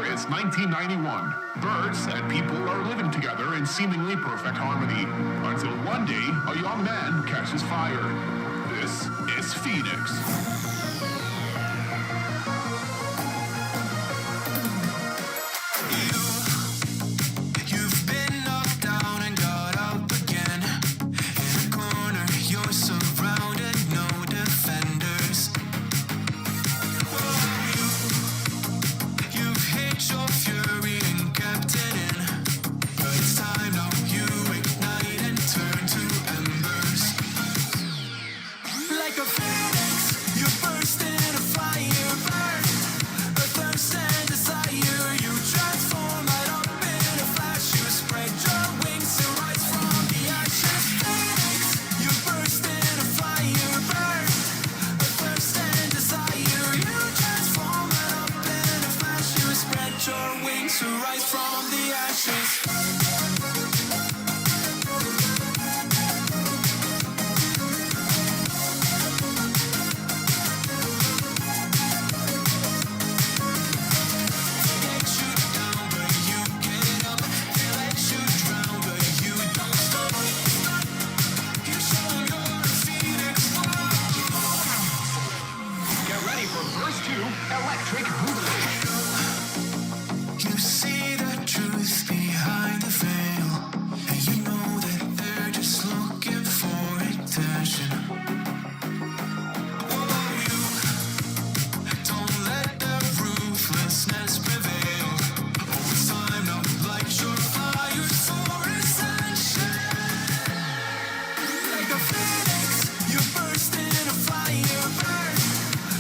year is 1991. Birds and people are living together in seemingly perfect harmony, until one day a young man catches fire. This is Phoenix. Electric Boogaloo. You see the truth behind the veil, and you know that they're just looking for attention. Oh, you don't let the ruthlessness prevail. Oh, it's time to light your fires for ascension. Like a phoenix, you burst in a fire burn.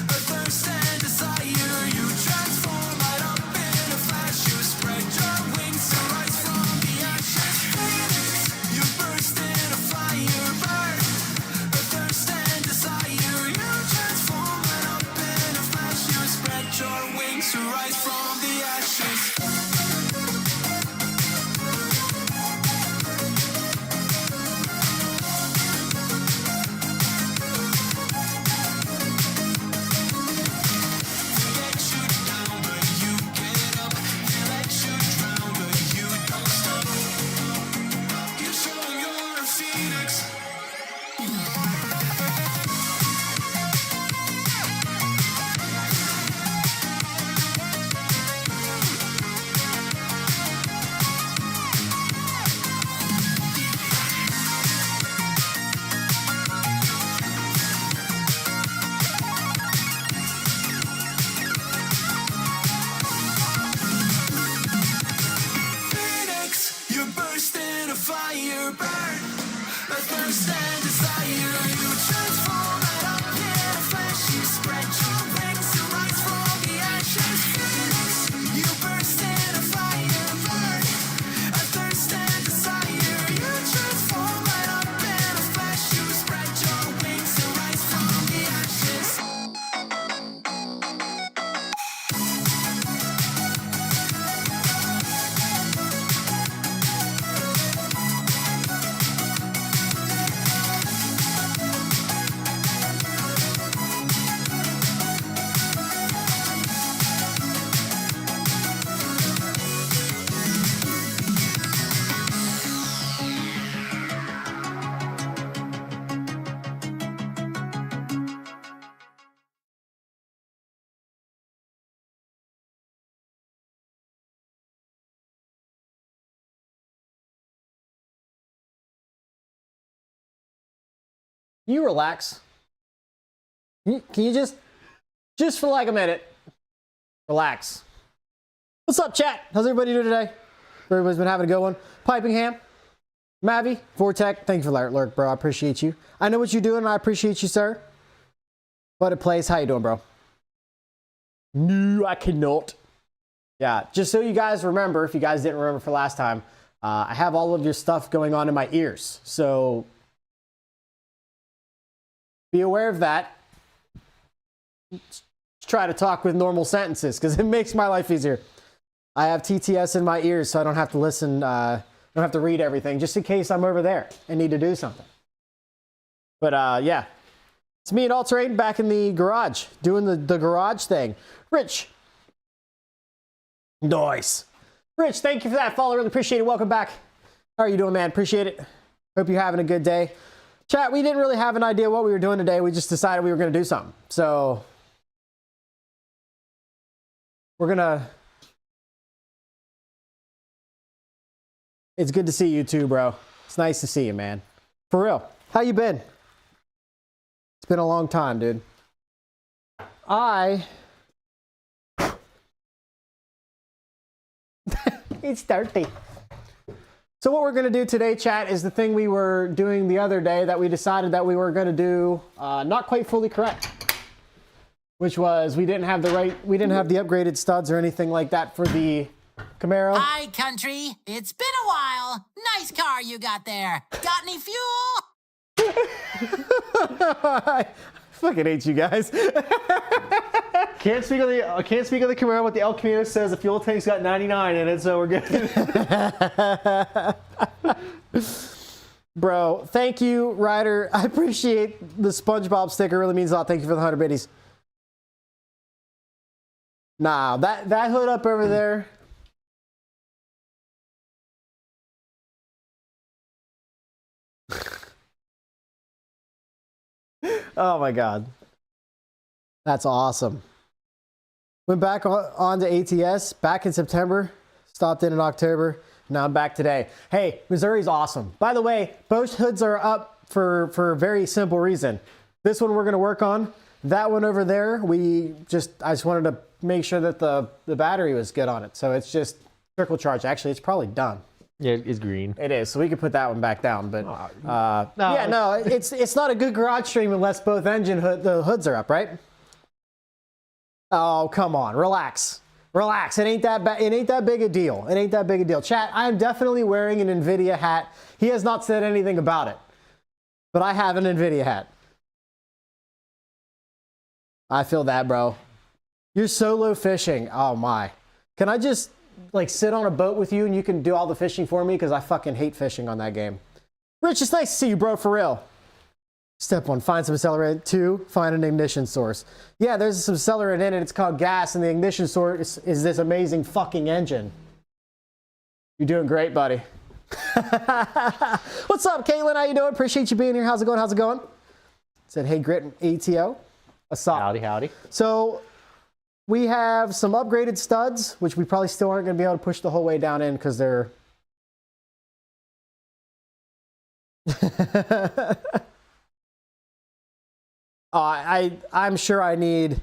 A thirst and desire, you transform right up in a flash. You spread your wings to rise from the ashes. Phoenix, you burst in a fire burn. A thirst and desire, you transform right up in a flash. You spread your wings to rise from the ashes. You burst in a fire burn, a thirst and desire. You transform right up in a flash. You spread your wings to rise from the ashes. Phoenix, you burst in a fire burn, a thirst and desire. You transform right up in a flash. You spread your wings to rise from the ashes. Can you relax? Can you just for like a minute, relax? What's up, chat? How's everybody doing today? Everybody's been having a good one. Pipingham, Mavi, Vortec, thank you for that lurk, bro. I appreciate you. I know what you're doing, and I appreciate you, sir. But it plays. How you doing, bro? No, I cannot. Yeah, just so you guys remember, if you guys didn't remember for last time, I have all of your stuff going on in my ears. So be aware of that. Let's try to talk with normal sentences because it makes my life easier. I have TTS in my ears, so I don't have to listen. I don't have to read everything, just in case I'm over there and need to do something. But yeah, it's me and All Terrain back in the garage doing the garage thing. Rich, Nice. Rich, thank you for that follow. Really appreciate it. Welcome back. How are you doing, man? Appreciate it. Hope you're having a good day. Chat, we didn't really have an idea what we were doing today. We just decided we were going to do something. So we're going to... It's good to see you too, bro. It's nice to see you, man. For real. How you been? It's been a long time, dude. It's dirty. So what we're going to do today, chat, is the thing we were doing the other day that we decided that we were going to do not quite fully correct, which was we didn't have the upgraded studs or anything like that for the Camaro. Hi, country. It's been a while. Nice car you got there. Got any fuel? I fucking hate you guys. Can't speak of the Camaro, but the El Camino says the fuel tank's got 99 in it, so we're good. Bro, thank you, Ryder. I appreciate the SpongeBob sticker. It really means a lot. Thank you for the 100 biddies. Nah, that hood up over there. Oh my God. That's awesome. Went back on to ATS back in September, stopped in October. Now I'm back today. Hey, Missouri's awesome. By the way, both hoods are up for a very simple reason. This one we're going to work on. That one over there, I just wanted to make sure that the battery was good on it. So it's just trickle charge. Actually, it's probably done. Yeah, it's green. It is, so we could put that one back down. But it's not a good garage stream unless both the hoods are up, right? Oh, come on, relax. Relax, it ain't that big a deal. It ain't that big a deal. Chat, I am definitely wearing an NVIDIA hat. He has not said anything about it, but I have an NVIDIA hat. I feel that, bro. You're solo fishing. Oh my. Can I just like sit on a boat with you and you can do all the fishing for me? Because I fucking hate fishing on that game. Rich, it's nice to see you, bro, for real. Step 1, find some accelerant. 2, find an ignition source. Yeah, there's some accelerant in it. It's called gas, and the ignition source is this amazing fucking engine. You're doing great, buddy. What's up, Caitlin? How you doing? Appreciate you being here. How's it going? How's it going? Said, hey, Grit and ATO. What's up? Howdy, howdy. So we have some upgraded studs, which we probably still aren't going to be able to push the whole way down in because they're... I'm sure I need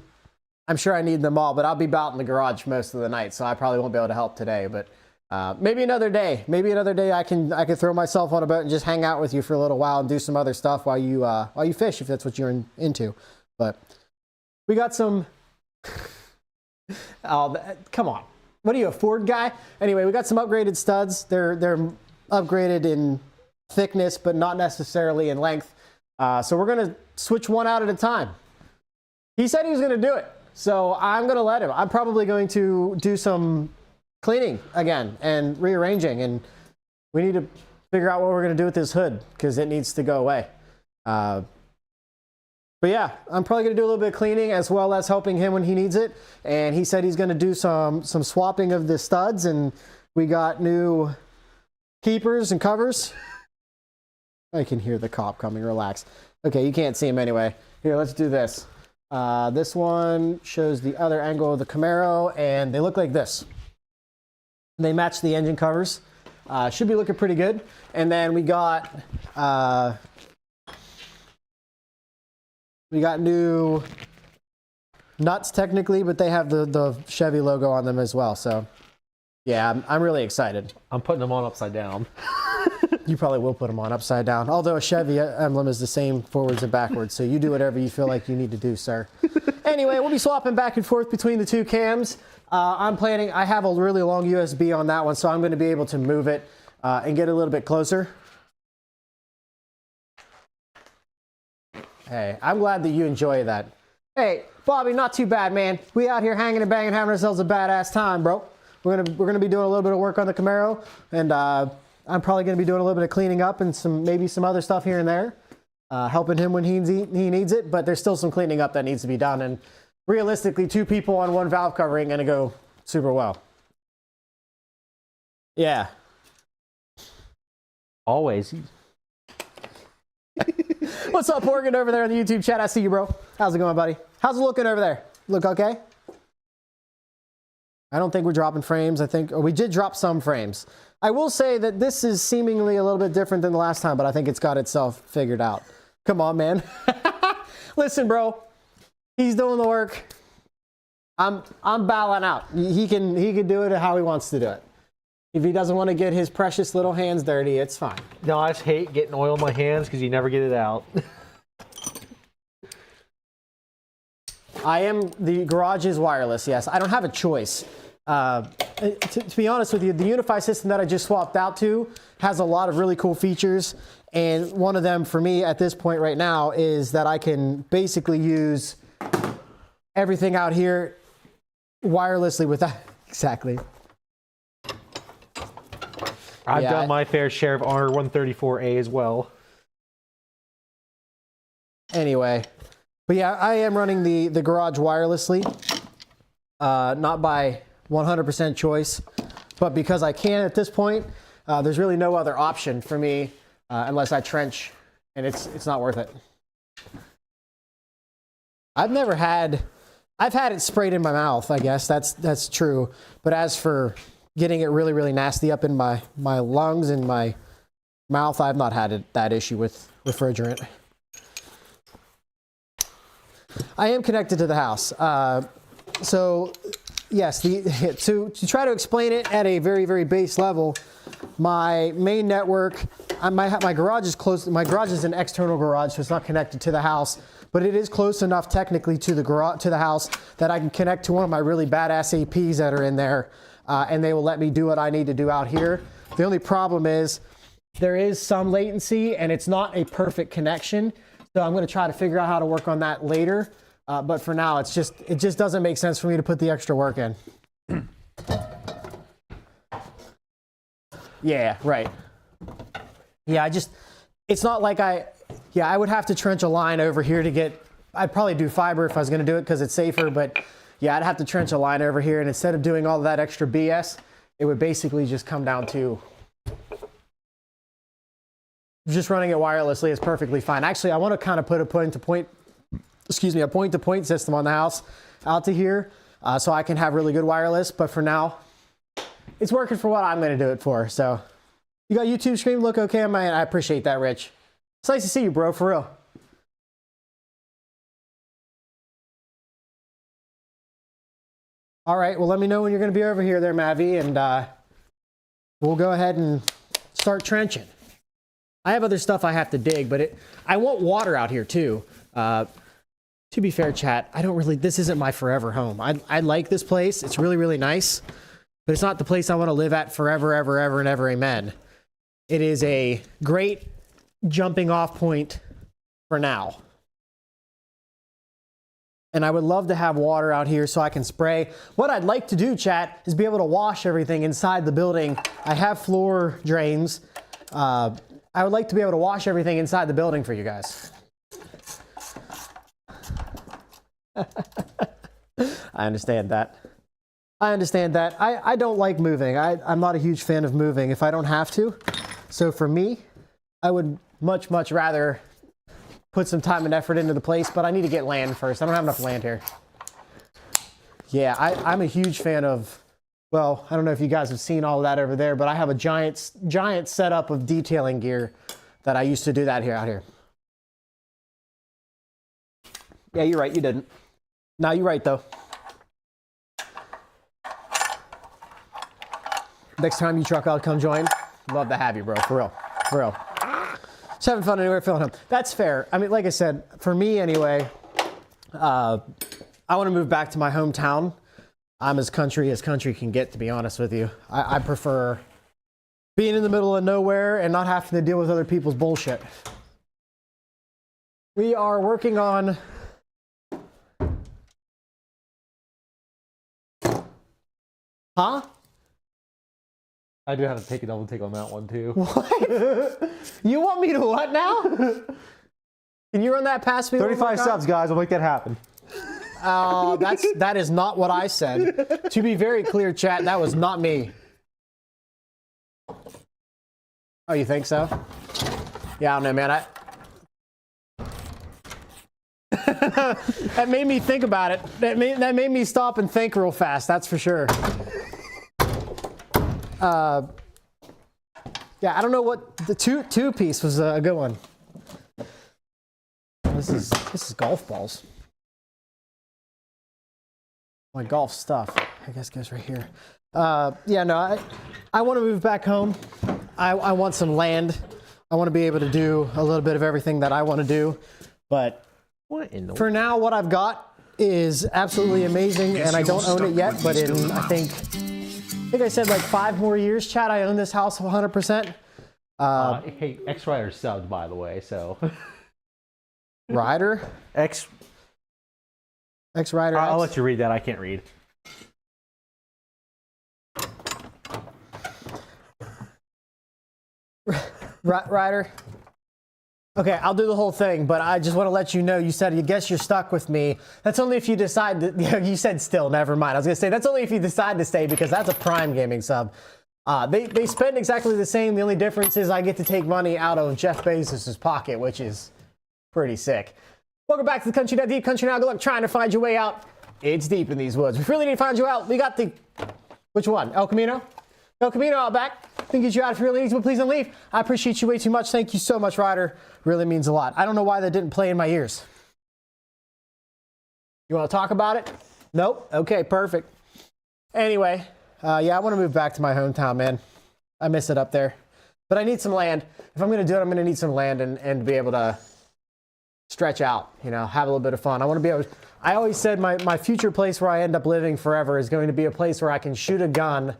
them all, but I'll be out in the garage most of the night, so I probably won't be able to help today. But maybe another day. Maybe another day I can throw myself on a boat and just hang out with you for a little while and do some other stuff while you fish, if that's what you're into. But we got some. Oh, come on! What are you, a Ford guy? Anyway, we got some upgraded studs. They're upgraded in thickness, but not necessarily in length. So we're going to switch one out at a time. He said he was going to do it, so I'm going to let him. I'm probably going to do some cleaning again and rearranging, and we need to figure out what we're going to do with this hood because it needs to go away. But yeah, I'm probably going to do a little bit of cleaning as well as helping him when he needs it. And he said he's going to do some swapping of the studs, and we got new keepers and covers. I can hear the cop coming. Relax. Okay, you can't see him anyway. Here, let's do this. This one shows the other angle of the Camaro, and they look like this. They match the engine covers. Should be looking pretty good. And then we got new nuts technically, but they have the Chevy logo on them as well. So yeah, I'm really excited. I'm putting them on upside down. You probably will put them on upside down. Although a Chevy emblem is the same forwards and backwards. So you do whatever you feel like you need to do, sir. Anyway, we'll be swapping back and forth between the two cams. I have a really long USB on that one, so I'm going to be able to move it and get a little bit closer. Hey, I'm glad that you enjoy that. Hey, Bobby, not too bad, man. We out here hanging and banging, having ourselves a badass time, bro. We're gonna be doing a little bit of work on the Camaro, and I'm probably gonna be doing a little bit of cleaning up and maybe some other stuff here and there, helping him when he needs it. But there's still some cleaning up that needs to be done, and realistically, 2 people on 1 valve cover ain't gonna go super well. Yeah. Always. What's up, Morgan, over there in the YouTube chat? I see you, bro. How's it going, buddy? How's it looking over there? Look okay? I don't think we're dropping frames. I think we did drop some frames. I will say that this is seemingly a little bit different than the last time, but I think it's got itself figured out. Come on, man. Listen, bro. He's doing the work. I'm bowing out. He can do it how he wants to do it. If he doesn't want to get his precious little hands dirty, it's fine. No, I just hate getting oil in my hands because you never get it out. I am, the garage is wireless, yes. I don't have a choice. To be honest with you, the Unify system that I just swapped out to has a lot of really cool features. And one of them for me at this point right now is that I can basically use everything out here wirelessly without, exactly. I've done my fair share of Honor 134A as well. Anyway, but yeah, I am running the garage wirelessly, not by 100% choice, but because I can at this point. There's really no other option for me unless I trench, and it's not worth it. I've had it sprayed in my mouth, I guess. That's true. But as for getting it really, really nasty up in my lungs and my mouth, I've not had that issue with refrigerant. I am connected to the house. So yes, to try to explain it at a very, very base level, my main network, my garage is close. My garage is an external garage, so it's not connected to the house, but it is close enough technically to the house that I can connect to one of my really badass APs that are in there, and they will let me do what I need to do out here. The only problem is there is some latency, and it's not a perfect connection. So I'm going to try to figure out how to work on that later. But for now, it just doesn't make sense for me to put the extra work in. Yeah, right. Yeah, it's not like I would have to trench a line over here to get, I'd probably do fiber if I was going to do it because it's safer. But yeah, I'd have to trench a line over here. And instead of doing all that extra BS, it would basically just come down to just running it wirelessly is perfectly fine. Actually, I want to kind of put a point-to-point system on the house out to here so I can have really good wireless. But for now, it's working for what I'm going to do it for. So you got YouTube screen look okay, man? I appreciate that, Rich. It's nice to see you, bro, for real. All right, well, let me know when you're going to be over here there, Mavi, and we'll go ahead and start trenching. I have other stuff I have to dig, but I want water out here too. To be fair, chat, this isn't my forever home. I like this place. It's really, really nice, but it's not the place I want to live at forever, ever, ever, and ever, amen. It is a great jumping off point for now. And I would love to have water out here so I can spray. What I'd like to do, chat, is be able to wash everything inside the building. I have floor drains. I would like to be able to wash everything inside the building for you guys. I understand that. I don't like moving. I'm not a huge fan of moving if I don't have to. So for me, I would much, much rather put some time and effort into the place, but I need to get land first. I don't have enough land here. Yeah, I'm a huge fan of, well, I don't know if you guys have seen all of that over there, but I have a giant setup of detailing gear that I used to do that out here. Yeah, you're right, you didn't. No, you're right, though. Next time you truck out, come join. Love to have you, bro, for real, for real. Just having fun anywhere, feeling home. That's fair. I mean, like I said, for me anyway, I want to move back to my hometown. I'm as country can get, to be honest with you. I prefer being in the middle of nowhere and not having to deal with other people's bullshit. We are working on... Huh? I do have to take a double take on that one too. What? You want me to what now? Can you run that past me? 35 subs, guys. We'll make that happen. That is not what I said. To be very clear, chat, that was not me. Oh, you think so? Yeah, I don't know, man. That made me think about it. That made me stop and think real fast. That's for sure. Yeah, I don't know what the two piece was a good one. This is golf balls. My golf stuff, I guess, goes right here. Yeah, no, I want to move back home. I want some land. I want to be able to do a little bit of everything that I want to do. But for now, what I've got is absolutely amazing, and I don't own it yet. But in I think I said like 5 more years, Chad, I own this house 100%. Hey, X-Rider subbed, by the way, so. Rider? X-Rider. I'll let you read that. I can't read. Rider? Okay, I'll do the whole thing, but I just want to let you know, you said, you guess you're stuck with me. That's only if you decide to, you said still, never mind. I was going to say, that's only if you decide to stay, because that's a Prime Gaming sub. They spend exactly the same. The only difference is I get to take money out of Jeff Bezos' pocket, which is pretty sick. Welcome back to the Country That Deep. Country Now, good luck trying to find your way out. It's deep in these woods. We really need to find you out. We got the, which one? El Camino? El Camino out back. Can get you out if you really need to, but please don't leave. I appreciate you way too much. Thank you so much, Ryder. Really means a lot. I don't know why that didn't play in my ears. You want to talk about it? Nope. Okay, perfect. Anyway, yeah, I want to move back to my hometown, man. I miss it up there. But I need some land. If I'm going to do it, I'm going to need some land and be able to stretch out, you know, have a little bit of fun. I want to be able to, I always said my future place where I end up living forever is going to be a place where I can shoot a gun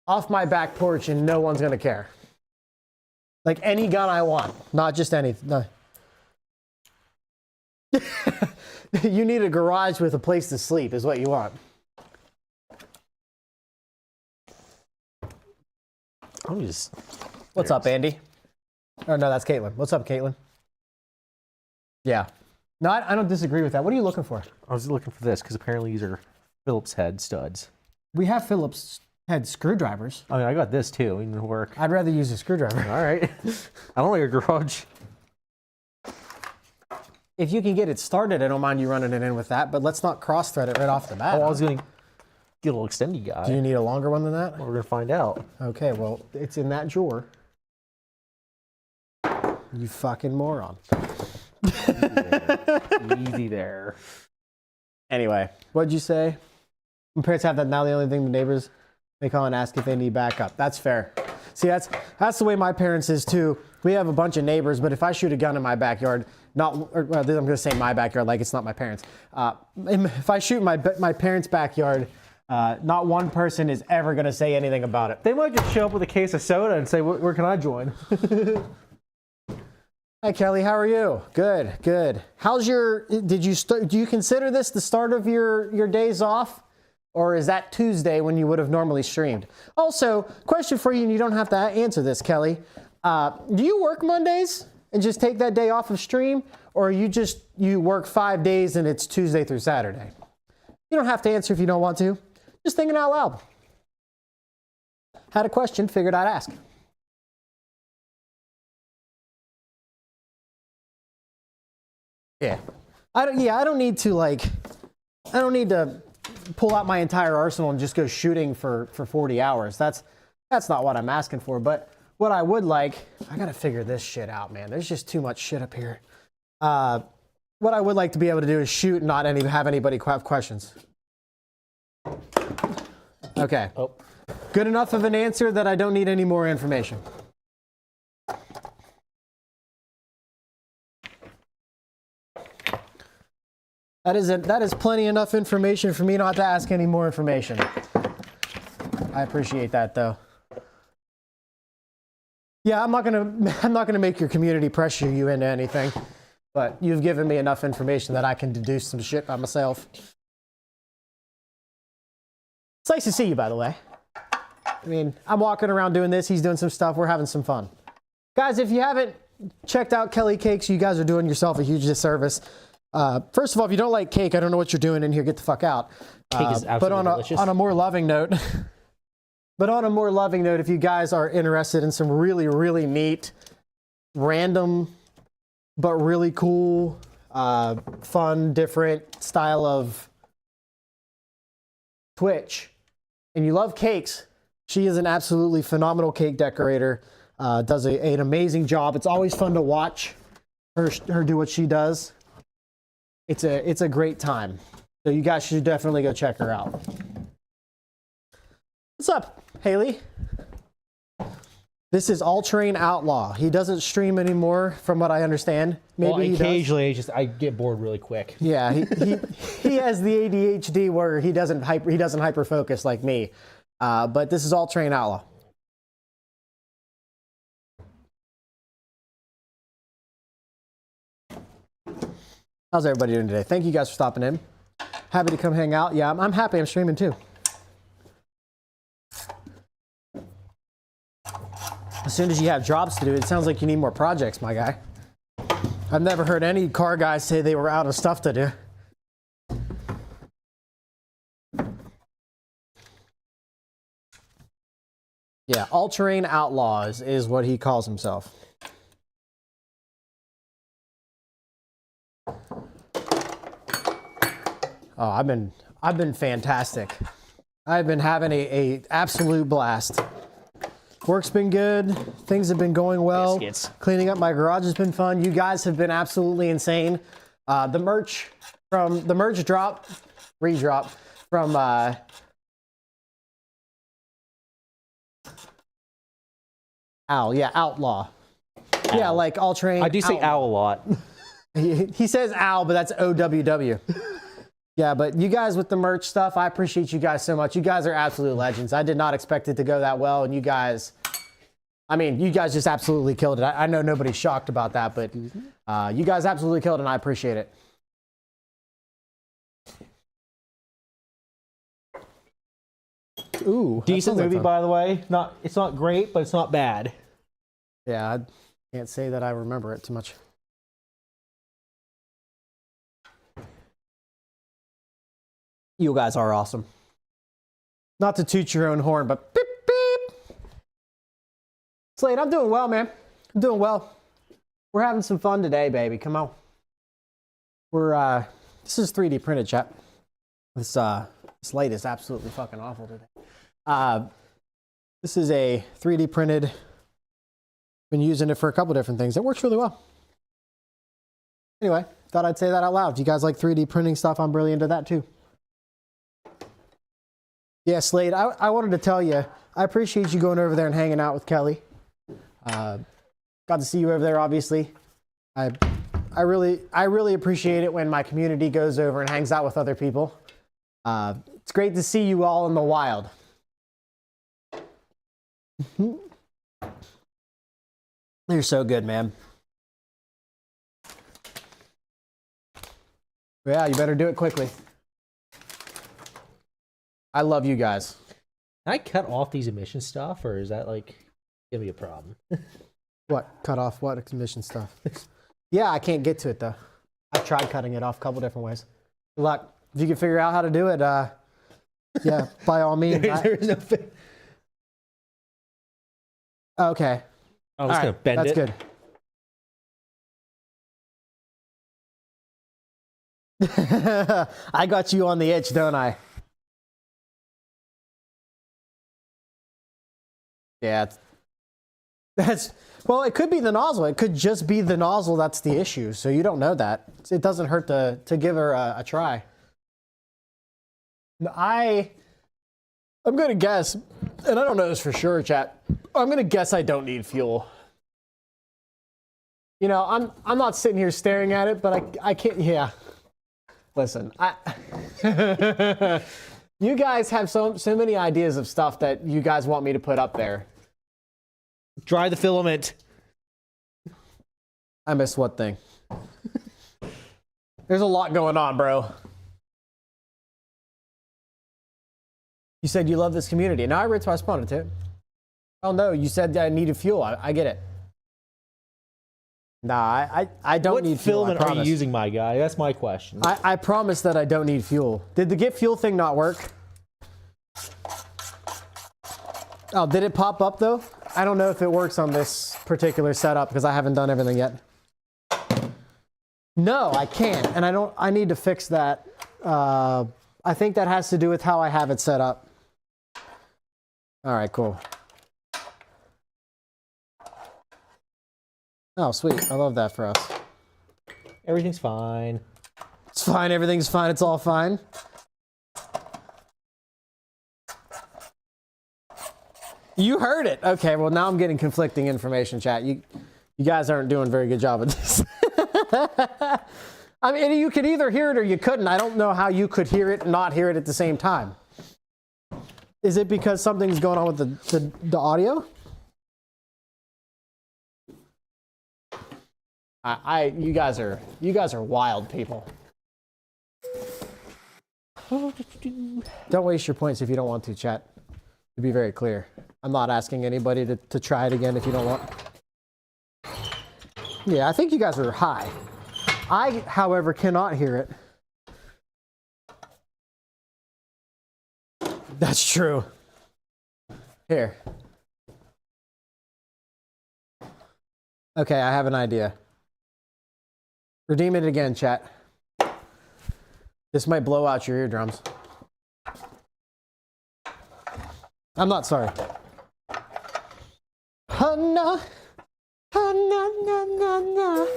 off my back porch and no one's going to care. Like any gun I want, not just any. No. You need a garage with a place to sleep is what you want. I'm just... What's up, Andy? Oh, no, that's Caitlin. What's up, Caitlin? Yeah. No, I don't disagree with that. What are you looking for? I was looking for this because apparently these are Phillips head studs. We have Phillips head screwdrivers. I mean, I got this too. It didn't work. I'd rather use a screwdriver. All right. I don't like a garage. If you can get it started, I don't mind you running it in with that, but let's not cross-thread it right off the bat. Oh, I was going to get a little extendy guy. Do you need a longer one than that? Well, we're going to find out. Okay, well, it's in that drawer. You fucking moron. Easy there. Anyway, what'd you say? My parents have that now. The only thing the neighbors, they call and ask if they need backup. That's fair. See, that's the way my parents is too. We have a bunch of neighbors, but if I shoot a gun in my backyard, I'm going to say my backyard like it's not my parents. If I shoot my parents' backyard, not one person is ever going to say anything about it. They might just show up with a case of soda and say, where can I join? Hi, Kelly. How are you? Good, good. How's your, do you consider this the start of your days off? Or is that Tuesday when you would have normally streamed? Also, question for you, and you don't have to answer this, Kelly. Do you work Mondays and just take that day off of stream? Or you work 5 days and it's Tuesday through Saturday? You don't have to answer if you don't want to. Just thinking out loud. Had a question, figured I'd ask. Yeah. I don't need to pull out my entire arsenal and just go shooting for 40 hours. That's not what I'm asking for. But what I would like, I gotta figure this shit out, man. There's just too much shit up here. What I would like to be able to do is shoot and not have anybody have questions. Okay. Oh. Good enough of an answer that I don't need any more information. That is plenty enough information for me not to ask any more information. I appreciate that though. Yeah, I'm not gonna make your community pressure you into anything, but you've given me enough information that I can deduce some shit by myself. It's nice to see you, by the way. I mean, I'm walking around doing this, he's doing some stuff, we're having some fun. Guys, if you haven't checked out Kelly Cakes, you guys are doing yourself a huge disservice. First of all, if you don't like cake, I don't know what you're doing in here. Get the fuck out. Cake is absolutely but delicious. on a more loving note, But on a more loving note, if you guys are interested in some really, really neat, random, but really cool, fun, different style of Twitch, and you love cakes, she is an absolutely phenomenal cake decorator. Does an amazing job. It's always fun to watch her do what she does. It's a great time. So you guys should definitely go check her out. What's up, Haley? This is All Terrain Outlaw. He doesn't stream anymore, from what I understand. Maybe well, he occasionally, I get bored really quick. Yeah, he has the ADHD where he doesn't hyper focus like me. But this is All Terrain Outlaw. How's everybody doing today? Thank you guys for stopping in. Happy to come hang out. Yeah, I'm happy I'm streaming too. As soon as you have jobs to do, it sounds like you need more projects, my guy. I've never heard any car guys say they were out of stuff to do. Yeah, all-terrain outlaws is what he calls himself. Oh, I've been fantastic. I've been having a absolute blast. Work's been good. Things have been going well. Biscuits. Cleaning up my garage has been fun. You guys have been absolutely insane. The merch redrop from Owl. Yeah, Outlaw. Owl. Yeah, like All Terrain. I do say owl a lot. He says owl, but that's OWW. Yeah, but you guys with the merch stuff, I appreciate you guys so much. You guys are absolute legends. I did not expect it to go that well, and you guys, I mean, you guys just absolutely killed it. I know nobody's shocked about that, but you guys absolutely killed it, and I appreciate it. Ooh, Decent movie, fun. by the way. It's not great, but it's not bad. Yeah, I can't say that I remember it too much. You guys are awesome. Not to toot your own horn, but beep, beep. Slade, I'm doing well, man. I'm doing well. We're having some fun today, baby. Come on. This is 3D printed, chat. This light is absolutely fucking awful today. This is a 3D printed. Been using it for a couple different things. It works really well. Anyway, thought I'd say that out loud. If you guys like 3D printing stuff, I'm really into that too. Yeah, Slade, I wanted to tell you, I appreciate you going over there and hanging out with Kelly. Got to see you over there, obviously. I really appreciate it when my community goes over and hangs out with other people. It's great to see you all in the wild. You're so good, man. Yeah, you better do it quickly. I love you guys. Can I cut off these emission stuff, or is that like gonna be a problem? What? Cut off what emission stuff? Yeah, I can't get to it though. I've tried cutting it off a couple different ways. Good luck. If you can figure out how to do it, yeah, by all means. There's no Okay. I'm just gonna bend that's it. Good. I got you on the itch, don't I? Yeah. Well, it could be the nozzle. It could just be the nozzle that's the issue. So you don't know that. It doesn't hurt to give her a try. I'm going to guess, and I don't know this for sure, chat. I'm going to guess I don't need fuel. You know, I'm not sitting here staring at it, but I can't, yeah. Listen, you guys have so many ideas of stuff that you guys want me to put up there. Dry the filament. I missed what thing? There's a lot going on, bro. You said you love this community. Now I responded to it. Oh no, you said I needed fuel. I get it. Nah, I don't need fuel. What filament are you using, my guy? That's my question. I promise that I don't need fuel. Did the get fuel thing not work? Oh, did it pop up though? I don't know if it works on this particular setup because I haven't done everything yet. No, I can't, and I need to fix that. I think that has to do with how I have it set up. All right, cool. Oh, sweet. I love that for us. Everything's fine. It's fine. Everything's fine. It's all fine. You heard it. Okay, well, now I'm getting conflicting information, chat. You guys aren't doing a very good job of this. I mean, you could either hear it or you couldn't. I don't know how you could hear it and not hear it at the same time. Is it because something's going on with the audio? You guys are wild people. Don't waste your points if you don't want to, chat. To be very clear, I'm not asking anybody to try it again if you don't want. Yeah, I think you guys are high. I, however, cannot hear it. That's true. Here. Okay, I have an idea. Redeem it again, chat. This might blow out your eardrums. I'm not sorry. No. No.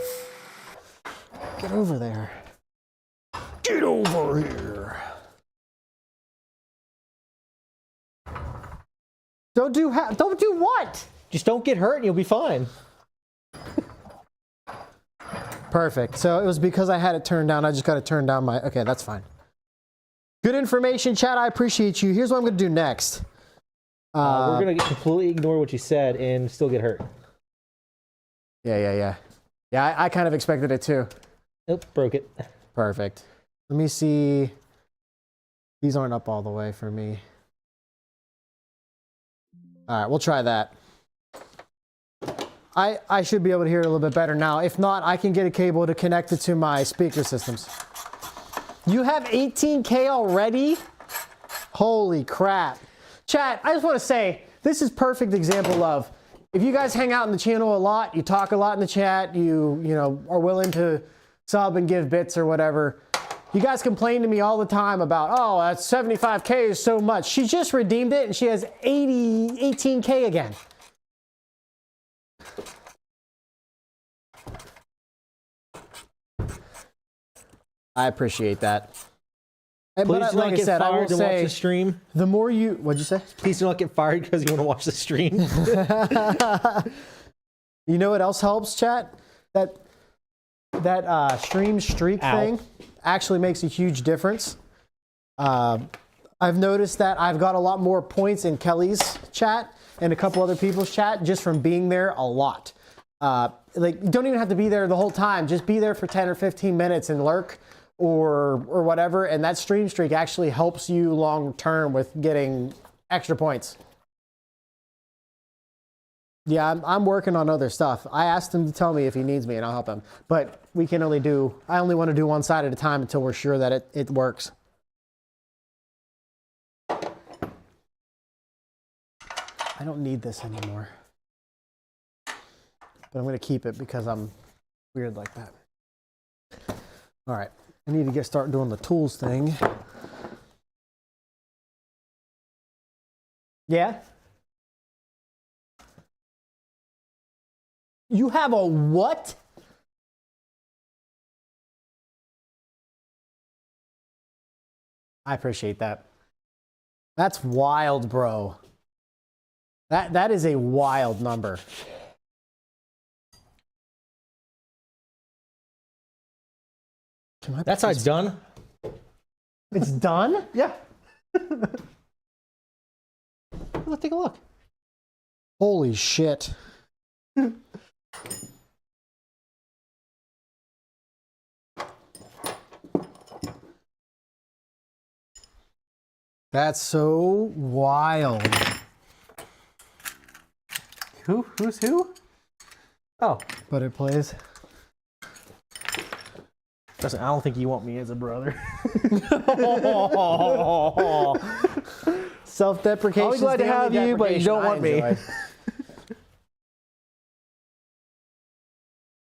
Get over there. Get over here. Don't do what? Just don't get hurt and you'll be fine. Perfect. So it was because I had it turned down. I just got to turn down my... Okay, that's fine. Good information, chat. I appreciate you. Here's what I'm going to do next. We're going to completely ignore what you said and still get hurt. Yeah, I kind of expected it too. Nope, broke it. Perfect. Let me see. These aren't up all the way for me. All right, we'll try that. I should be able to hear it a little bit better now. If not, I can get a cable to connect it to my speaker systems. You have 18K already? Holy crap. Chat, I just want to say, this is perfect example of, if you guys hang out in the channel a lot, you talk a lot in the chat, you know, are willing to sub and give bits or whatever. You guys complain to me all the time about, oh, that's 75K is so much. She just redeemed it and she has 18K again. I appreciate that. Please But do like not I get said, I will fired to watch say, the stream. the more you, what'd you say? Please do not get fired because you want to watch the stream. You know what else helps, chat? That stream streak thing actually makes a huge difference. I've noticed that I've got a lot more points in Kelly's chat and a couple other people's chat just from being there a lot. Like, you don't even have to be there the whole time. Just be there for 10 or 15 minutes and lurk or whatever. And that stream streak actually helps you long term with getting extra points. Yeah, I'm working on other stuff. I asked him to tell me if he needs me and I'll help him. But we can only do, I only want to do one side at a time until we're sure that it works. I don't need this anymore. But I'm going to keep it because I'm weird like that. All right. I need to start doing the tools thing. Yeah? You have a what? I appreciate that. That's wild, bro. That is a wild number. That side's done. It's done? Yeah. Let's take a look. Holy shit. That's so wild. Who's who? Oh. But it plays. Listen, I don't think you want me as a brother. Self-deprecation. I'll be glad to have you, but you don't want me.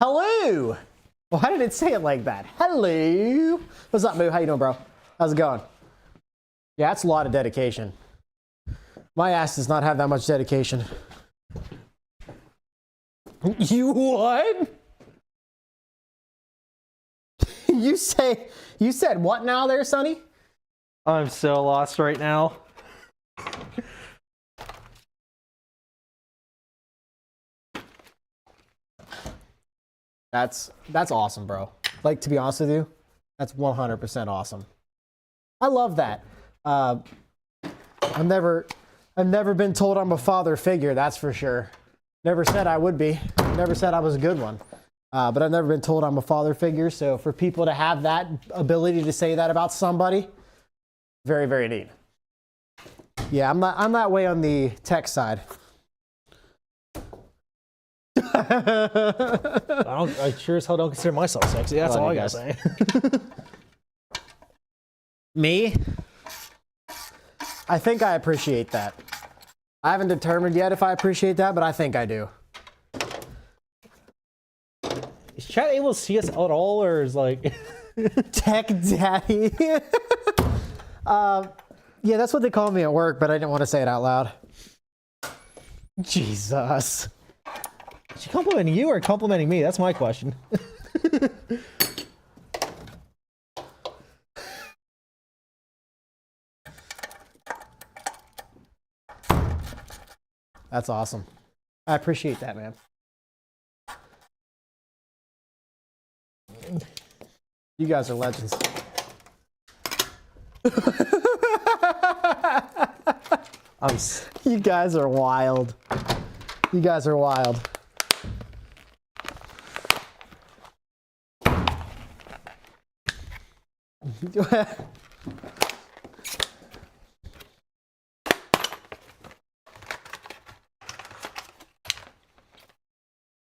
Hello. Why did it say it like that? Hello. What's up, Moo? How you doing, bro? How's it going? Yeah, that's a lot of dedication. My ass does not have that much dedication. You what? You said what now there, Sonny? I'm so lost right now. That's awesome, bro. Like, to be honest with you, that's 100% awesome. I love that. I've never been told I'm a father figure, that's for sure. Never said I would be. Never said I was a good one. But I've never been told I'm a father figure. So for people to have that ability to say that about somebody, very, very neat. Yeah, I'm that way on the tech side. I sure as hell don't consider myself sexy. That's all I gotta say. Me? I think I appreciate that. I haven't determined yet if I appreciate that, but I think I do. Is chat able to see us at all, or is like Tech Daddy? Yeah, that's what they call me at work, but I didn't want to say it out loud. Jesus. Is she complimenting you or complimenting me? That's my question. That's awesome. I appreciate that, man. You guys are legends. You guys are wild. You guys are wild.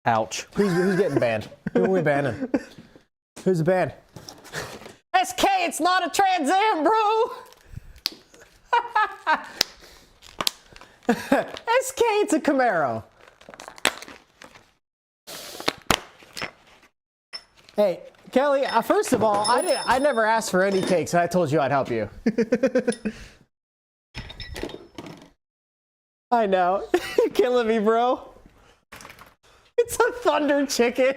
Ouch. Who's getting banned? Who are we banning? Who's banned? SK, it's not a Trans Am, bro! SK, it's a Camaro. Hey, Kelly, first of all, I never asked for any cakes, and I told you I'd help you. I know. You're killing me, bro. It's a thunder chicken.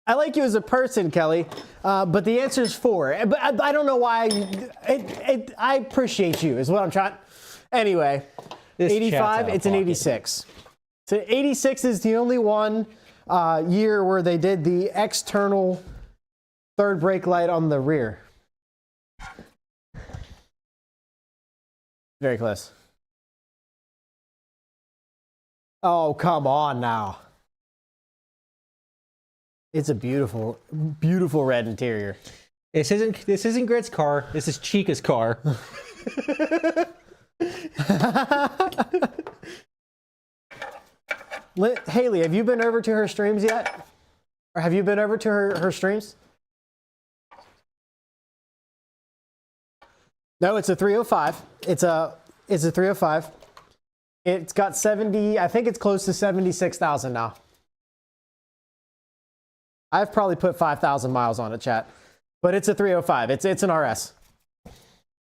I like you as a person, Kelly, but the answer is 4. But I don't know why. I appreciate you, is what I'm trying. Anyway, This 85, chat's it's an out of 86. So 86 is the only one year where they did the external third brake light on the rear. Very close. Oh, come on now. It's a beautiful, beautiful red interior. This isn't Grit's car. This is Chica's car. Haley, have you been over to her streams yet? Or have you been over to her streams? No, it's a 305. It's a 305. It's got 70, I think it's close to 76,000 now. I've probably put 5,000 miles on it, chat. But it's a 305. It's an RS.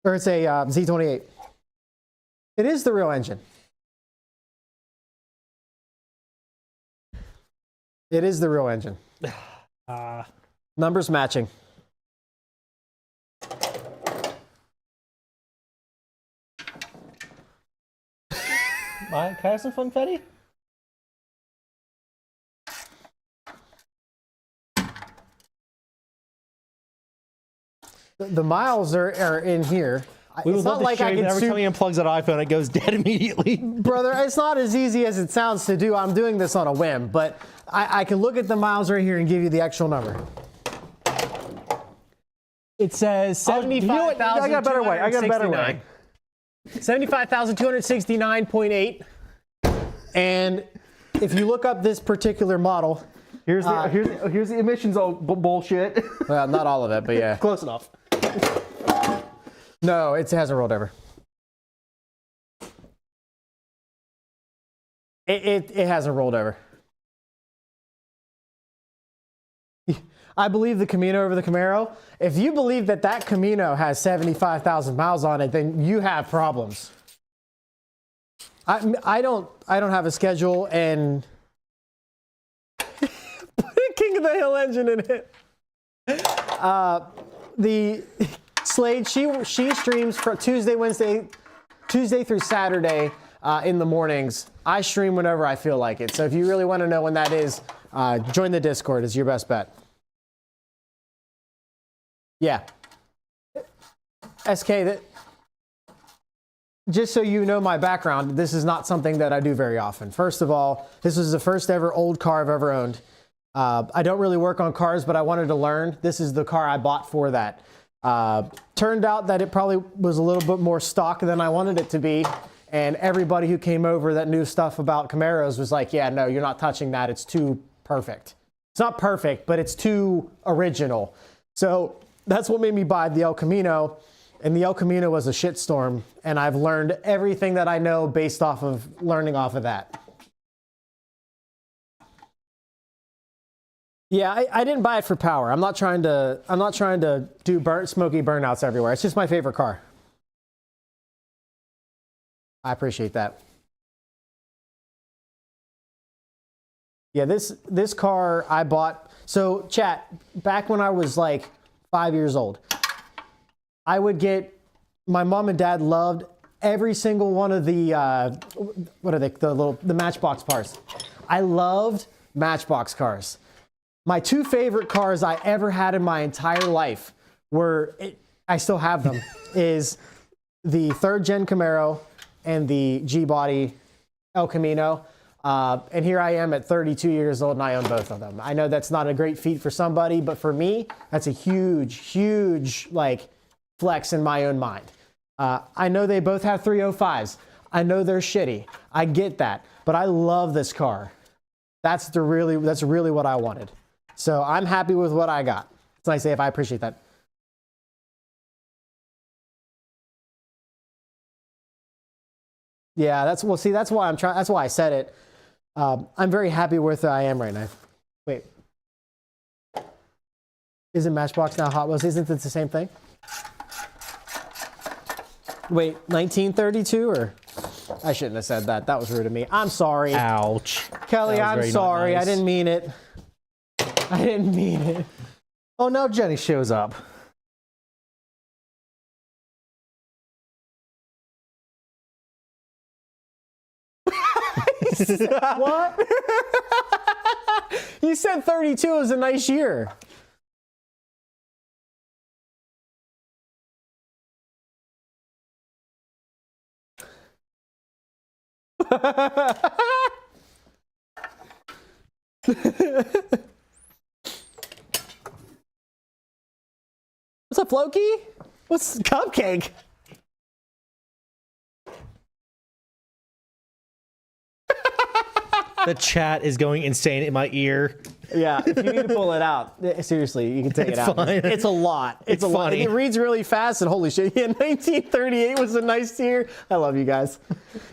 Or it's a Z28. It is the real engine. It is the real engine. Numbers matching. Can I have some funfetti? The miles are in here. We would It's love not to like show I you can every time he unplugs that iPhone, it goes dead immediately. Brother, it's not as easy as it sounds to do. I'm doing this on a whim, but I can look at the miles right here and give you the actual number. It says 75,000. I got a better way. 75,269.8. And if you look up this particular model, Here's the emissions bullshit. Well, not all of it, but yeah. Close enough. No, it hasn't rolled over. It hasn't rolled over. I believe the Camino over the Camaro. If you believe that that Camino has 75,000 miles on it, then you have problems. I don't have a schedule and put a King of the Hill engine in it. The Slade, she streams for Tuesday through Saturday in the mornings. I stream whenever I feel like it. So if you really want to know when that is, join the Discord is your best bet. Yeah. SK, just so you know my background, this is not something that I do very often. First of all, this was the first ever old car I've ever owned. I don't really work on cars, but I wanted to learn. This is the car I bought for that. Turned out that it probably was a little bit more stock than I wanted it to be. And everybody who came over that knew stuff about Camaros was like, yeah, no, you're not touching that. It's too perfect. It's not perfect, but it's too original. So that's what made me buy the El Camino. And the El Camino was a shitstorm. And I've learned everything that I know based off of learning off of that. Yeah, I didn't buy it for power. I'm not trying to do smoky burnouts everywhere. It's just my favorite car. I appreciate that. Yeah, this car I bought. So chat, back when I was like 5 years old, I would get, my mom and dad loved every single one of the, what are they, the Matchbox cars. I loved Matchbox cars. My two favorite cars I ever had in my entire life were, I still have them, is the 3rd gen Camaro and the G-Body El Camino. And here I am at 32 years old and I own both of them. I know that's not a great feat for somebody, but for me, that's a huge, huge like flex in my own mind. I know they both have 305s. I know they're shitty. I get that, but I love this car. That's really what I wanted. So I'm happy with what I got. So I say if I appreciate that. Yeah, that's why I'm trying. That's why I said it. I'm very happy with where I am right now. Wait, isn't Matchbox now Hot Wheels? Isn't it the same thing? Wait, 1932 or? I shouldn't have said that. That was rude of me. I'm sorry. Ouch. Kelly, I'm sorry. Nice. I didn't mean it. I didn't mean it. Oh, now Jenny shows up. What? You said 32 was a nice year. What's up, Floki? What's Cupcake? The chat is going insane in my ear. Yeah, if you need to pull it out, seriously, you can take it out. Fine. It's a lot. It's a lot. funny. It reads really fast, and holy shit, yeah, 1938 was a nice year. I love you guys.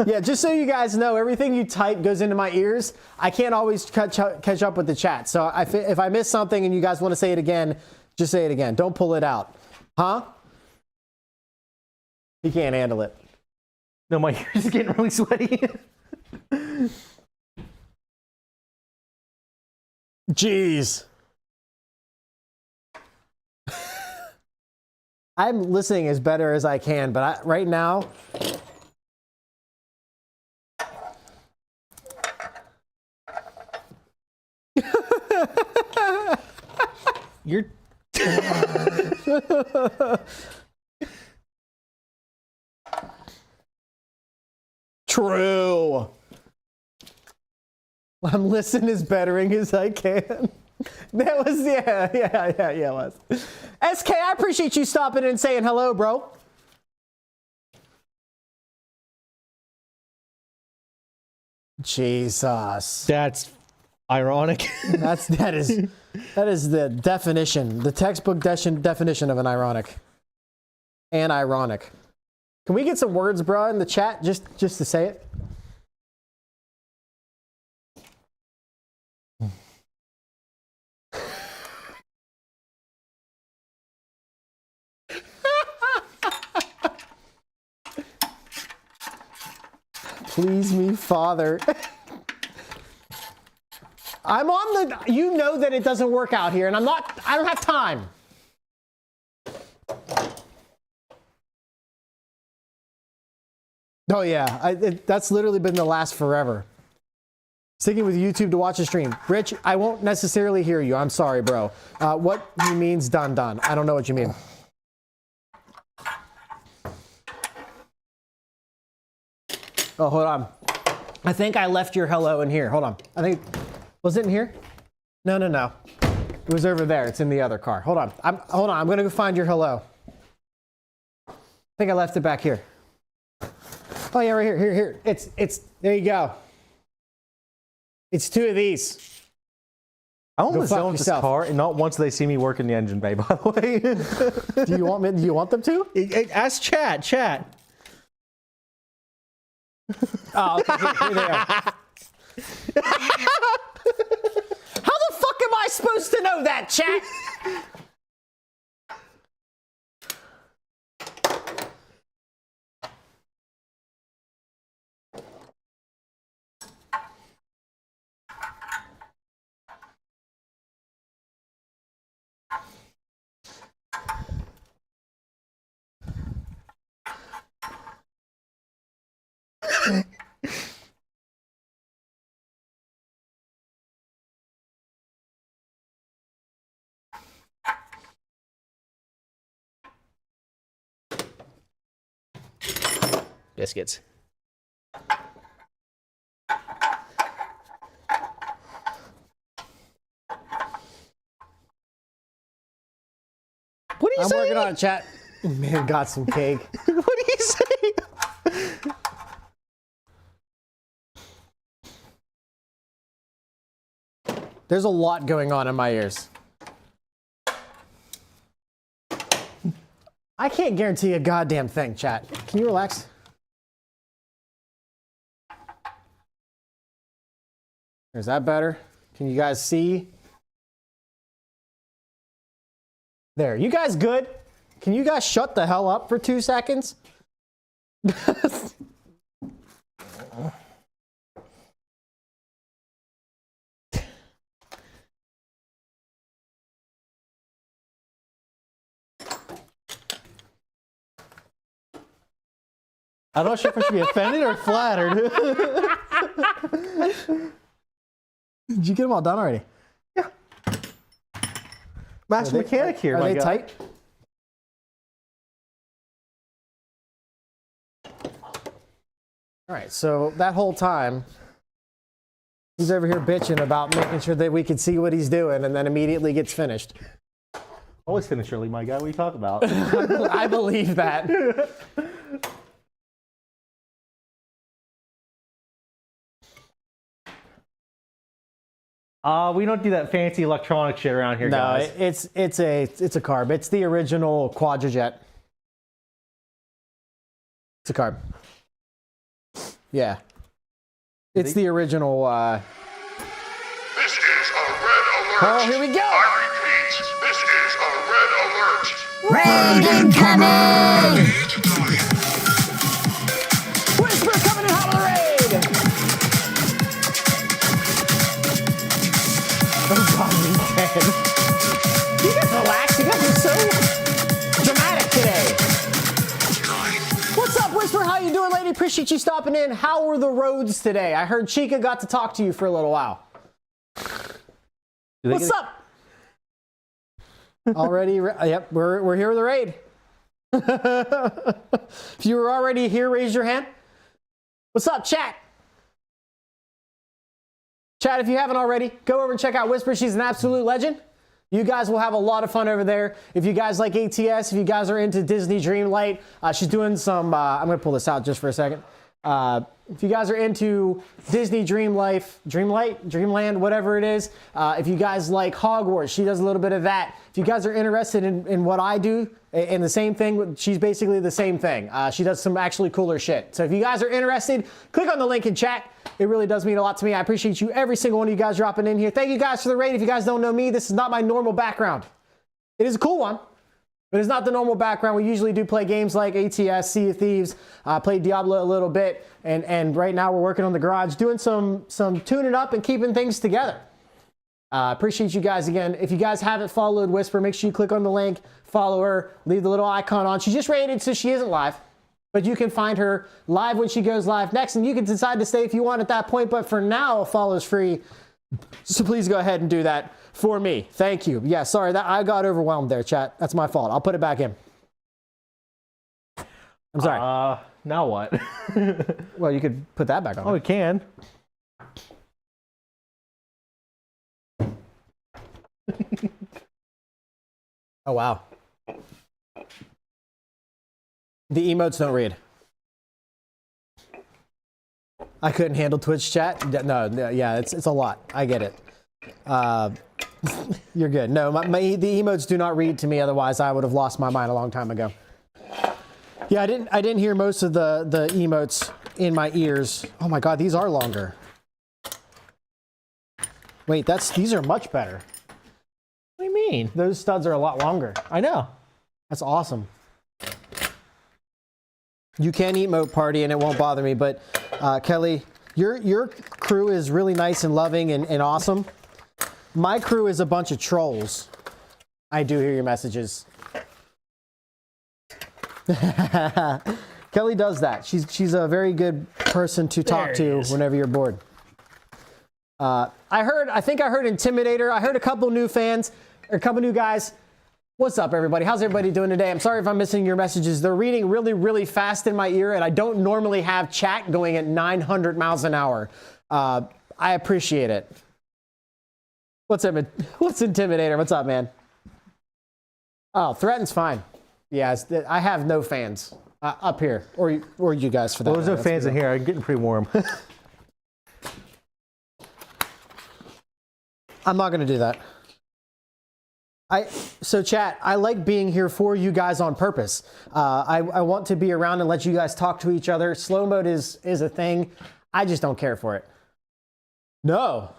Yeah, just so you guys know, everything you type goes into my ears. I can't always catch up with the chat. So if I miss something and you guys want to say it again, just say it again. Don't pull it out. Huh? He can't handle it. No, my ears is getting really sweaty. Jeez. I'm listening as better as I can, but right now, You're true. I'm listening as bettering as I can. That was, yeah, it was. SK, I appreciate you stopping and saying hello, bro. Jesus. That's Ironic. That is the definition, the textbook definition of an ironic. And ironic. Can we get some words, bro, in the chat just to say it? Please me, Father. I'm on the, you know that it doesn't work out here, and I don't have time. Oh yeah, that's literally been the last forever. Sticking with YouTube to watch a stream. Rich, I won't necessarily hear you. I'm sorry, bro. What he means, done. I don't know what you mean. Oh, hold on. I think I left your hello in here. Hold on. I think, was it in here? No. It was over there. It's in the other car. Hold on. Hold on. I'm going to go find your hello. I think I left it back here. Oh yeah, right here. Here. It's, there you go. It's two of these. I want to sell this car, and not once they see me work in the engine bay, by the way. Do you want them to? Ask chat. Oh, okay, here they are. How the fuck am I supposed to know that, chat? Biscuits. What are you I'm saying? working on it, chat. Man, got some cake. What are you saying? There's a lot going on in my ears. I can't guarantee a goddamn thing, chat. Can you relax? Is that better? Can you guys see? There. You guys good? Can you guys shut the hell up for 2 seconds? I'm not sure if I should be offended or flattered. Did you get them all done already? Master mechanic here, Are my they guy. tight? All right, so that whole time, he's over here bitching about making sure that we can see what he's doing, and then immediately gets finished. Always finish early, my guy. What are you talking about? I believe that. We don't do that fancy electronic shit around here, No, guys. it's a carb. It's the original Quadrajet. It's a carb. Yeah. It's the original. This is a red alert. Oh, here we go. I repeat, this is a red alert. Raid incoming! Whisper coming in hot with the raid. Oh God, we can. You guys relax. You guys are so dramatic today. What's up, Whisper? How you doing, lady? Appreciate you stopping in. How were the roads today? I heard Chica got to talk to you for a little while. What's up? Already? Yep, we're here with the raid. If you were already here, raise your hand. What's up, chat? Chat, if you haven't already, go over and check out Whisper. She's an absolute legend. You guys will have a lot of fun over there. If you guys like ATS, if you guys are into Disney Dreamlight, she's doing some, I'm going to pull this out just for a second. If you guys are into Disney Dreamland, whatever it is, if you guys like Hogwarts, she does a little bit of that. If you guys are interested in what I do, and the same thing, she's basically the same thing. She does some actually cooler shit. So if you guys are interested, click on the link in chat. It really does mean a lot to me. I appreciate you, every single one of you guys dropping in here. Thank you guys for the raid. If you guys don't know me, this is not my normal background. It is a cool one, but it's not the normal background. We usually do play games like ATS, Sea of Thieves, play Diablo a little bit, and right now we're working on the garage, doing some tuning up and keeping things together. Appreciate you guys again. If you guys haven't followed Whisper, make sure you click on the link, follow her, leave the little icon on. She just rated, so she isn't live, but you can find her live when she goes live next, and you can decide to stay if you want at that point, but for now, a follow is free, so please go ahead and do that for me. Thank you. Yeah, sorry, that I got overwhelmed there, chat. That's my fault. I'll put it back in. I'm sorry. Now what? Well, you could put that back on. Oh, we can. Oh, wow. The emotes don't read. I couldn't handle Twitch chat. No, yeah, it's a lot. I get it. You're good. No, the emotes do not read to me. Otherwise, I would have lost my mind a long time ago. Yeah, I didn't hear most of the emotes in my ears. Oh my God, these are longer. Wait, these are much better. What do you mean? Those studs are a lot longer. I know. That's awesome. You can emote party and it won't bother me, but Kelly, your crew is really nice and loving and awesome. My crew is a bunch of trolls. I do hear your messages. Kelly does that. She's a very good person to talk to whenever you're bored. I think I heard Intimidator. I heard a couple new fans, or a couple new guys. What's up, everybody? How's everybody doing today? I'm sorry if I'm missing your messages. They're reading really, really fast in my ear, and I don't normally have chat going at 900 miles an hour. I appreciate it. What's Intimidator? What's up, man? Oh, Threaten's fine. Yeah, I have no fans up here, or you guys for that. Well, there's no fans in here. I'm getting pretty warm. I'm not going to do that. So chat, I like being here for you guys on purpose. I want to be around and let you guys talk to each other. Slow mode is a thing. I just don't care for it. No.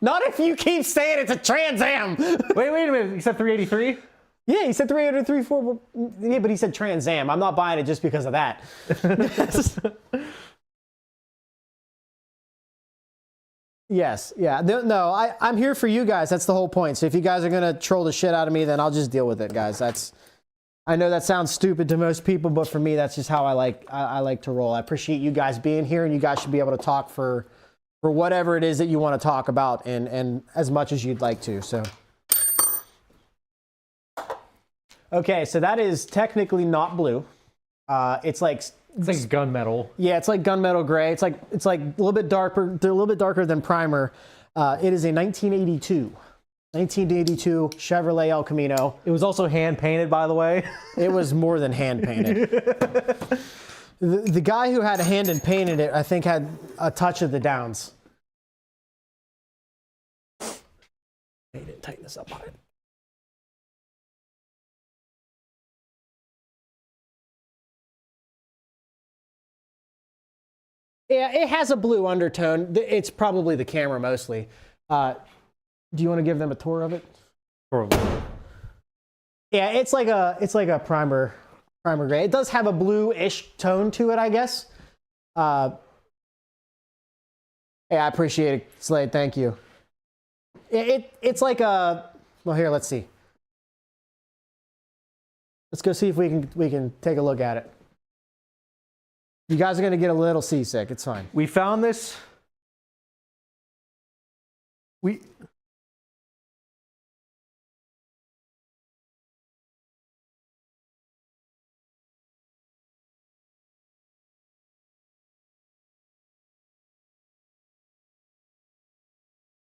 Not if you keep saying it's a Trans Am. Wait a minute. You said 383? Yeah, he said 383, 4. Yeah, but he said Trans Am. I'm not buying it just because of that. Yes, yeah. No, I'm here for you guys. That's the whole point. So if you guys are going to troll the shit out of me, then I'll just deal with it, guys. I know that sounds stupid to most people, but for me, that's just how I like to roll. I appreciate you guys being here, and you guys should be able to talk for whatever it is that you want to talk about, and as much as you'd like to. So, okay, so that is technically not blue. It's like gunmetal. Yeah, it's like gunmetal gray. It's like a little bit darker. They're a little bit darker than primer. It is a 1982 Chevrolet El Camino. It was also hand painted, by the way. It was more than hand painted. The guy who had a hand and painted it, I think, had a touch of the downs. I need to tighten this up on it. Yeah, it has a blue undertone. It's probably the camera mostly. Do you want to give them a tour of it? Yeah, it's like a primer gray. It does have a blue-ish tone to it, I guess. Yeah, I appreciate it, Slade. Thank you. It's like a. Well, here, let's see. Let's go see if we can take a look at it. You guys are going to get a little seasick. It's fine. We found this.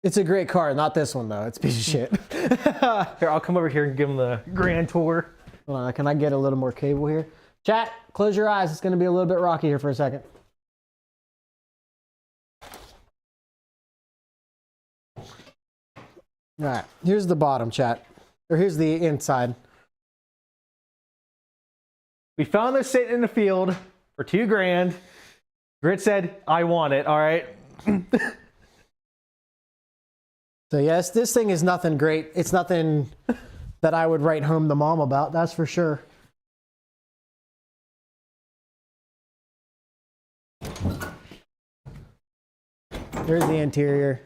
It's a great car. Not this one, though. It's a piece of shit. Here, I'll come over here and give him the grand tour. Hold on, can I get a little more cable here? Chat, close your eyes. It's going to be a little bit rocky here for a second. All right, here's the bottom, chat. Or here's the inside. We found this sitting in the field for $2,000. Grit said, I want it, all right? So yes, this thing is nothing great. It's nothing that I would write home to mom about, that's for sure. Here's the interior.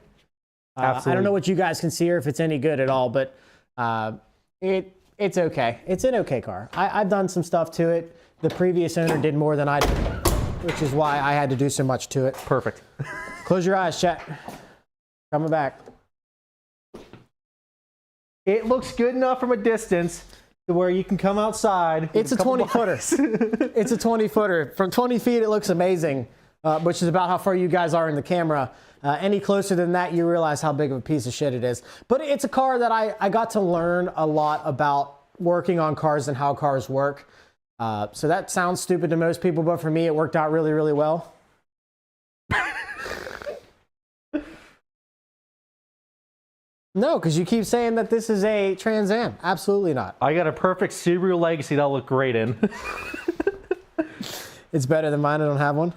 I don't know what you guys can see or if it's any good at all, but it's okay. It's an okay car. I've done some stuff to it. The previous owner did more than I did, which is why I had to do so much to it. Perfect. Close your eyes, chat. Coming back. It looks good enough from a distance to where you can come outside. It's a 20-footer. It's a 20-footer. From 20 feet, it looks amazing, which is about how far you guys are in the camera. Any closer than that, you realize how big of a piece of shit it is. But it's a car that I got to learn a lot about working on cars and how cars work. So that sounds stupid to most people, but for me, it worked out really, really well. No, because you keep saying that this is a Trans Am. Absolutely not. I got a perfect Subaru Legacy that'll look great in. It's better than mine. I don't have one.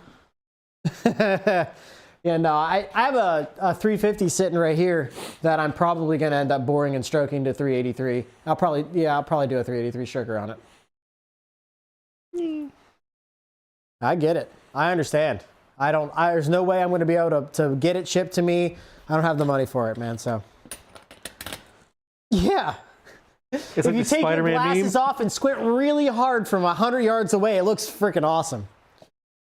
Yeah, no, I have a 350 sitting right here that I'm probably going to end up boring and stroking to 383. I'll probably do a 383 stroker on it. I get it. I understand. There's no way I'm going to be able to get it shipped to me. I don't have the money for it, man, so. Yeah. It's if like you the take Spider-Man your glasses meme. off and squint really hard from 100 yards away, it looks freaking awesome.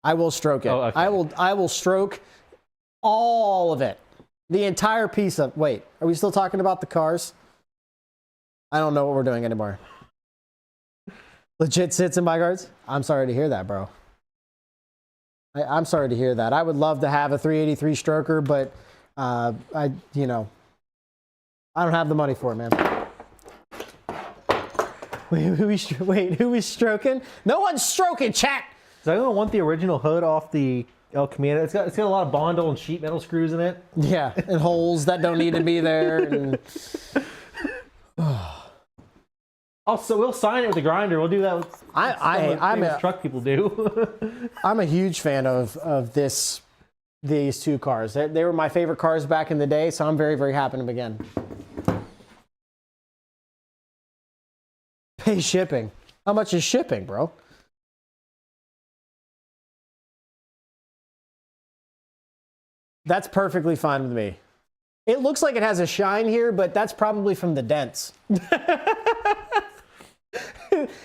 I will stroke it. Oh, okay. I will stroke all of it. The entire piece of... Wait, are we still talking about the cars? I don't know what we're doing anymore. Legit sits in my guards? I'm sorry to hear that, bro. I'm sorry to hear that. I would love to have a 383 stroker, but I don't have the money for it, man. Wait, who is stroking? No one's stroking, chat! Does anyone want the original hood off the El Camino? It's got a lot of Bondo and sheet metal screws in it. Yeah, and holes that don't need to be there. And... Also, we'll sign it with the grinder. We'll do that with I'm truck people do. I'm a huge fan of these two cars. They were my favorite cars back in the day, so I'm very, very happy to them again. Pay shipping. How much is shipping, bro? That's perfectly fine with me. It looks like it has a shine here, but that's probably from the dents.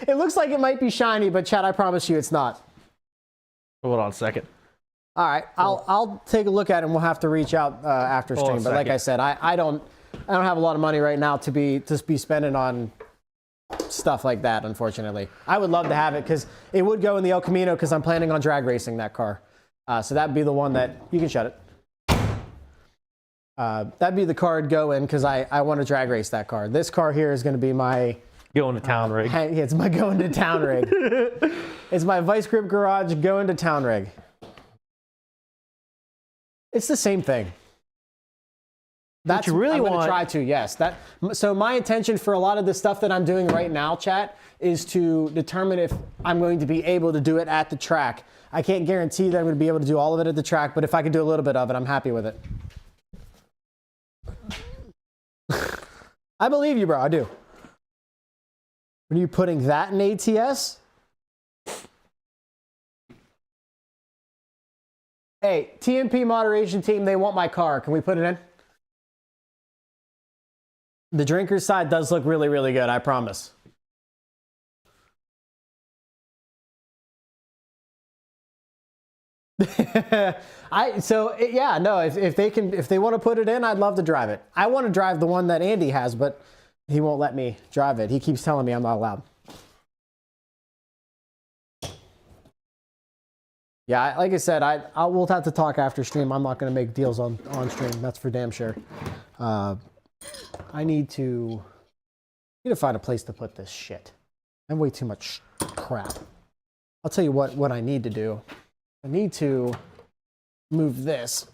It looks like it might be shiny, but Chad, I promise you it's not. Hold on a second. All right, I'll take a look at it and we'll have to reach out after Hold on stream. a But like second. I said, I don't have a lot of money right now to be spending on stuff like that, unfortunately. I would love to have it because it would go in the El Camino because I'm planning on drag racing that car. So that'd be the one that you can shut it. That'd be the car it'd go in because I want to drag race that car. This car here is going to be my Going to town rig. yeah, it's my going to town rig. It's my Vice Grip Garage going to town rig. It's the same thing. That's you really I'm want. Gonna try to, yes. So my intention for a lot of the stuff that I'm doing right now, chat, is to determine if I'm going to be able to do it at the track. I can't guarantee that I'm going to be able to do all of it at the track, but if I can do a little bit of it, I'm happy with it. I believe you, bro. I do. Are you putting that in ATS? Hey, TMP moderation team, they want my car. Can we put it in? The drinker's side does look really, really good, I promise. If they want to put it in, I'd love to drive it. I want to drive the one that Andy has, but he won't let me drive it. He keeps telling me I'm not allowed. Yeah, like I said, we'll have to talk after stream. I'm not going to make deals on stream. That's for damn sure. I need to find a place to put this shit. I have way too much crap. I'll tell you what I need to do. I need to move this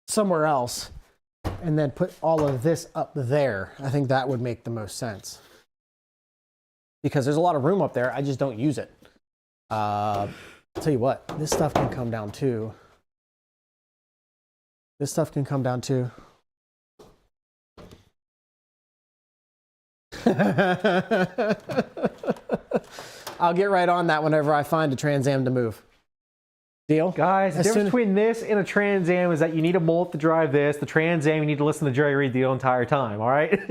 somewhere else and then put all of this up there. I think that would make the most sense. Because there's a lot of room up there. I just don't use it. I'll tell you what, this stuff can come down too. This stuff can come down too. I'll get right on that whenever I find a Trans Am to move. Deal? Guys, the difference between this and a Trans Am is that you need a mullet to drive this. The Trans Am, you need to listen to Jerry Reed the entire time, all right?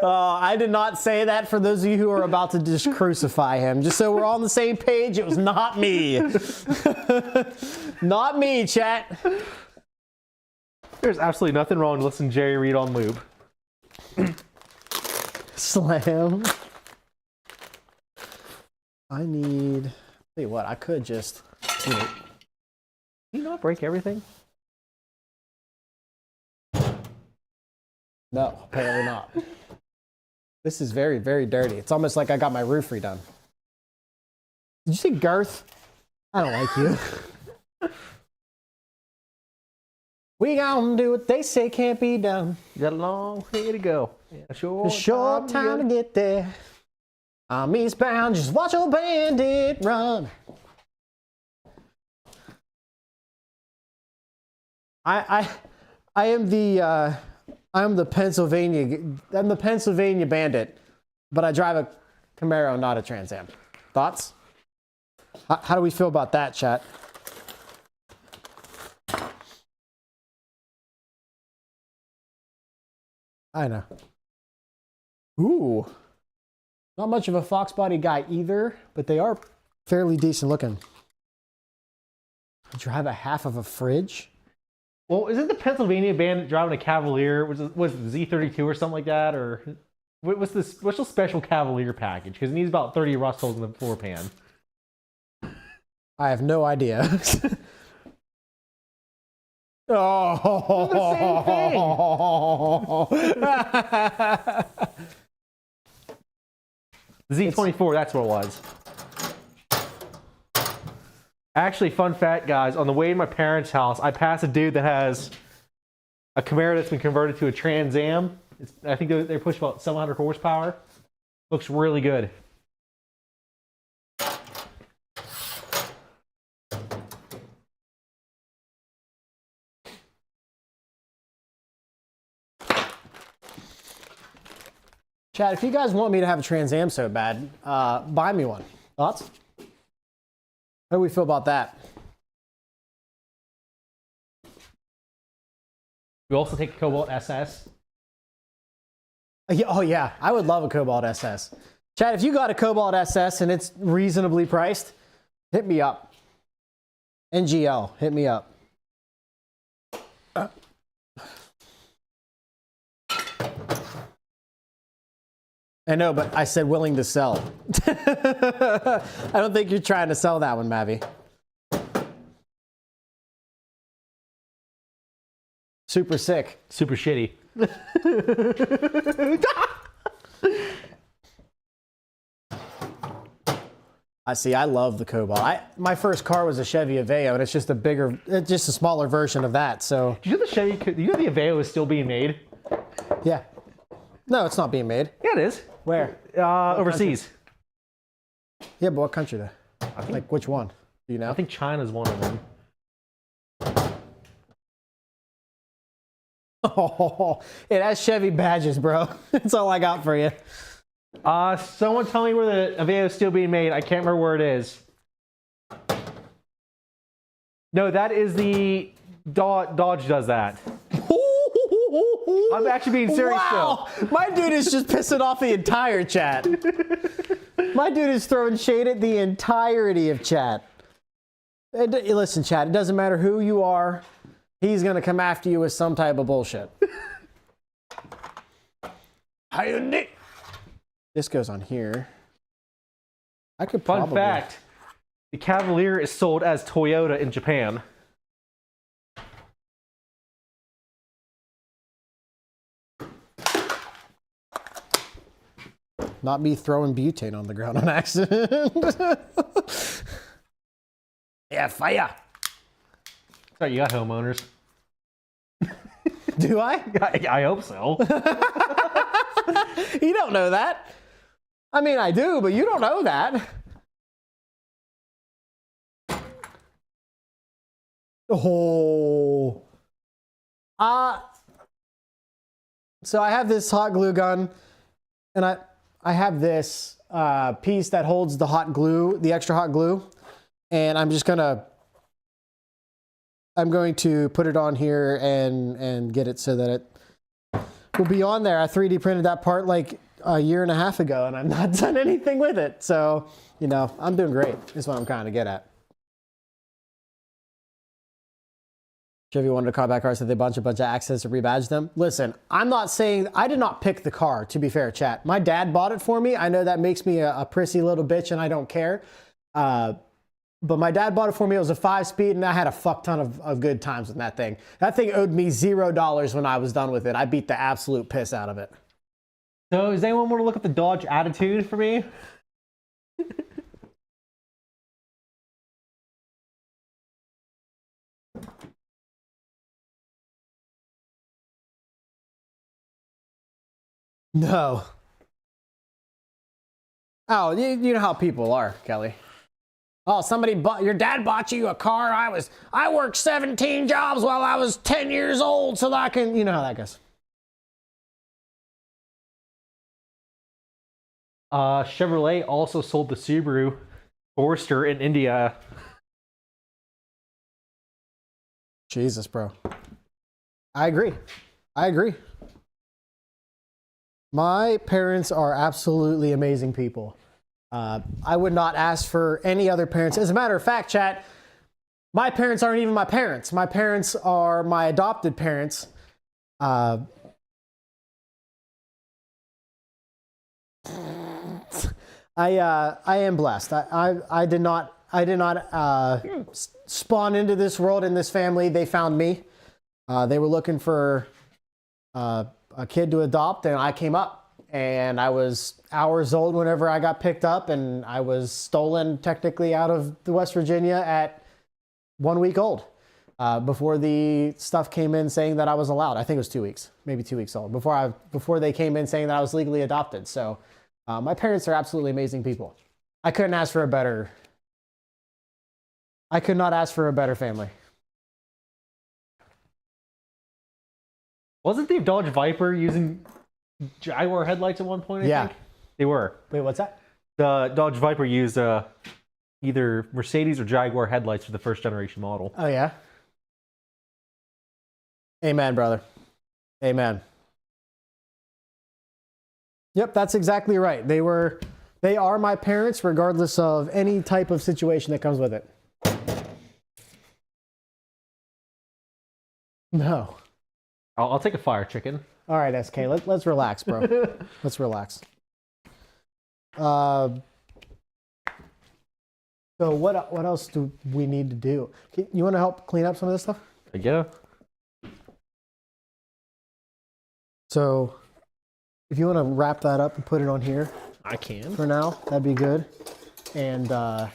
I did not say that for those of you who are about to just crucify him. Just so we're all on the same page, it was not me. Not me, chat. There's absolutely nothing wrong with listening to Jerry Reed on lube. Slam. I need... Tell you what, I could just... Can you not break everything? No, apparently not. This is very, very dirty. It's almost like I got my roof redone. Did you say girth? I don't like you. We gonna do what they say can't be done. You got a long way to go. A short time to get there. I'm eastbound, just watch old bandit run. I am the Pennsylvania bandit, but I drive a Camaro, not a Trans Am. Thoughts? How do we feel about that, chat? I know. Ooh. Not much of a Fox body guy either, but they are fairly decent looking. Drive a half of a fridge? Well, isn't the Pennsylvania bandit driving a Cavalier? Was it Z32 or something like that? Or what's the special Cavalier package? Because it needs about 30 rust holes in the floor pan. I have no idea. Oh, the same thing. Z24, that's what it was. Actually, fun fact, guys, on the way to my parents' house, I passed a dude that has a Camaro that's been converted to a Trans Am. I think they push about 700 horsepower. Looks really good. Chad, if you guys want me to have a Trans Am so bad, buy me one. Thoughts? How do we feel about that? You also take a Cobalt SS. Oh yeah, I would love a Cobalt SS. Chad, if you got a Cobalt SS and it's reasonably priced, hit me up. NGL, hit me up. I know, but I said willing to sell. I don't think you're trying to sell that one, Mavi. Super sick. Super shitty. I see. I love the Cobalt. My first car was a Chevy Aveo, and it's just a smaller version of that. So. Do you know the Aveo is still being made? Yeah. No, it's not being made. Yeah, it is. Where? Overseas. Yeah, but what country though? Like which one? Do you know? I think China's one of them. Oh, it has Chevy badges, bro. That's all I got for you. Someone tell me where the Aveo is still being made. I can't remember where it is. No, that is the Dodge does that. I'm actually being serious wow. still. My dude is just pissing off the entire chat. My dude is throwing shade at the entirety of chat. Listen, chat, it doesn't matter who you are. He's going to come after you with some type of bullshit. This goes on here. I could probably... Fun fact. The Cavalier is sold as Toyota in Japan. Not me throwing butane on the ground on accident. Yeah, fire. Sorry, you got homeowners. Do I? I hope so. You don't know that. I mean, I do, but you don't know that. Oh. So I have this hot glue gun, and I have this piece that holds the hot glue, the extra hot glue, and I'm going to put it on here and get it so that it will be on there. I 3D printed that part like a year and a half ago, and I've not done anything with it. So, you know, I'm doing great. Is what I'm kind of get at. Chevy wanted to car back cars, so they bunch of accents to rebadge them. Listen, I'm not saying, I did not pick the car, to be fair, chat. My dad bought it for me. I know that makes me a prissy little bitch and I don't care. But my dad bought it for me. It was a 5-speed and I had a fuck ton of good times with that thing. That thing owed me $0 when I was done with it. I beat the absolute piss out of it. So, does anyone want to look at the Dodge Attitude for me? No. Oh, you know how people are, Kelly. Oh, your dad bought you a car. I worked 17 jobs while I was 10 years old so that I can, you know how that goes. Chevrolet also sold the Subaru Forester in India. Jesus, bro. I agree. My parents are absolutely amazing people. I would not ask for any other parents. As a matter of fact, chat, my parents aren't even my parents. My parents are my adopted parents. I am blessed. I did not spawn into this world in this family. They found me. They were looking for a kid to adopt, and I came up, and I was hours old whenever I got picked up, and I was stolen technically out of the West Virginia at 1 week old, before the stuff came in saying that I was allowed. I think it was 2 weeks, maybe 2 weeks old, before they came in saying that I was legally adopted. So my parents are absolutely amazing people. I could not ask for a better family. Wasn't the Dodge Viper using Jaguar headlights at one point? I think they were. Wait, what's that? The Dodge Viper used either Mercedes or Jaguar headlights for the first generation model. Oh yeah. Amen, brother. Amen. Yep, that's exactly right. They are my parents regardless of any type of situation that comes with it. No. I'll take a fire chicken. All right, SK, let's relax, bro. Let's relax. So what else do we need to do? You want to help clean up some of this stuff? Yeah. So if you want to wrap that up and put it on here, I can. for now, that'd be good. And trying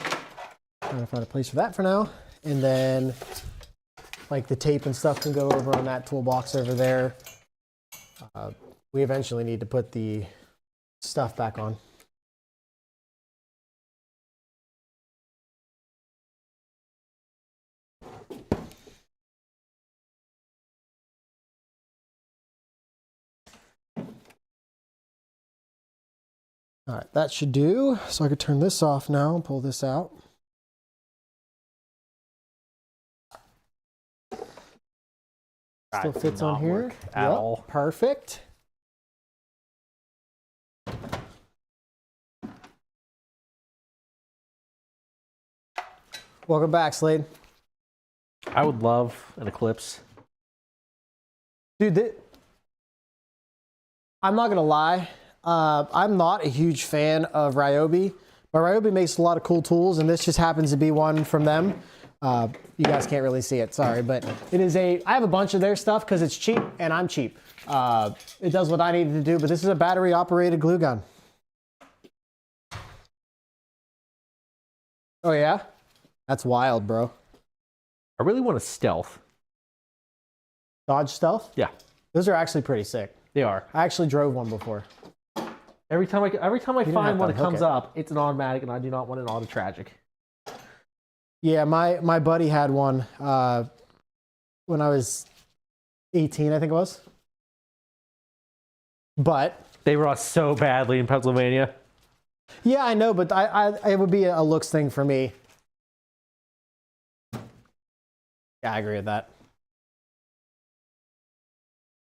to find a place for that for now. And then like the tape and stuff can go over on that toolbox over there. We eventually need to put the stuff back on. All right, that should do. So I could turn this off now and pull this out. Still fits on here at all. Perfect. Welcome back, Slade. I would love an Eclipse. Dude, I'm not gonna lie. I'm not a huge fan of Ryobi, But Ryobi makes a lot of cool tools, and this just happens to be one from them. You guys can't really see it, sorry, but it is I have a bunch of their stuff because it's cheap and I'm cheap. It does what I needed to do, but this is a battery operated glue gun. Oh yeah? That's wild, bro. I really want a stealth. Dodge Stealth? Yeah, Those are actually pretty sick. they are. I actually drove one before. Every time I have find one to that comes hook it. up, it's an automatic, and I do not want an auto tragic. Yeah, my buddy had one when I was 18, I think it was. But They rust so badly in Pennsylvania. yeah, I know, but it would be a looks thing for me. Yeah, I agree with that.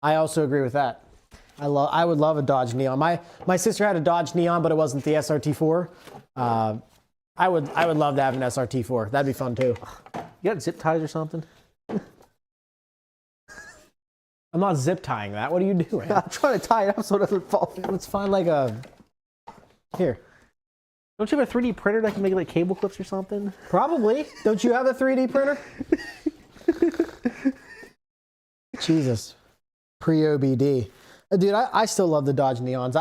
I also agree with that. I would love a Dodge Neon. My sister had a Dodge Neon, but it wasn't the SRT4. I would love to have an SRT4. That'd be fun too. You got zip ties or something? I'm not zip tying that. What are you doing? I'm trying to tie it up so it doesn't fall. Let's find like a here. Don't you have a 3D printer that can make like cable clips or something? Probably. Don't you have a 3D printer? Jesus. Pre-OBD. Dude, I still love the Dodge Neons.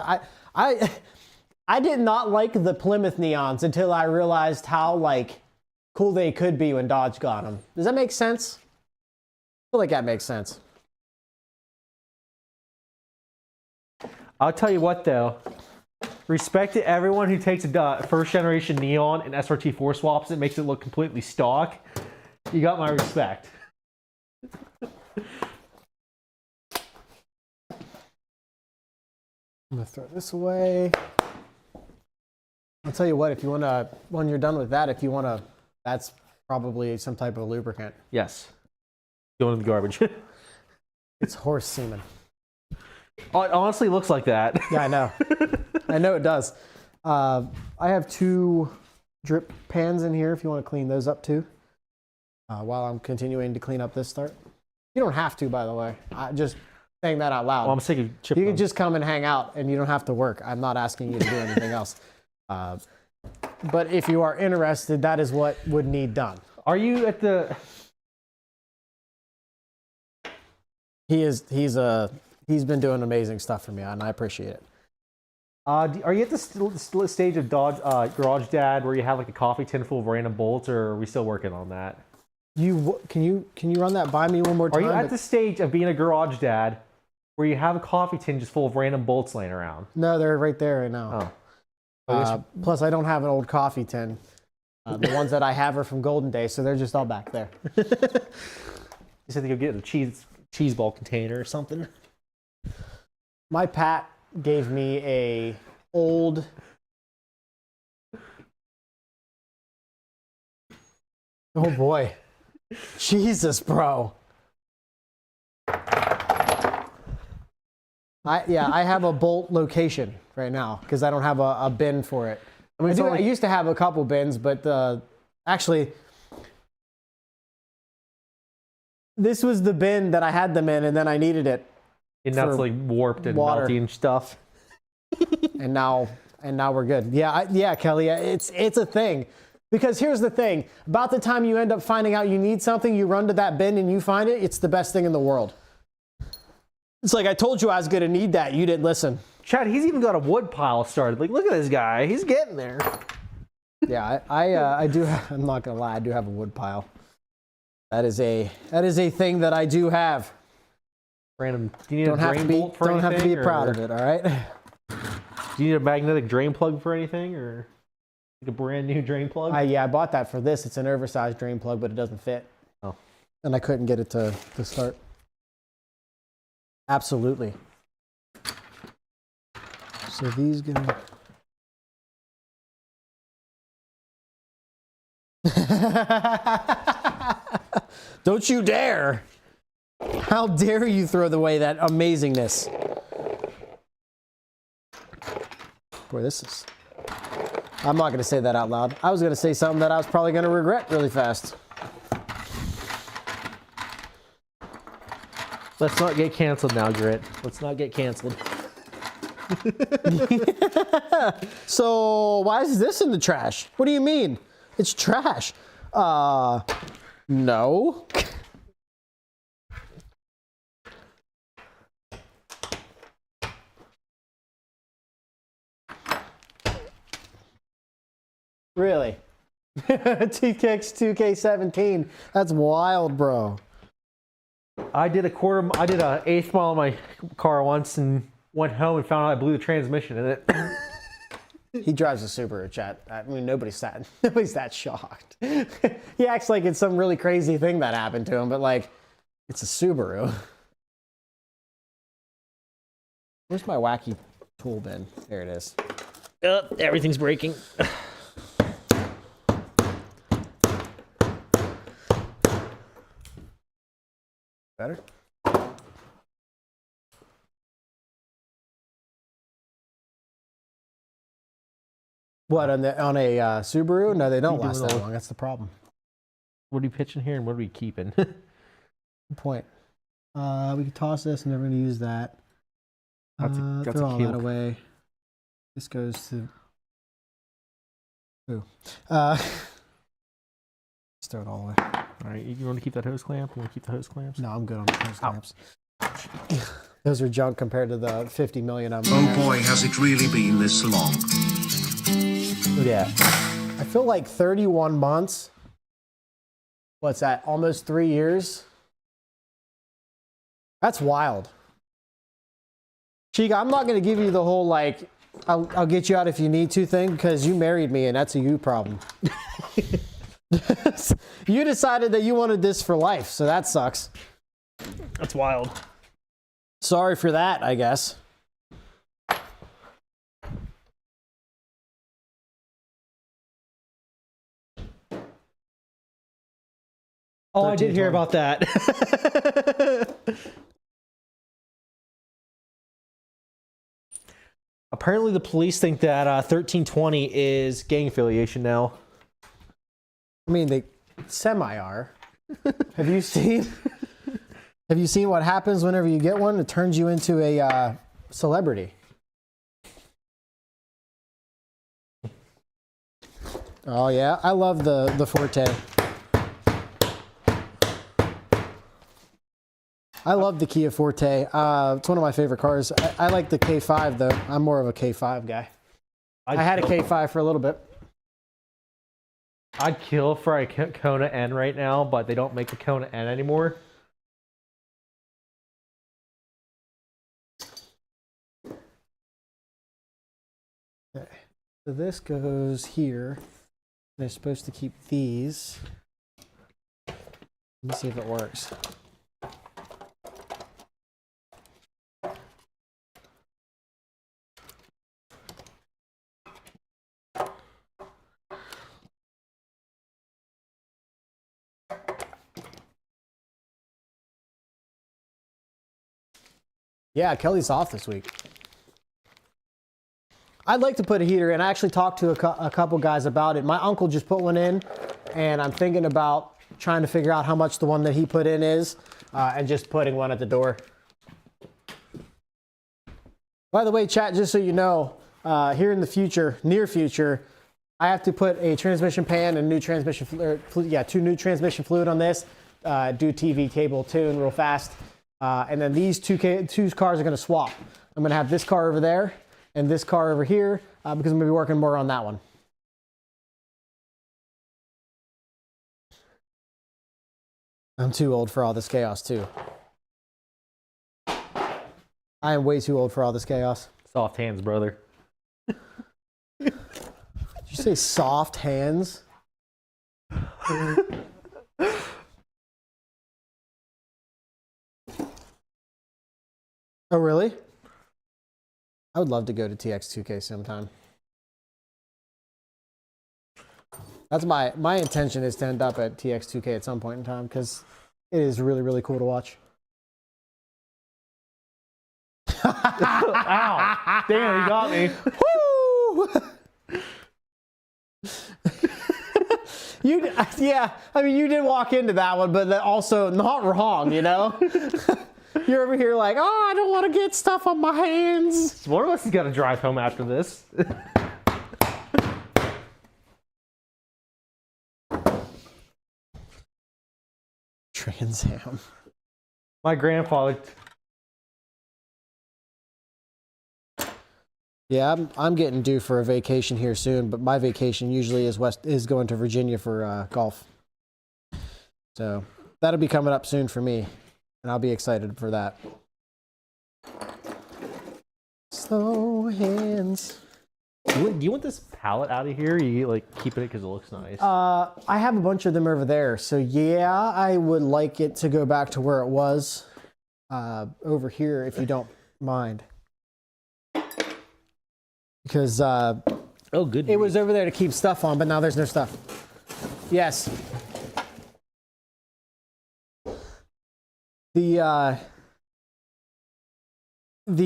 I did not like the Plymouth Neons until I realized how like cool they could be when Dodge got them. Does that make sense? I feel like that makes sense. I'll tell you what though. Respect to everyone who takes a first generation Neon and SRT4 swaps it, makes it look completely stock. You got my respect. I'm gonna throw this away. I'll tell you what, if you wanna, when you're done with that, if you wanna, that's probably some type of lubricant. Yes. Going in the garbage. It's horse semen. It honestly looks like that. Yeah, I know. I know it does. I have 2 drip pans in here if you want to clean those up too. While I'm continuing to clean up this start. You don't have to, by the way. Just saying that out loud. Well, I'm sick of chip. You can just come and hang out and you don't have to work. I'm not asking you to do anything else. But if you are interested, that is what would need done. Are you at the... He's been doing amazing stuff for me, and I appreciate it. Are you at the stage of Garage Dad where you have like a coffee tin full of random bolts, or are we still working on that? Can you run that by me one more time? Are you at the stage of being a Garage Dad where you have a coffee tin just full of random bolts laying around? No, they're right there right now. Oh. Plus, I don't have an old coffee tin. The ones that I have are from Golden Days, so they're just all back there. You said to go get a cheese ball container or something. My Pat gave me a old oh boy, Jesus, bro. I have a bolt location right now because I don't have a bin for it. I used to have a couple bins, but actually this was the bin that I had them in, and then I needed it. And now it's like warped and water. melty and stuff. and now we're good. Yeah, Kelly, it's a thing. Because here's the thing, about the time you end up finding out you need something, you run to that bin and you find it, it's the best thing in the world. It's like, I told you I was gonna need that, you didn't listen. Chad, he's even got a wood pile started. Like, look at this guy, he's getting there. Yeah, I do, I'm not gonna lie, I do have a wood pile. That is a thing that I do have. Random, do you need a drain bolt for anything? Don't have to be proud of it, all right? Do you need a magnetic drain plug for anything, or like a brand new drain plug? Yeah, I bought that for this. It's an oversized drain plug, but it doesn't fit. Oh. And I couldn't get it to start. Absolutely. So these gonna... Don't you dare! How dare you throw away that amazingness? Boy, this is... I'm not going to say that out loud. I was going to say something that I was probably going to regret really fast. Let's not get canceled now, Grit. Let's not get canceled. So why is this in the trash? What do you mean? It's trash. No. Really? T-Kicks 2K17. That's wild, bro. I did an eighth mile on my car once and went home and found out I blew the transmission in it. He drives a Subaru, chat. I mean, nobody's that shocked. He acts like it's some really crazy thing that happened to him, but like, it's a Subaru. Where's my wacky tool bin? There it is. Everything's breaking. Better? What, on a Subaru? No, they don't last that long. That's the problem. What are you pitching here and what are we keeping? Good point. We can toss this and never going to use that. That's throw a all cable. that away. This goes to... Ooh. Let's throw it all away. All right, you want to keep that hose clamp? You want to keep the hose clamps? No, I'm good on the hose clamps. Those are junk compared to the 50 million of them. Oh boy, has it really been this long? Yeah. I feel like 31 months. What's that? Almost 3 years? That's wild. Chica, I'm not going to give you the whole, like, I'll get you out if you need to thing, because you married me and that's a you problem. You decided that you wanted this for life, so that sucks. That's wild. Sorry for that, I guess. Oh, I did hear about that. Apparently the police think that 1320 is gang affiliation now. I mean, they semi are. Have you seen what happens whenever you get one? It turns you into a celebrity. Oh yeah, I love the Forte. I love the Kia Forte. It's one of my favorite cars. I like the K5 though. I'm more of a K5 guy. I had a K5 for a little bit. I'd kill for a Kona N right now, but they don't make the Kona N anymore. Okay. So this goes here. They're supposed to keep these. Let me see if it works. Yeah, Kelly's off this week. I'd like to put a heater in. I actually talked to a couple guys about it. My uncle just put one in, and I'm thinking about trying to figure out how much the one that he put in is, and just putting one at the door. By the way, chat, just so you know, here in the future, near future, I have to put a transmission pan and new transmission, two new transmission fluid on this, do TV cable tune real fast. And then these two cars are going to swap. I'm going to have this car over there and this car over here because I'm going to be working more on that one. I'm too old for all this chaos too. I am way too old for all this chaos. Soft hands, brother. Did you say soft hands? Oh, really? I would love to go to TX2K sometime. That's my intention is to end up at TX2K at some point in time because it is really, really cool to watch. Ow! Damn, he got me. Yeah, I mean, you did walk into that one, but also not wrong, you know? You're over here like, oh, I don't want to get stuff on my hands. One of us has got to drive home after this. Trans Am. My grandfather. Yeah, I'm getting due for a vacation here soon, but my vacation usually is going to Virginia for golf. So that'll be coming up soon for me, and I'll be excited for that. Slow hands. Do you want this palette out of here? Or you like keeping it because it looks nice? I have a bunch of them over there, so yeah, I would like it to go back to where it was over here, if you don't mind. Because oh, good. it was over there to keep stuff on, but now there's no stuff. Yes. The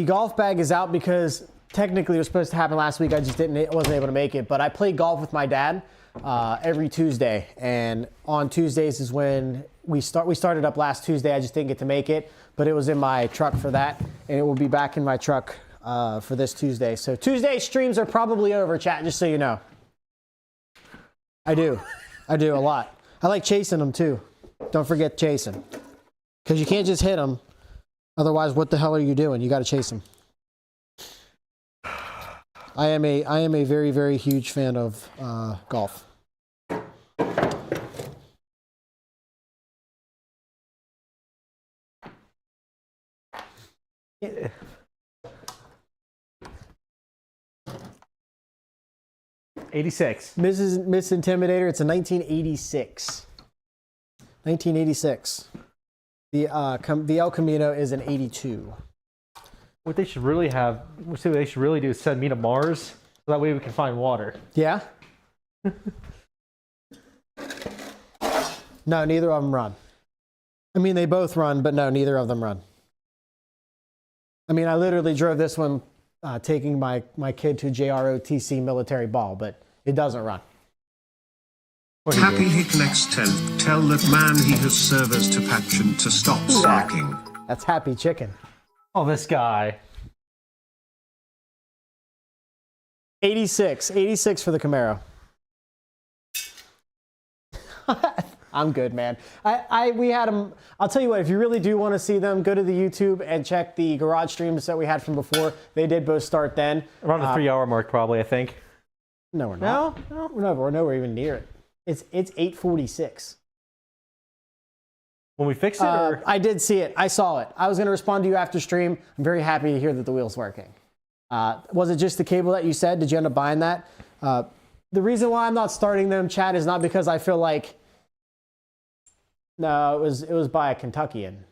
golf bag is out because technically it was supposed to happen last week. I just wasn't able to make it. But I play golf with my dad every Tuesday, and on Tuesdays is when we started up last Tuesday. I just didn't get to make it, but it was in my truck for that, and it will be back in my truck for this Tuesday. So Tuesday streams are probably over, chat, just so you know. I do a lot. I like chasing them too. Don't forget chasing, because you can't just hit them. Otherwise, what the hell are you doing? You got to chase them. I am a very, very huge fan of golf. Yeah. '86. Miss Intimidator, it's a 1986. 1986. The El Camino is an 82. What they should really do is send me to Mars, so that way we can find water. Yeah? No, neither of them run. I mean, they both run, but no, neither of them run. I mean, I literally drove this one taking my kid to JROTC military ball, but it doesn't run. Happy Hick next 10. Tell that man he has servers to patch and to stop slacking. That's Happy Chicken. Oh, this guy. 86 for the Camaro. I'm good, man. We had them. I'll tell you what, if you really do want to see them, go to the YouTube and check the garage streams that we had from before. They did both start then. Around the 3-hour mark, probably, I think. No, we're not. No, we're nowhere even near it. It's 8:46. When we fix it, or? I did see it. I saw it. I was going to respond to you after stream. I'm very happy to hear that the wheel's working. Was it just the cable that you said? Did you end up buying that? The reason why I'm not starting them, chat, is not because I feel like. No, it was by a Kentuckian.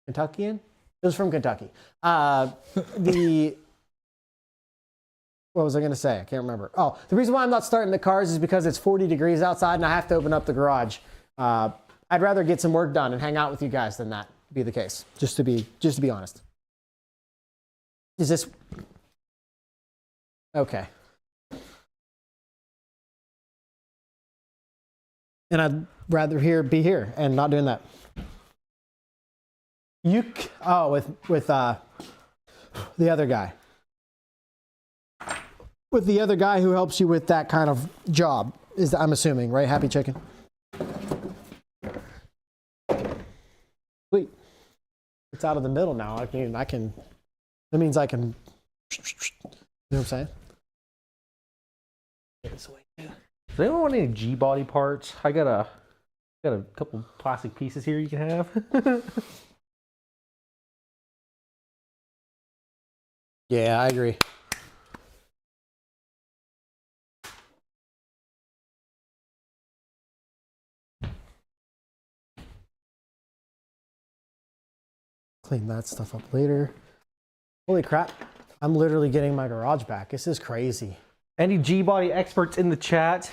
Kentuckian? It was from Kentucky. What was I going to say? I can't remember. Oh, the reason why I'm not starting the cars is because it's 40 degrees outside and I have to open up the garage. I'd rather get some work done and hang out with you guys than that be the case. Just to be honest. Is this okay? And I'd rather be here and not doing that. With the other guy. With the other guy who helps you with that kind of job, I'm assuming, right? Happy Chicken. Sweet. It's out of the middle now. I can. That means I can. You know what I'm saying? This way too. Does anyone want any G-body parts? I got a couple plastic pieces here you can have. Yeah, I agree. Clean that stuff up later. Holy crap. I'm literally getting my garage back. This is crazy. Any G-body experts in the chat?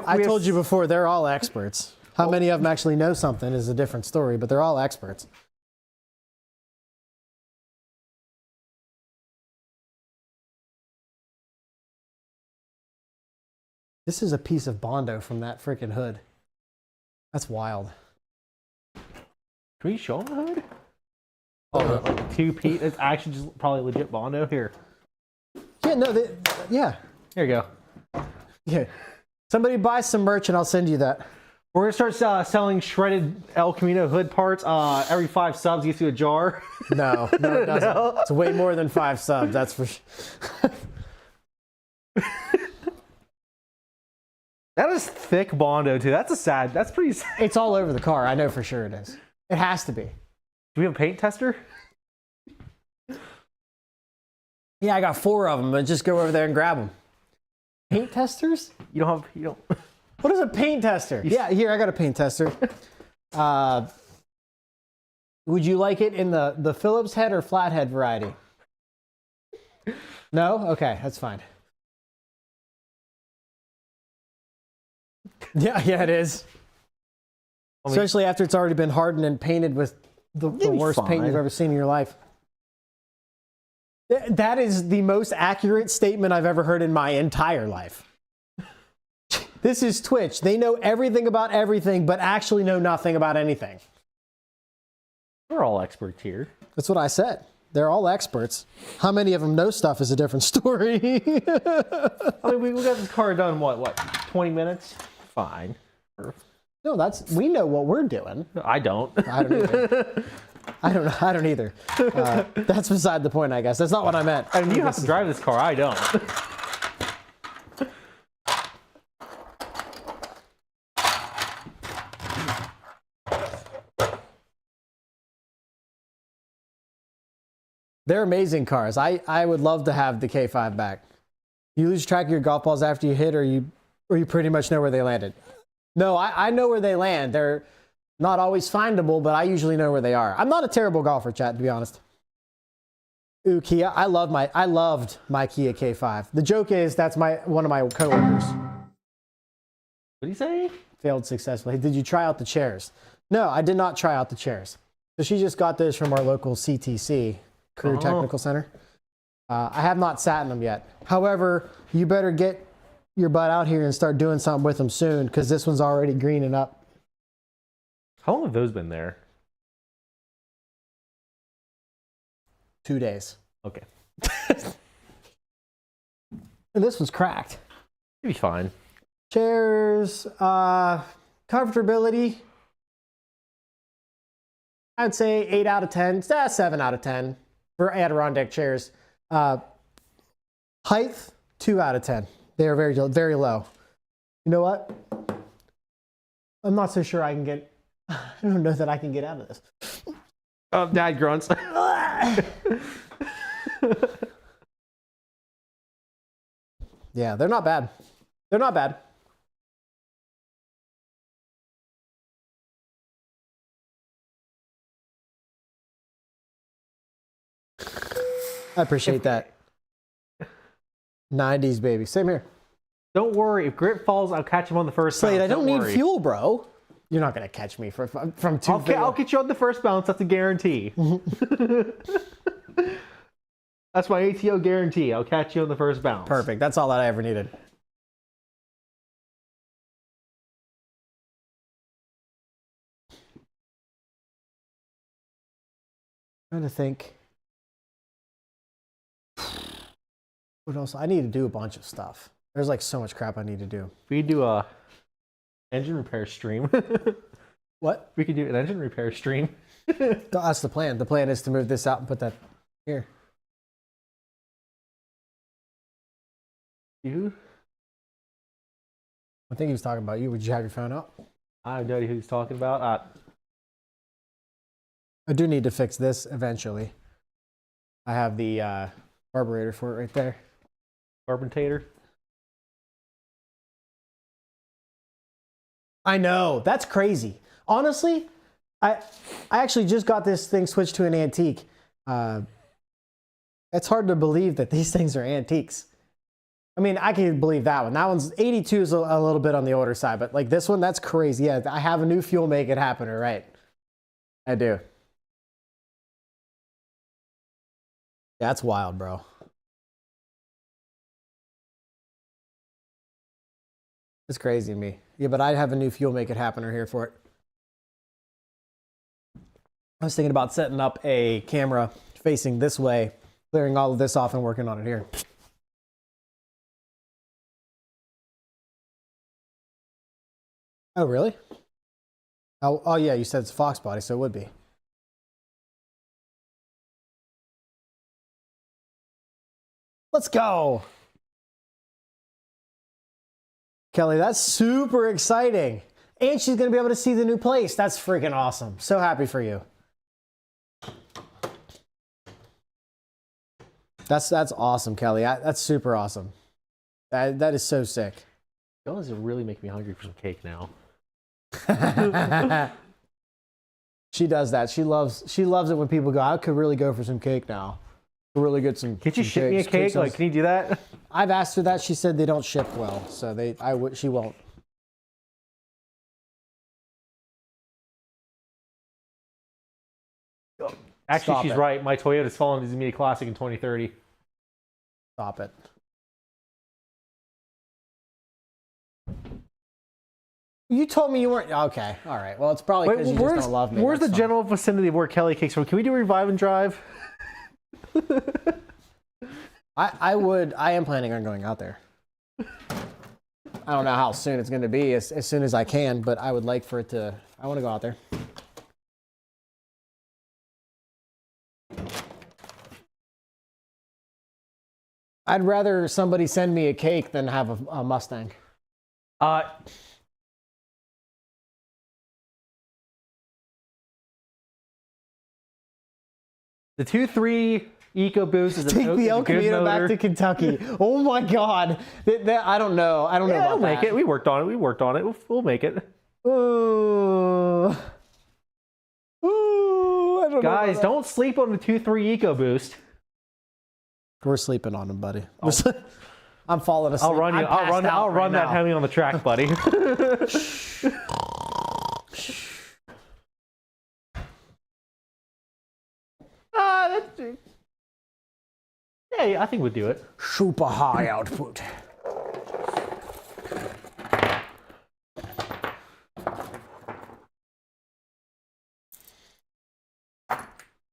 I told you before, they're all experts. How many of them actually know something is a different story, but they're all experts. This is a piece of Bondo from that freaking hood. That's wild. Can we show them the hood? Oh, like 2P. It's actually just probably legit Bondo. Here. Yeah, no, yeah. Here you go. Yeah. Somebody buy some merch and I'll send you that. We're gonna start selling shredded El Camino hood parts. Every 5 subs gets you a jar. No, it doesn't. No. It's way more than 5 subs, that's for sure. That is thick Bondo too. That's pretty sad. It's all over the car. I know for sure it is. It has to be. Do we have a paint tester? Yeah, I got 4 of them, but just go over there and grab them. Paint testers? You don't. What is a paint tester? Yeah, here, I got a paint tester. Would you like it in the Phillips head or flathead variety? No? Okay, that's fine. Yeah, it is. Especially after it's already been hardened and painted with the worst paint you've ever seen in your life. That is the most accurate statement I've ever heard in my entire life. This is Twitch. They know everything about everything, but actually know nothing about anything. We're all experts here. That's what I said. They're all experts. How many of them know stuff is a different story. I mean, we got this car done, what, 20 minutes? Fine. No, we know what we're doing. I don't. I don't either. I don't either. That's beside the point, I guess. That's not what I meant. I mean, you have to drive this car. I don't. They're amazing cars. I would love to have the K5 back. You lose track of your golf balls after you hit, or you pretty much know where they landed. No, I know where they land. They're not always findable, but I usually know where they are. I'm not a terrible golfer, chat, to be honest. Ooh, Kia. I loved my Kia K5. The joke is that's one of my coworkers. What did he say? Failed successfully. Did you try out the chairs? No, I did not try out the chairs. So she just got those from our local CTC, Career Technical Center. I have not sat in them yet. However, you better get your butt out here and start doing something with them soon, because this one's already greening up. How long have those been there? 2 days. Okay. And this one's cracked. You'll be fine. Chairs, comfortability. I'd say 8 out of 10, 7 out of 10 for Adirondack chairs. Height, 2 out of 10. They are very, very low. You know what? I'm not so sure I can get, I don't know that I can get out of this. Oh, Dad grunts. Yeah, they're not bad. They're not bad. I appreciate that. 90s, baby. Same here. Don't worry. If Grip falls, I'll catch him on the first Slade, bounce. I don't need worry. fuel, bro. You're not going to catch me from 2 I'll get you on the first bounce. That's a guarantee. That's my ATO guarantee. I'll catch you on the first bounce. Perfect. That's all that I ever needed. Trying to think. What else? I need to do a bunch of stuff. There's like so much crap I need to do. We do a engine repair stream. What? We could do an engine repair stream. That's the plan. The plan is to move this out and put that here. You? I think he was talking about you. Would you have your phone up? I have no idea who he's talking about. I do need to fix this eventually. I have the carburetor for it right there. Carbontator. I know. That's crazy. Honestly, I actually just got this thing switched to an antique. It's hard to believe that these things are antiques. I mean, I can believe that one. That one's 82 is a little bit on the older side, but like this one, that's crazy. Yeah, I have a new fuel, make it happen, all right? I do. That's wild, bro. It's crazy to me. Yeah, but I have a new fuel, make it happen, or here for it. I was thinking about setting up a camera facing this way, clearing all of this off and working on it here. Oh, really? Oh yeah, you said it's a Fox body, so it would be. Let's go. Kelly, that's super exciting. And she's going to be able to see the new place. That's freaking awesome. So happy for you. That's awesome, Kelly. That's super awesome. That is so sick. Y'all is really making me hungry for some cake now. She does that. She loves it when people go, I could really go for some cake now. Really good some. Can't you ship me a cake? Like, can you do that? I've asked her that. She said they don't ship well, so she won't. Actually, Stop she's it. right. My Toyota's falling to me a classic in 2030. Stop it. You told me you weren't. Okay, all right. Well, it's probably because you just don't love me. Where's the That's fine. general vicinity of where Kelly cakes from? Can we do Revive and Drive? I am planning on going out there. I don't know how soon it's going to be, as soon as I can, but I would like for it to, I want to go out there. I'd rather somebody send me a cake than have a Mustang. The 2.3 EcoBoost is Take the El Camino back to Kentucky. Oh my God. I don't know. I don't know about we'll that. make it. We worked on it. We'll make it. Ooh. Ooh, I don't Guys, know don't sleep on the 2.3 EcoBoost. We're sleeping on him, buddy. I'm falling asleep. I'll run you. I'll run that Hemi on the track, buddy. Yeah, I think we'd do it. Super high output.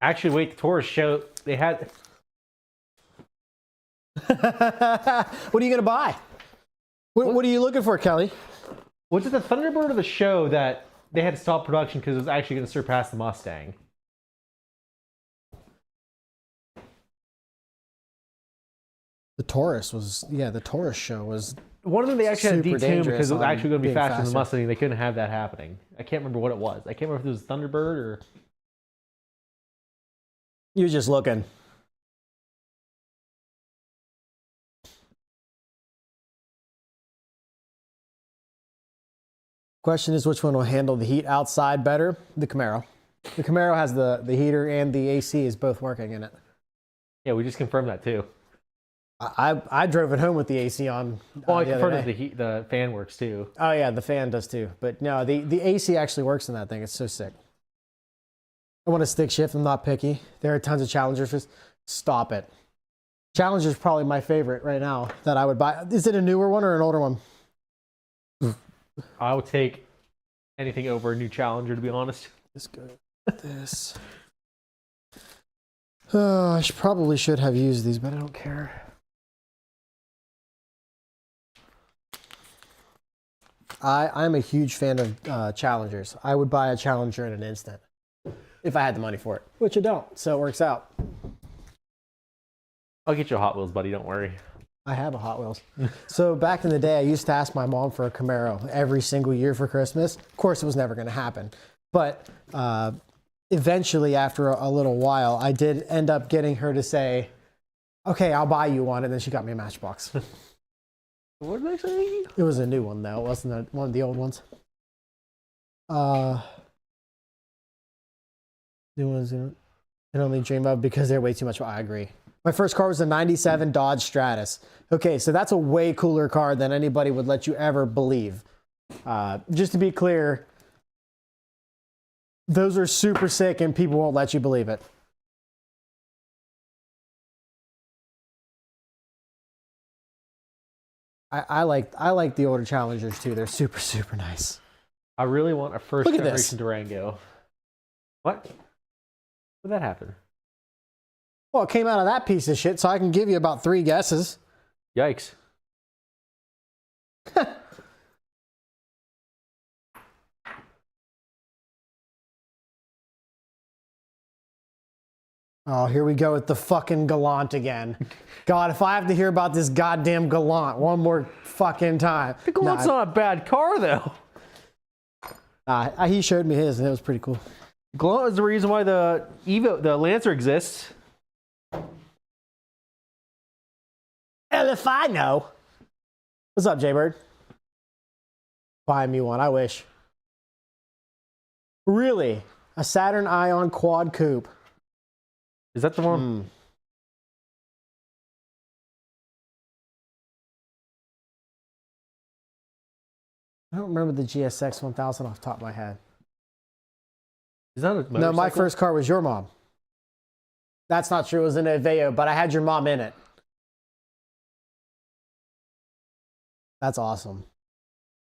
Actually, wait, the tourist show, they had... What are you going to buy? What are you looking for, Kelly? Was it the Thunderbird or the show that they had to stop production because it was actually going to surpass the Mustang? The Taurus was, the Taurus show was... One of them they actually had to Super detune because it was dangerous actually going to be being faster than the faster. Mustang. They couldn't have that happening. I can't remember what it was. I can't remember if it was Thunderbird or... You're just looking. Question is, which one will handle the heat outside better? The Camaro. The Camaro has the heater and the AC is both working in it. Yeah, we just confirmed that too. I drove it home with the AC on. Well, I the other confirmed day. that the fan works too. Oh yeah, the fan does too. But no, the AC actually works in that thing. It's so sick. I want a stick shift. I'm not picky. There are tons of Challengers. Stop it. Challenger's probably my favorite right now that I would buy. Is it a newer one or an older one? I would take anything over a new Challenger, to be honest. Let's go with this. Oh, I probably should have used these, but I don't care. I'm a huge fan of Challengers. I would buy a Challenger in an instant if I had the money for it, which I don't, so it works out. I'll get you a Hot Wheels, buddy. Don't worry. I have a Hot Wheels. So back in the day, I used to ask my mom for a Camaro every single year for Christmas. Of course, it was never going to happen. But eventually, after a little while, I did end up getting her to say, okay, I'll buy you one. And then she got me a Matchbox. What did I say? It was a new one, though. It wasn't one of the old ones. New ones I can only dream of because they're way too much. I agree. My first car was a 97 Dodge Stratus. Okay, so that's a way cooler car than anybody would let you ever believe. Just to be clear, those are super sick and people won't let you believe it. I like the older Challengers too. They're super, super nice. I really want a first Look at this. generation Durango. What? How'd that happen? Well, it came out of that piece of shit, so I can give you about 3 guesses. Yikes. Oh, here we go with the fucking Gallant again. God, if I have to hear about this goddamn Gallant one more fucking time. The Gallant's not a bad car, though. He showed me his, and it was pretty cool. Gallant is the reason why the Lancer exists. Hell if I know. What's up, Jaybird? Buy me one, I wish. Really? A Saturn Ion Quad Coupe. Is that the one? I don't remember the GSX 1000 off the top of my head. Is that a motorcycle? No, my first car was your mom. That's not true. It was an Aveo, but I had your mom in it. That's awesome.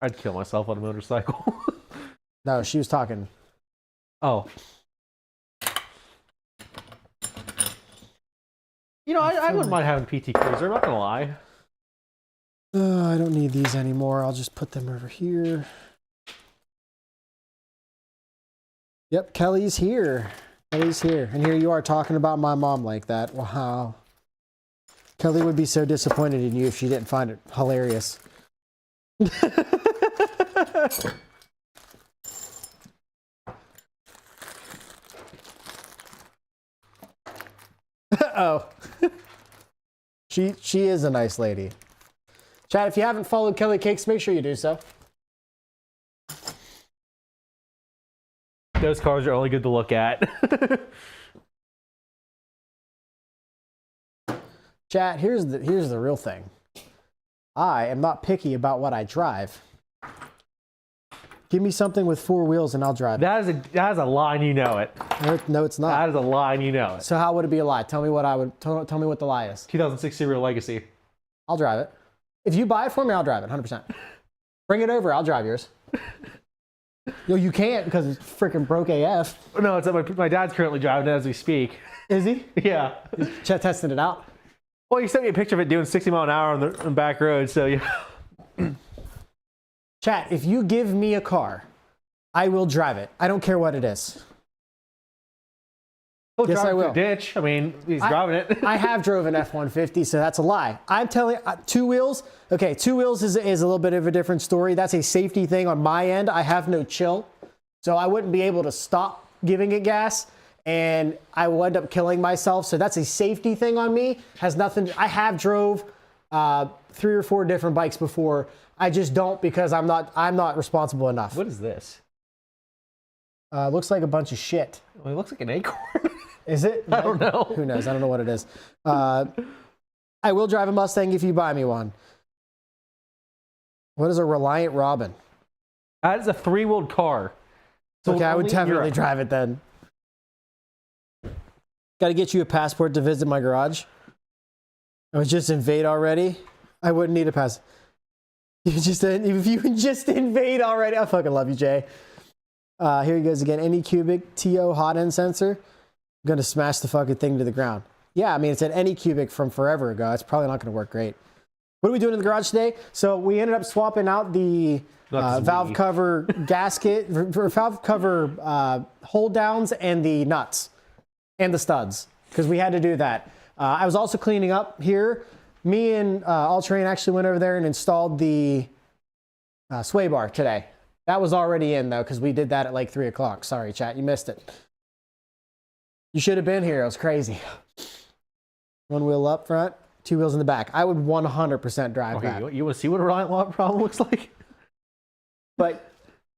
I'd kill myself on a motorcycle. No, she was talking. Oh. You know, I wouldn't mind having PT Cruiser, I'm not gonna lie. I don't need these anymore. I'll just put them over here. Yep, Kelly's here. Kelly's here. And here you are talking about my mom like that. Wow. Kelly would be so disappointed in you if she didn't find it hilarious. Oh. She is a nice lady. Chad, if you haven't followed Kelly Cakes, make sure you do so. Those cars are only good to look at. Chat, here's the real thing. I am not picky about what I drive. Give me something with 4 wheels and I'll drive it. That is a lie and you know it. No, it's not. That is a lie and you know it. So how would it be a lie? Tell me what the lie is. 2006 Serial Legacy. I'll drive it. If you buy it for me, I'll drive it, 100%. Bring it over, I'll drive yours. Yo, you can't because it's freaking broke AF. No, it's my dad's currently driving it as we speak. Is he? Yeah. Chet testing it out. Well, you sent me a picture of it doing 60 mile an hour on the back road, so yeah. Chat, if you give me a car, I will drive it. I don't care what it is. He'll Yes, drive I it will. through the ditch. I mean, he's driving it. I have drove an F-150, so that's a lie. I'm telling you, 2 wheels. Okay, 2 wheels is a little bit of a different story. That's a safety thing on my end. I have no chill, so I wouldn't be able to stop giving it gas, and I will end up killing myself. So that's a safety thing on me. Has nothing. I have drove 3 or 4 different bikes before. I just don't because I'm not responsible enough. What is this? Looks like a bunch of shit. Well, it looks like an acorn. Is it? I don't know. Who knows? I don't know what it is. I will drive a Mustang if you buy me one. What is a Reliant Robin? That is a 3-wheeled car. So Okay, I would only definitely Europe. drive it then. Got to get you a passport to visit my garage. I was just invade already. I wouldn't need a pass. If you can just invade already, I fucking love you, Jay. Here he goes again. Any cubic TO hot end sensor. I'm gonna smash the fucking thing to the ground. Yeah, I mean it's an any cubic from forever ago. It's probably not gonna work great. What are we doing in the garage today? So we ended up swapping out the valve cover gasket, or valve cover hold downs and the nuts and the studs because we had to do that. I was also cleaning up here. Me and All Terrain actually went over there and installed the sway bar today. That was already in though because we did that at like 3 o'clock. Sorry, chat, you missed it. You should have been here. It was crazy. 1 wheel up front, 2 wheels in the back. I would 100% drive that. You want to see what a Reliant Lot problem looks like? But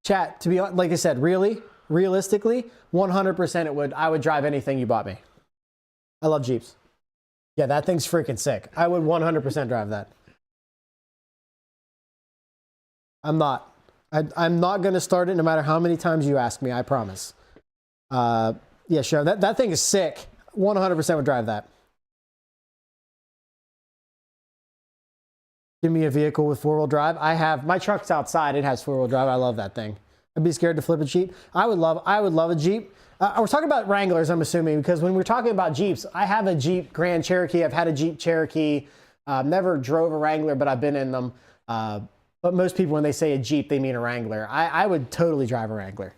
chat, to be honest, like I said, realistically, 100% I would drive anything you bought me. I love Jeeps. Yeah, that thing's freaking sick. I would 100% drive that. I'm not going to start it no matter how many times you ask me, I promise. Yeah, sure. That thing is sick. 100% would drive that. Give me a vehicle with 4-wheel drive. My truck's outside. It has 4-wheel drive. I love that thing. I'd be scared to flip a Jeep. I would love a Jeep. We're talking about Wranglers, I'm assuming, because when we're talking about Jeeps, I have a Jeep Grand Cherokee. I've had a Jeep Cherokee. Never drove a Wrangler, but I've been in them. But most people, when they say a Jeep, they mean a Wrangler. I would totally drive a Wrangler.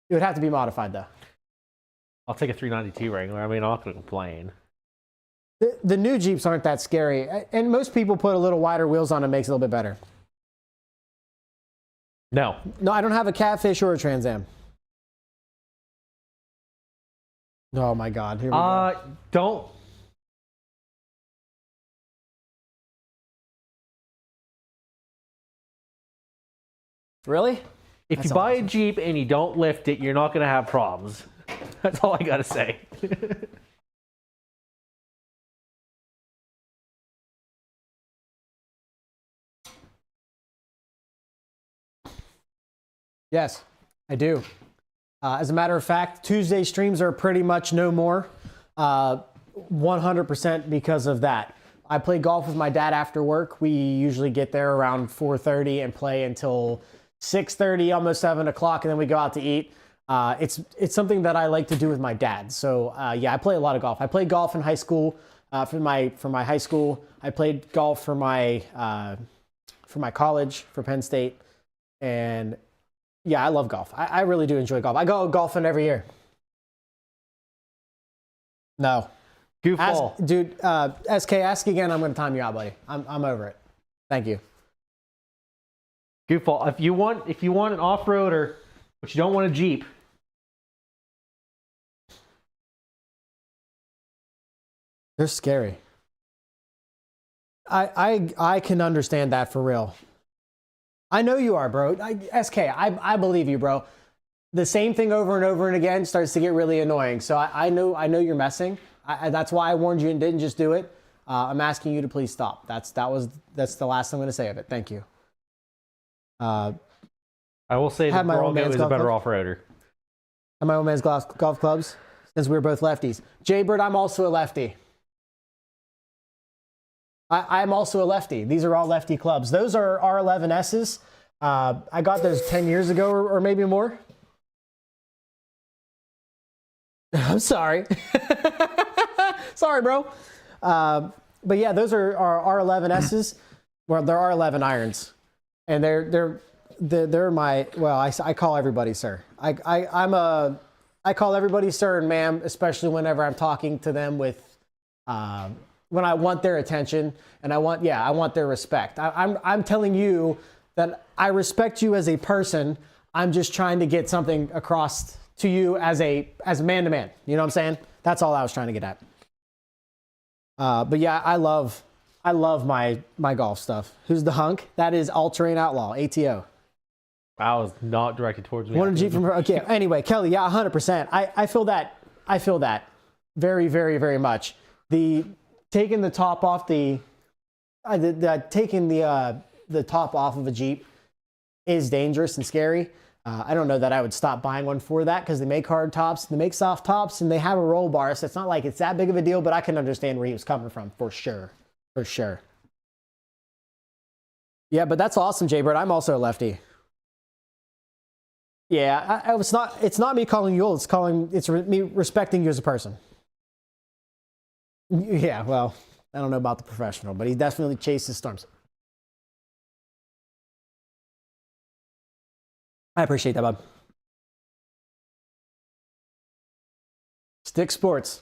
It would have to be modified, though. I'll take a 392 Wrangler. I mean, I'm not going to complain. The new Jeeps aren't that scary. And most people put a little wider wheels on it, makes it a little bit better. No. No, I don't have a Catfish or a Trans Am. Oh, my God. Here we go. Don't. Really? If That's you buy awesome. a Jeep and you don't lift it, you're not going to have problems. That's all I got to say. Yes, I do. As a matter of fact, Tuesday streams are pretty much no more. 100% because of that. I play golf with my dad after work. We usually get there around 4:30 and play until 6:30, almost 7 o'clock, and then we go out to eat. It's something that I like to do with my dad. So yeah, I play a lot of golf. I played golf in high school. For my high school, I played golf for my college, for Penn State, and yeah, I love golf. I really do enjoy golf. I go golfing every year. No. Goofball. Dude, SK, ask again. I'm going to time you out, buddy. I'm over it. Thank you. Goofball. If you want an off-roader, but you don't want a Jeep, They're scary. I can understand that for real. I know you are, bro. SK, I believe you, bro. The same thing over and over and again starts to get really annoying. So I know you're messing. That's why I warned you and didn't just do it. I'm asking you to please stop. That's the last I'm going to say of it. Thank you. I will say that Bronco is a better off-roader. And my old man's golf clubs, since we're both lefties. Jaybird, I'm also a lefty. I'm also a lefty. These are all lefty clubs. Those are R11Ss. I got those 10 years ago or maybe more. I'm sorry. Sorry, bro. But yeah, those are R11Ss. Well, they're R11 irons. And they're my, well, I call everybody sir. I call everybody sir and ma'am, especially whenever I'm talking to them with, when I want their attention and I want their respect. I'm telling you that I respect you as a person. I'm just trying to get something across to you as man to man. You know what I'm saying? That's all I was trying to get at. But yeah, I love my golf stuff. Who's the hunk? That is All Terrain Outlaw, ATO. I was not directed towards me. One of Jeep from her. Okay. Anyway, Kelly, yeah, 100%. I feel that. I feel that very, very, very much. Taking the top off taking the top off of a Jeep is dangerous and scary. I don't know that I would stop buying one for that because they make hard tops, they make soft tops, and they have a roll bar, so it's not like it's that big of a deal, but I can understand where he was coming from for sure. For sure. Yeah, but that's awesome, Jaybird. I'm also a lefty. Yeah, it's not me calling you old, it's me respecting you as a person. Yeah, well, I don't know about the professional, but he definitely chases storms. I appreciate that, bud. Stick sports.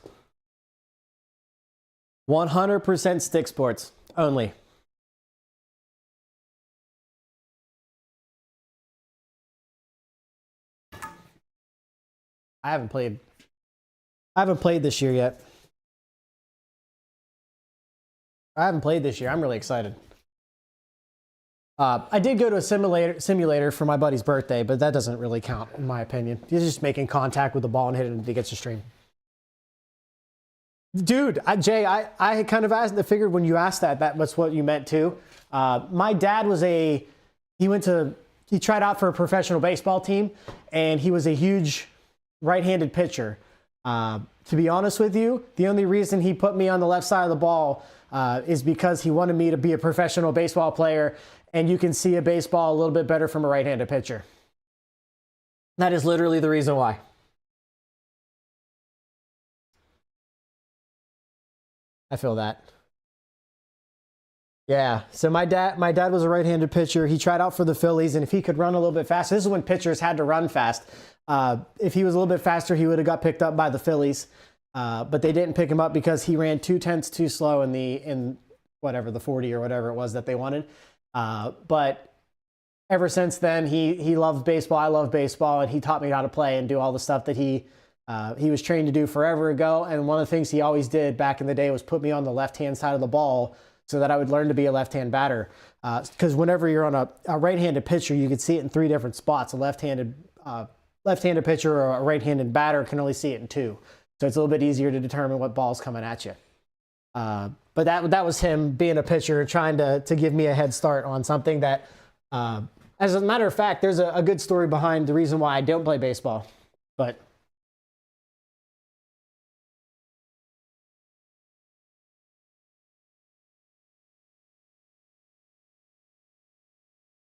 100% stick sports only. I haven't played this year yet. I haven't played this year. I'm really excited. I did go to a simulator for my buddy's birthday, but that doesn't really count, in my opinion. He's just making contact with the ball and hitting it against the stream. Dude, Jay, I kind of asked, I figured when you asked that was what you meant too. My dad was he tried out for a professional baseball team, and he was a huge right-handed pitcher. To be honest with you, the only reason he put me on the left side of the ball is because he wanted me to be a professional baseball player, and you can see a baseball a little bit better from a right-handed pitcher. That is literally the reason why. I feel that. Yeah. So my dad was a right-handed pitcher. He tried out for the Phillies, and if he could run a little bit faster, this is when pitchers had to run fast. If he was a little bit faster, he would have got picked up by the Phillies. But they didn't pick him up because he ran 2/10 too slow in whatever, the 40 or whatever it was that they wanted. But ever since then, he loved baseball. I love baseball, and he taught me how to play and do all the stuff that he was trained to do forever ago. And one of the things he always did back in the day was put me on the left-hand side of the ball so that I would learn to be a left-hand batter. Because whenever you're on a right-handed pitcher, you can see it in 3 different spots. A left-handed pitcher or a right-handed batter can only see it in 2. So it's a little bit easier to determine what ball's coming at you. But that was him being a pitcher, trying to give me a head start on something that, as a matter of fact, there's a good story behind the reason why I don't play baseball. But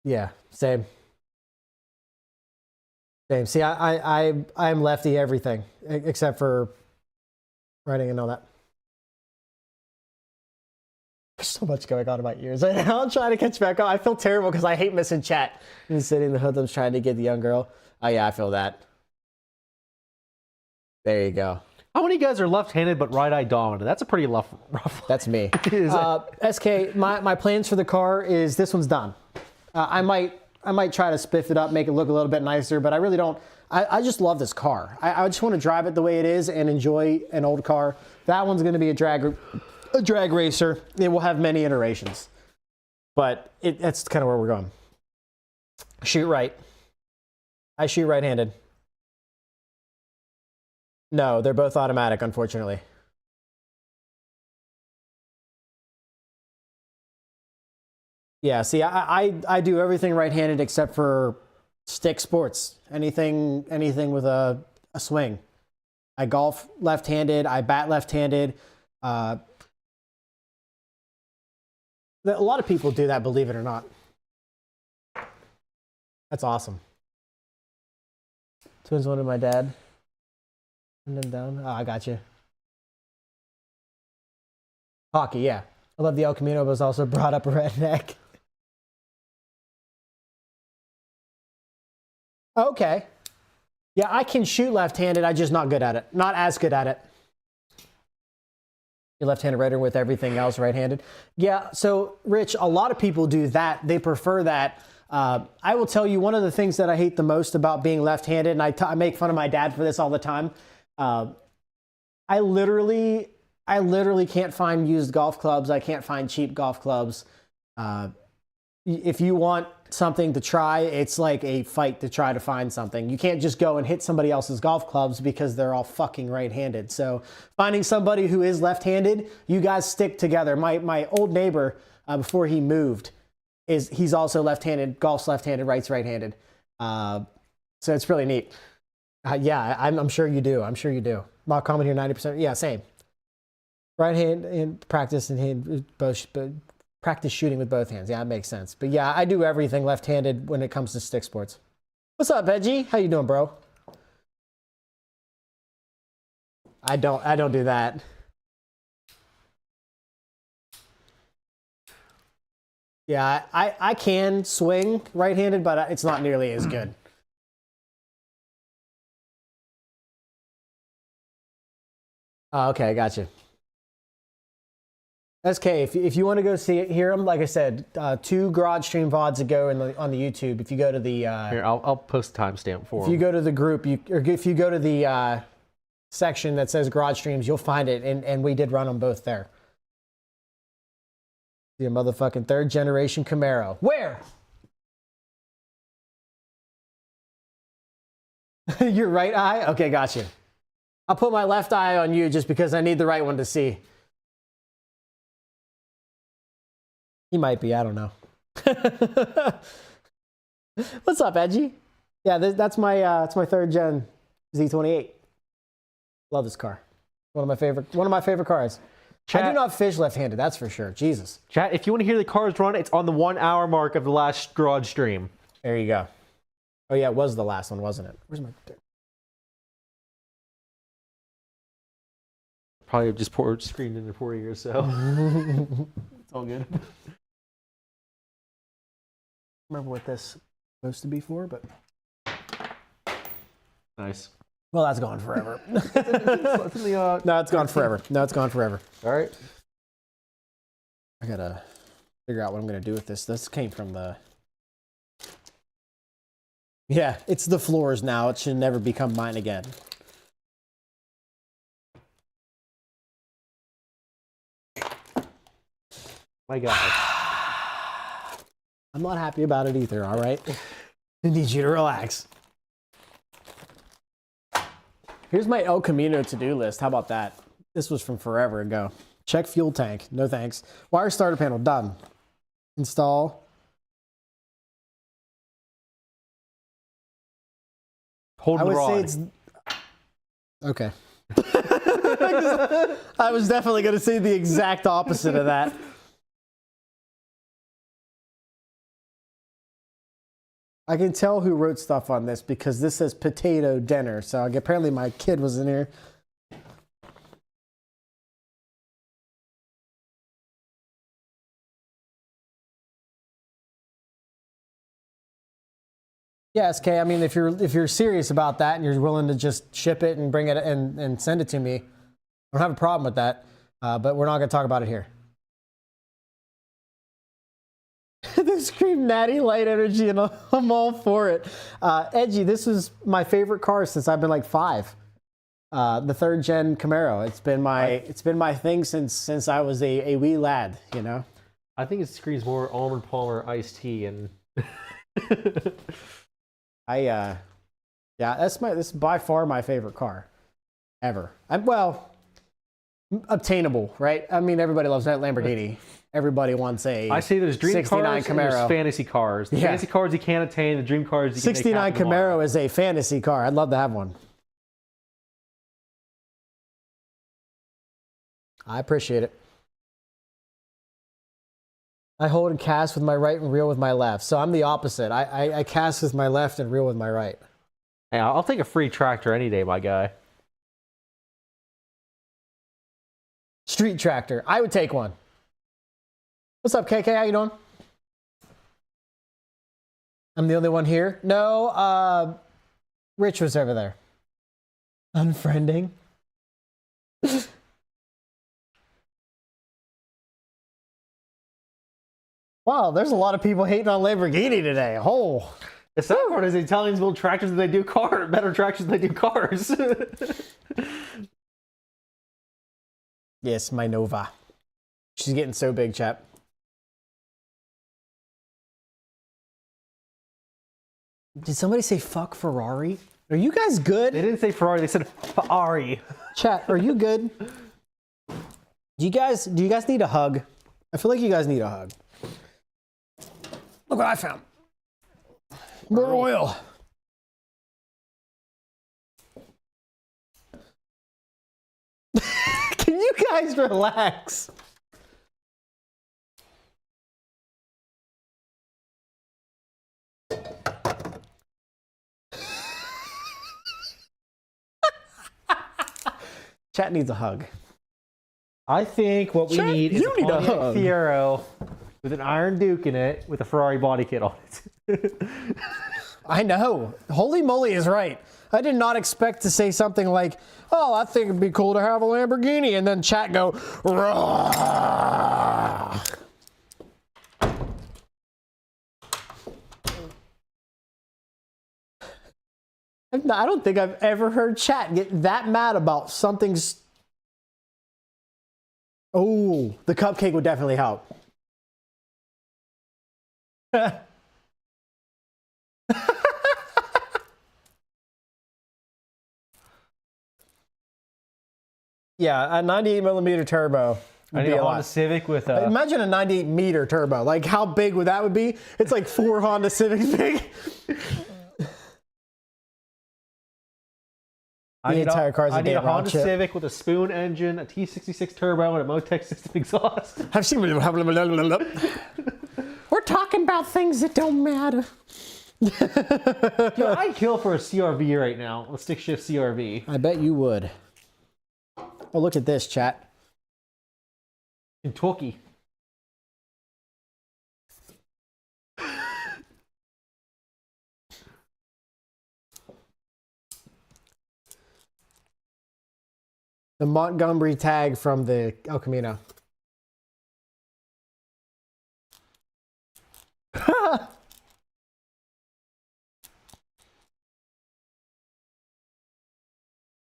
yeah, same. Same. See, I'm lefty everything except for writing and all that. There's so much going on in my ears right now. I'm trying to catch back up. I feel terrible because I hate missing chat. And sitting in the hoodlums trying to get the young girl. Oh yeah, I feel that. There you go. How many guys are left-handed but right-eye dominant? That's a pretty rough. That's me. Is it? SK, my plans for the car is this one's done. I might try to spiff it up, make it look a little bit nicer, but I really don't. I just love this car. I just want to drive it the way it is and enjoy an old car. That one's going to be a drag racer. It will have many iterations, but that's kind of where we're going. Shoot right. I shoot right-handed. No, they're both automatic, unfortunately. Yeah, see, I do everything right-handed except for stick sports. Anything with a swing. I golf left-handed. I bat left-handed. A lot of people do that, believe it or not. That's awesome. Twins wanted my dad. And then down. Oh, I got you. Hockey, yeah. I love the El Camino, but was also brought up a redneck. Okay. Yeah, I can shoot left-handed. I'm just not good at it. Not as good at it. You're left-handed writer with everything else right-handed. Yeah, so Rich, a lot of people do that. They prefer that. I will tell you one of the things that I hate the most about being left-handed, and I make fun of my dad for this all the time. I literally can't find used golf clubs. I can't find cheap golf clubs. If you want something to try, it's like a fight to try to find something. You can't just go and hit somebody else's golf clubs because they're all fucking right-handed. So finding somebody who is left-handed, you guys stick together. My old neighbor, before he moved, he's also left-handed, golf's left-handed, right's right-handed. So it's really neat. Yeah, I'm sure you do. I'm sure you do. Mock comment here, 90%. Yeah, same. Right hand and practice and hand both, but practice shooting with both hands. Yeah, that makes sense. But yeah, I do everything left-handed when it comes to stick sports. What's up, Veggie? How you doing, bro? I don't do that. Yeah, I can swing right-handed, but it's not nearly as good. Oh, okay, I got you. SK, if you want to go hear them, like I said, 2 Garage Stream VODs ago on the YouTube. If you go to the Here, I'll post a timestamp for if you go to the group, or if you go to the section that says Garage Streams, you'll find it, and we did run them both there. The motherfucking 3rd generation Camaro. Where? Your right eye? Okay, got you. I'll put my left eye on you just because I need the right one to see. He might be, I don't know. What's up, Edgy? Yeah, that's my 3rd gen Z28. Love this car. One of my favorite cars. Chat, I do not fish left-handed, that's for sure. Jesus. Chat, if you want to hear the cars run, it's on the 1 hour mark of the last garage stream. There you go. Oh yeah, it was the last one, wasn't it? Where's my? Probably just screened in 4 years, so it's all good. Remember what this is supposed to be for, but Nice. well, that's gone forever. It's in the, No, it's gone forever. No, it's gone forever. all right. I gotta figure out what I'm gonna do with this. This came from the. Yeah, it's the floors now. It should never become mine again. My God. I'm not happy about it either, all right? I need you to relax. Here's my El Camino to-do list. How about that? This was from forever ago. Check fuel tank. No thanks. Wire starter panel. Done. Install. Hold I the would rod. say it's... Okay. I was definitely going to say the exact opposite of that. I can tell who wrote stuff on this because this says potato dinner. So apparently my kid was in here. Yeah, SK. I mean, if you're serious about that and you're willing to just ship it and bring it and send it to me, I don't have a problem with that. But we're not going to talk about it here. They scream natty light energy and I'm all for it. Edgy, this is my favorite car since I've been like 5. The 3rd gen Camaro. It's been my thing since I was a wee lad, you know. I think it screams more Armored Palmer iced tea and yeah, this is by far my favorite car ever. Obtainable, right? I mean, everybody loves that Lamborghini. Everybody wants a I say there's dream 69 cars and there's Camaro. fantasy cars. The Yeah. fantasy cars you can't attain, the dream cars you can make 69 happen tomorrow. Camaro is a fantasy car. I'd love to have one. I appreciate it. I hold and cast with my right and reel with my left. So I'm the opposite. I cast with my left and reel with my right. Hey, I'll take a free tractor any day, my guy. Street tractor. I would take one. What's up, KK? How you doing? I'm the only one here. No, Rich was over there. Unfriending. Wow, there's a lot of people hating on Lamborghini today. Oh. The sad part is Italians build tractors than they do better tractors than they do cars. Yes, my Nova. She's getting so big, chap. Did somebody say fuck Ferrari? Are you guys good? They didn't say Ferrari, they said Ferrari. Chat, are you good? Do you guys need a hug? I feel like you guys need a hug. Look what I found. More oil. Can you guys relax? Chat needs a hug. I think what we Chat, need is you a need a Pontiac hug. Fiero with an Iron Duke in it with a Ferrari body kit on it. I know. Holy moly is right. I did not expect to say something like, oh, I think it'd be cool to have a Lamborghini, and then chat go, "Rah." I don't think I've ever heard chat get that mad about something's. Oh, the cupcake would definitely help. Yeah, a 98 millimeter turbo would I be need a a Honda lot. Civic with a... Imagine a 98 meter turbo. Like, how big would that would be? It's like 4 Honda Civics big. The entire car's a I need a damn round Honda chip. Civic with a spoon engine, a T66 turbo, and a Motec system exhaust. I've seen. We're talking about things that don't matter. Dude, I'd kill for a CRV right now. A stick shift CRV. I bet you would. Oh, look at this, chat. Kentucky. The Montgomery tag from the El Camino.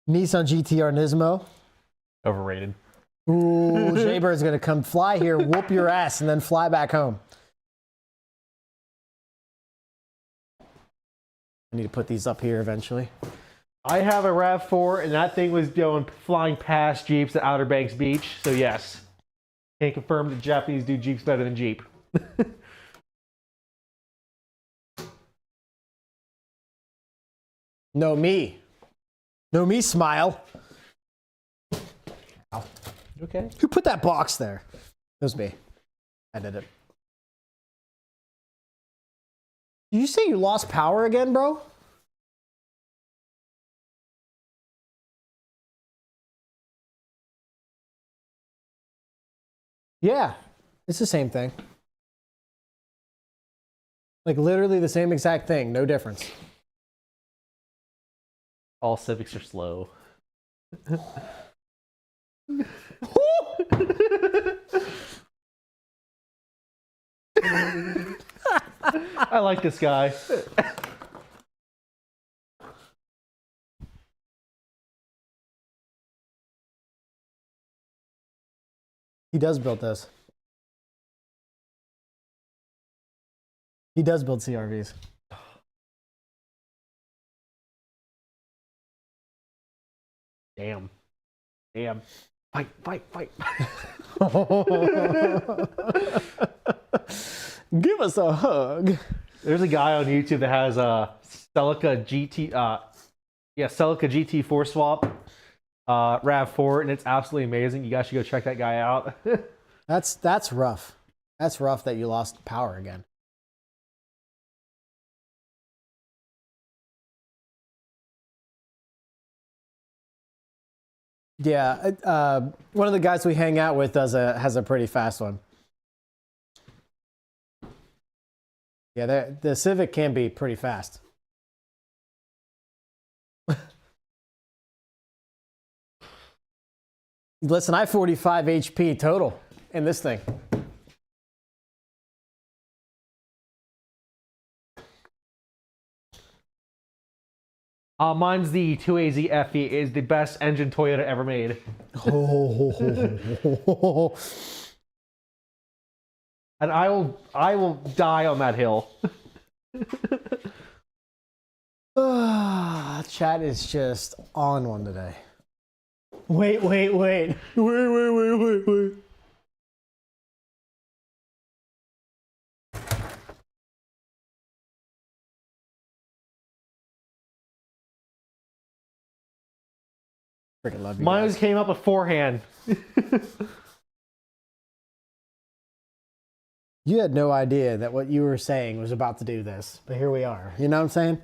Nissan GTR Nismo. Overrated. Ooh, Jaybird's gonna come fly here, whoop your ass, and then fly back home. I need to put these up here eventually. I have a RAV4, and that thing was flying past Jeeps at Outer Banks Beach. So yes, can confirm that Japanese do Jeeps better than Jeep. No me. No me smile. Ow. Okay. Who put that box there? It was me. I did it. Did you say you lost power again, bro? Yeah, it's the same thing. Like literally the same exact thing, no difference. All Civics are slow. I like this guy. He does build this. He does build CRVs. Damn. Damn. Fight, fight, fight. Give us a hug. There's a guy on YouTube that has a Celica GT, Celica GT 4 swap, RAV4, and it's absolutely amazing. You guys should go check that guy out. That's rough. That's rough that you lost power again. Yeah, one of the guys we hang out with has a pretty fast one. Yeah, the Civic can be pretty fast. Listen, I have 45 HP total in this thing. Mine's the 2AZ FE. It is the best engine Toyota ever made. And I will die on that hill. Chat is just on one today. Wait. Wait. Freaking love you Mine guys. came up beforehand. You had no idea that what you were saying was about to do this, but here we are. You know what I'm saying?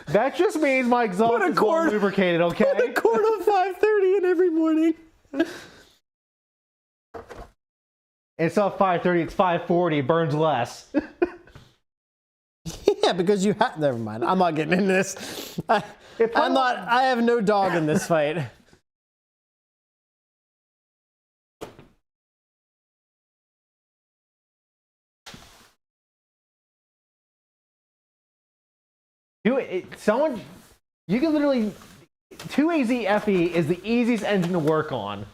That just means my exhaust is well lubricated, okay? Put a cord on 5:30 in every morning. It's not 5:30, it's 5:40. It burns less. Yeah, because you have. Never mind. I'm not getting into this. I have no dog in this fight. You can literally 2AZ FE is the easiest engine to work on.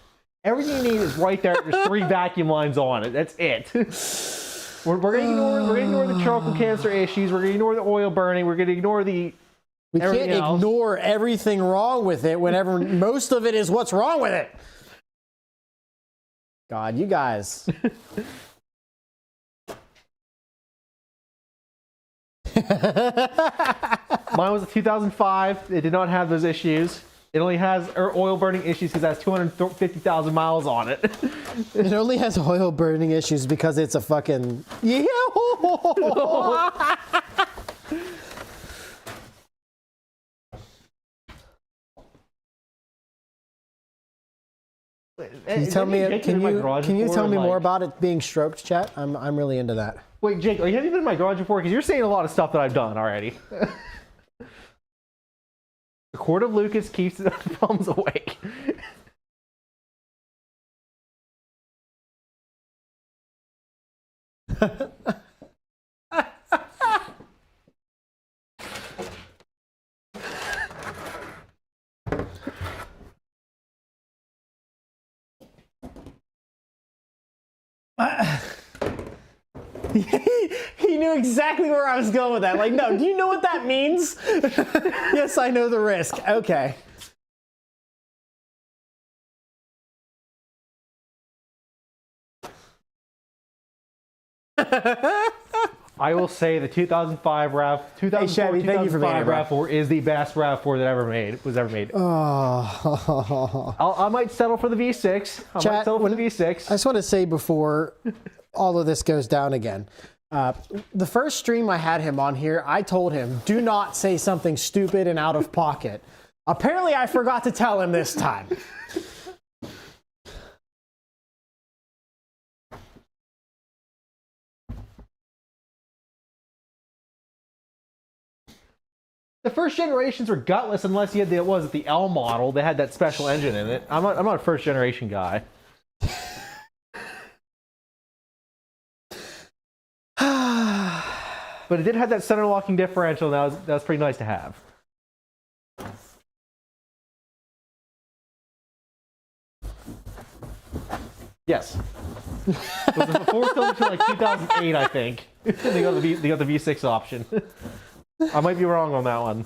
Everything you need is right there. There's 3 vacuum lines on it. That's it. We're gonna ignore the charcoal canister issues. We're gonna ignore the oil burning. We're gonna ignore the. We can't ignore everything wrong with it whenever most of it is what's wrong with it. God, you guys. Mine was a 2005. It did not have those issues. It only has oil burning issues because it has 250,000 miles on it. It only has oil burning issues because it's a fucking. Yeah. Can you tell me? Can you tell me more about it being stroked, chat? I'm really into that. Wait, Jake, have you been in my garage before? Because you're saying a lot of stuff that I've done already. A quart of Lucas keeps the bums awake. He knew exactly where I was going with that. Like, no, do you know what that means? Yes, I know the risk. Okay. I will say the 2005 Chevy, thank you for being here, bro. RAV4 is the best RAV4 that was ever made. Oh. I might settle for the V6. I might settle for the V6. I just want to say before all of this goes down again, the first stream I had him on here, I told him, do not say something stupid and out of pocket. Apparently, I forgot to tell him this time. The first generations were gutless unless you had the L model. They had that special engine in it. I'm not a first generation guy. But it did have that center locking differential. That was pretty nice to have. Yes. It was before still until like 2008, I think. They got the V6 option. I might be wrong on that one.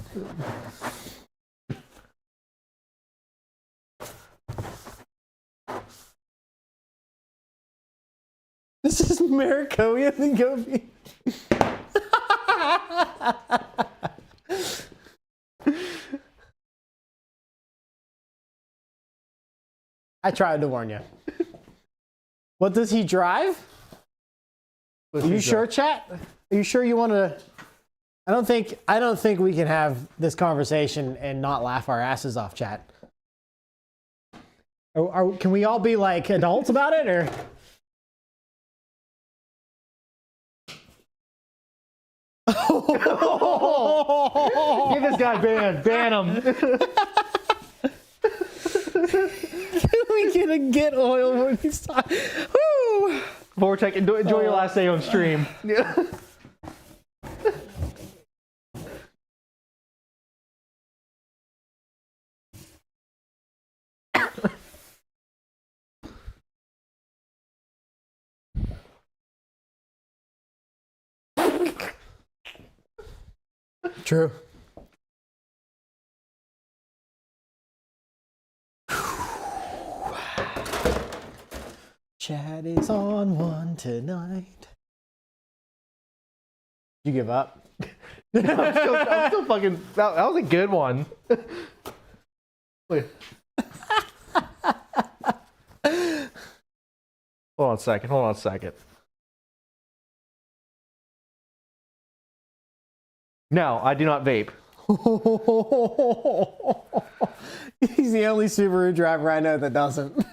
This is Maricoia and Gobi. I tried to warn you. What does he drive? Are you sure, chat? Are you sure you want to? I don't think we can have this conversation and not laugh our asses off, chat. Can we all be like adults about it, or? Get this guy banned. Ban him. We gonna get oil when he's talking. Woo! Vortec, enjoy your last day on stream. True. Chad is on one tonight. You give up? I'm still fucking. That was a good one. Wait. Hold on a second. No, I do not vape. He's the only Subaru driver I know that doesn't.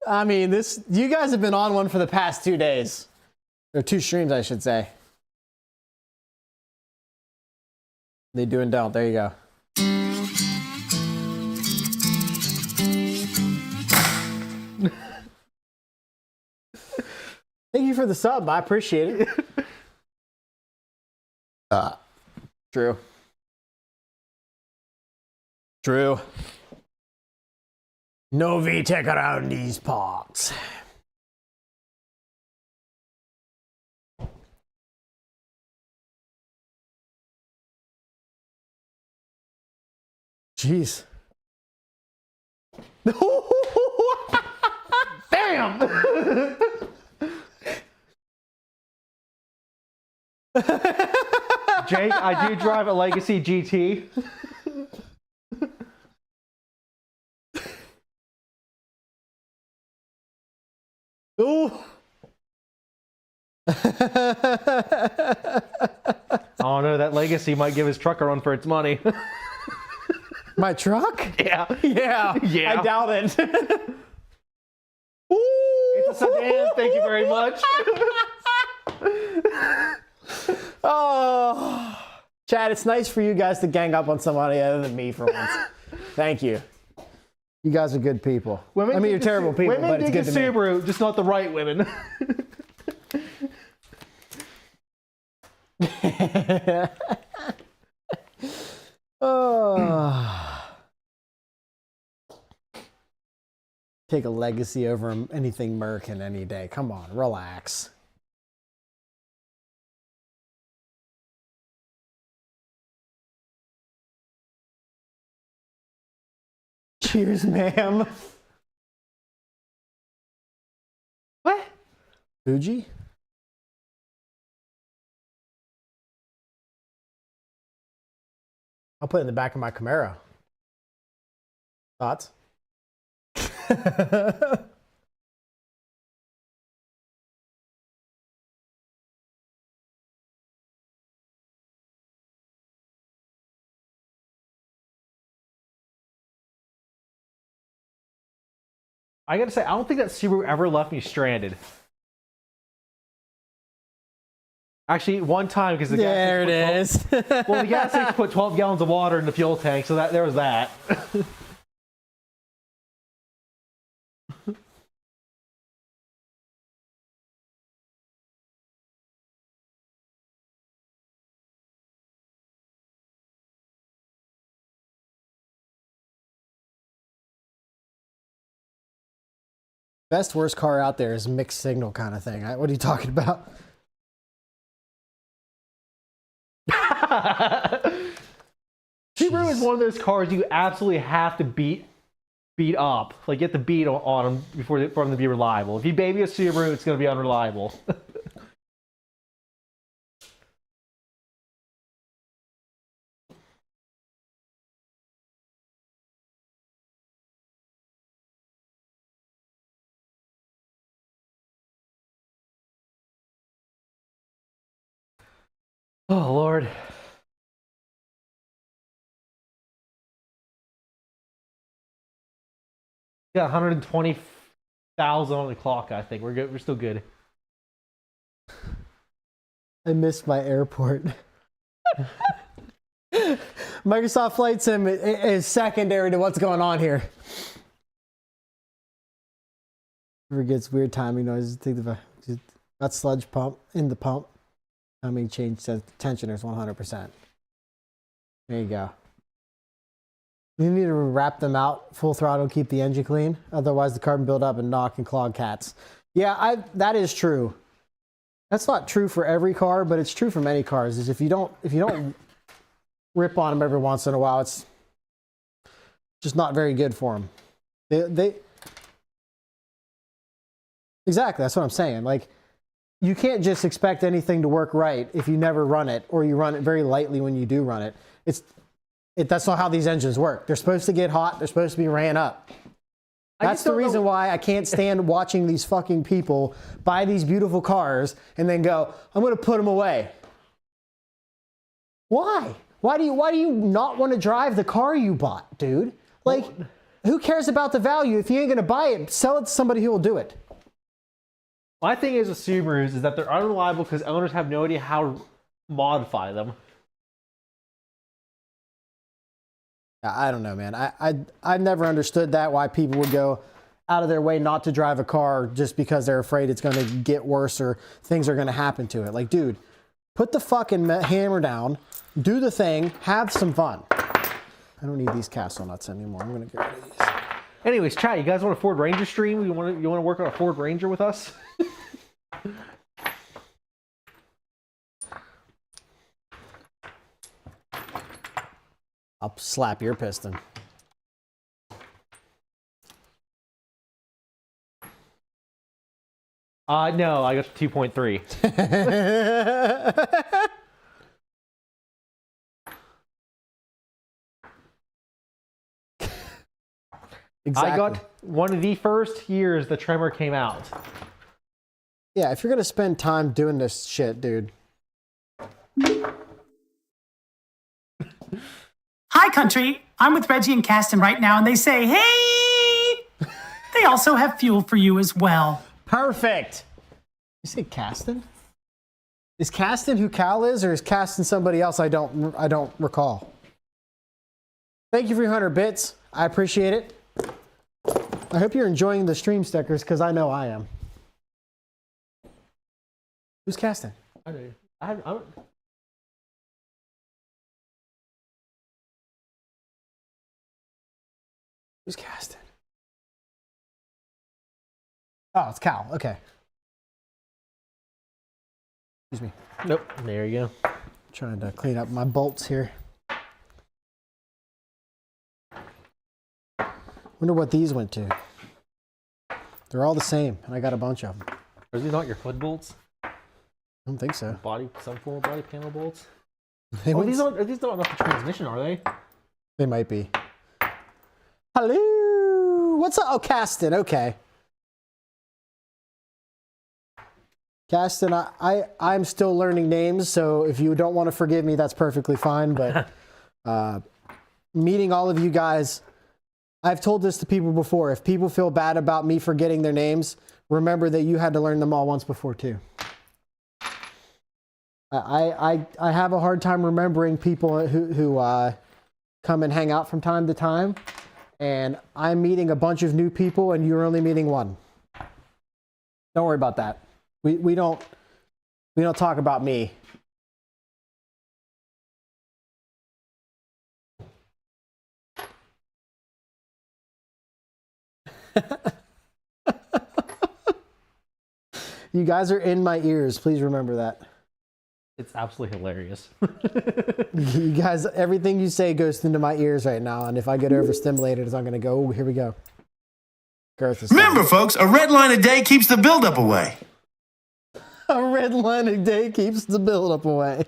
I mean, you guys have been on one for the past 2 days. Or 2 streams, I should say. They do and don't. There you go. Thank you for the sub. I appreciate it. True. No VTEC around these parts. Jeez. Damn! Jake, I do drive a Legacy GT. Ooh. I don't know. That Legacy might give his truck a run for its money. My truck? Yeah. Yeah. Yeah. I doubt it. Ooh. It's a sedan. Thank you very much. Oh. Chad, it's nice for you guys to gang up on somebody other than me for once. Thank you. You guys are good people. I mean, you're terrible people, but it's good to me. Subaru, just not the right women. Oh. Take a Legacy over anything American any day. Come on, relax. Cheers, ma'am. What? Fuji? I'll put it in the back of my Camaro. Thoughts? I gotta say, I don't think that Subaru ever left me stranded. Actually, one time because the there it is. Well, the gas station put 12 gallons of water in the fuel tank, so that there was that. Best worst car out there is mixed signal kind of thing. What are you talking about? Subaru is one of those cars you absolutely have to beat up. Like, you have to beat on them for them to be reliable. If you baby a Subaru, it's going to be unreliable. Oh, Lord. Got 120,000 on the clock, I think. We're good. We're still good. I missed my airport. Microsoft Flight Sim is secondary to what's going on here. Ever gets weird timing noises. Think of got sludge pump in the pump. How many change tensioners? 100%. There you go. You need to wrap them out full throttle, keep the engine clean. Otherwise, the carbon build up and knock and clog cats. Yeah, that is true. That's not true for every car, but it's true for many cars. Is if you don't rip on them every once in a while, it's just not very good for them. They exactly. That's what I'm saying. Like, you can't just expect anything to work right if you never run it, or you run it very lightly when you do run it. That's not how these engines work. They're supposed to get hot. They're supposed to be ran up. That's the reason why I can't stand watching these fucking people buy these beautiful cars and then go, I'm going to put them away. Why? Why do you not want to drive the car you bought, dude? Like, who cares about the value? If you ain't going to buy it, sell it to somebody who will do it. My thing is with Subarus is that they're unreliable because owners have no idea how to modify them. I don't know, man. I never understood that, why people would go out of their way not to drive a car just because they're afraid it's going to get worse or things are going to happen to it. Like, dude, put the fucking hammer down, do the thing, have some fun. I don't need these castle nuts anymore. I'm going to get rid of these. Anyways, chat, you guys want a Ford Ranger stream? You want to work on a Ford Ranger with us? I'll slap your piston. No, I got 2.3. Exactly. I got one of the first years the Tremor came out. Yeah, if you're gonna spend time doing this shit, dude. Hi, country. I'm with Reggie and Caston right now, and they say, hey! They also have fuel for you as well. Perfect. You say Caston? Is Caston who Cal is, or is Caston somebody else I don't recall? Thank you for your 100 bits. I appreciate it. I hope you're enjoying the stream stickers, because I know I am. Who's Caston? Who's Caston? Oh, it's Cal. Okay. Excuse me. Nope. There you go. Trying to clean up my bolts here. Wonder what these went to. They're all the same, and I got a bunch of them. Are these not your hood bolts? I don't think so. Some form of body panel bolts? They Oh, went- these don't enough for transmission, are they? They might be. Hello. What's up? Oh, Caston. Okay. Caston, I'm still learning names, so if you don't want to forgive me, that's perfectly fine. But meeting all of you guys, I've told this to people before. If people feel bad about me forgetting their names, remember that you had to learn them all once before too. I have a hard time remembering people who come and hang out from time to time, and I'm meeting a bunch of new people, and you're only meeting one. Don't worry about that. We don't talk about me. You guys are in my ears. Please remember that. It's absolutely hilarious. You guys, everything you say goes into my ears right now, and if I get overstimulated, I'm going to go, oh, here we go. Garth is Remember, folks, a red line a day keeps the buildup away. a red line a day keeps the buildup away.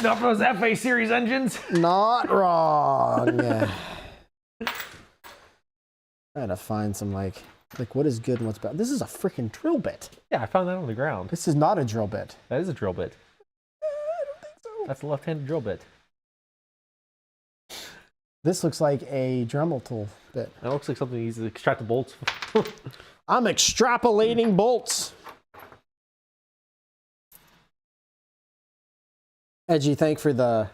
Not for those FA series engines. Not wrong. Yeah. Trying to find some like what is good and what's bad. This is a freaking drill bit. Yeah, I found that on the ground. This is not a drill bit. That is a drill bit. I don't think so. That's a left-handed drill bit. This looks like a Dremel tool bit. That looks like something you use to extract the bolts. I'm extrapolating bolts. Edgy, thank you for the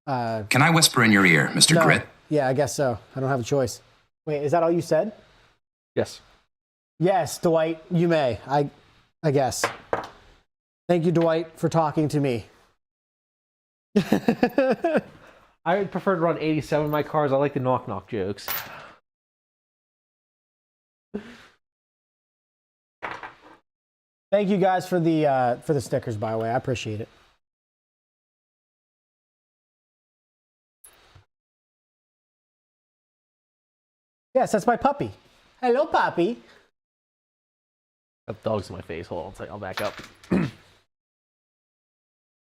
Can I whisper in your ear, Mr. no. Grit? Yeah, I guess so. I don't have a choice. Wait, is that all you said? Yes. Yes, Dwight, you may. I guess. Thank you, Dwight, for talking to me. I would prefer to run 87 in my cars. I like the knock-knock jokes. Thank you guys for the stickers, by the way. I appreciate it. Yes, that's my puppy. Hello, puppy. Got dogs in my face. Hold on, I'll back up.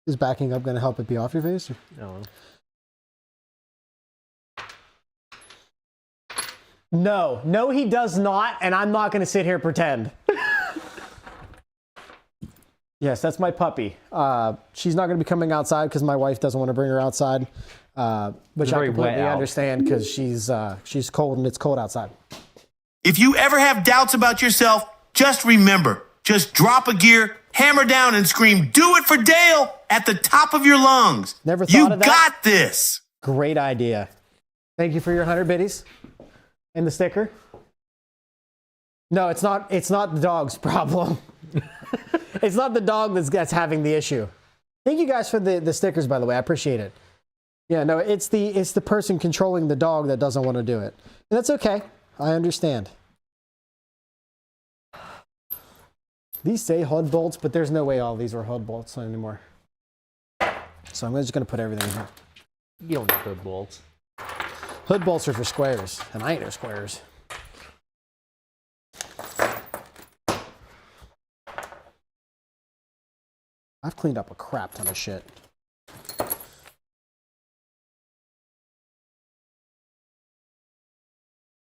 Is backing up going to help it be off your face? Or? No, he does not, and I'm not going to sit here and pretend. Yes, that's my puppy. She's not going to be coming outside because my wife doesn't want to bring her outside, which I completely understand because she's cold and it's cold outside. If you ever have doubts about yourself, just remember, just drop a gear, hammer down, and scream, "Do it for Dale!" at the top of your lungs. Never thought of that. You got this. Great idea. Thank you for your 100 biddies and the sticker. No, it's not the dog's problem. It's not the dog that's having the issue. Thank you guys for the stickers, by the way. I appreciate it. Yeah, no, it's the person controlling the dog that doesn't want to do it. And that's okay. I understand. These say HUD bolts, but there's no way all these are HUD bolts anymore. So I'm just going to put everything in here. You don't need hood bolts. HUD bolts are for squares, and I ain't no squares. I've cleaned up a crap ton of shit.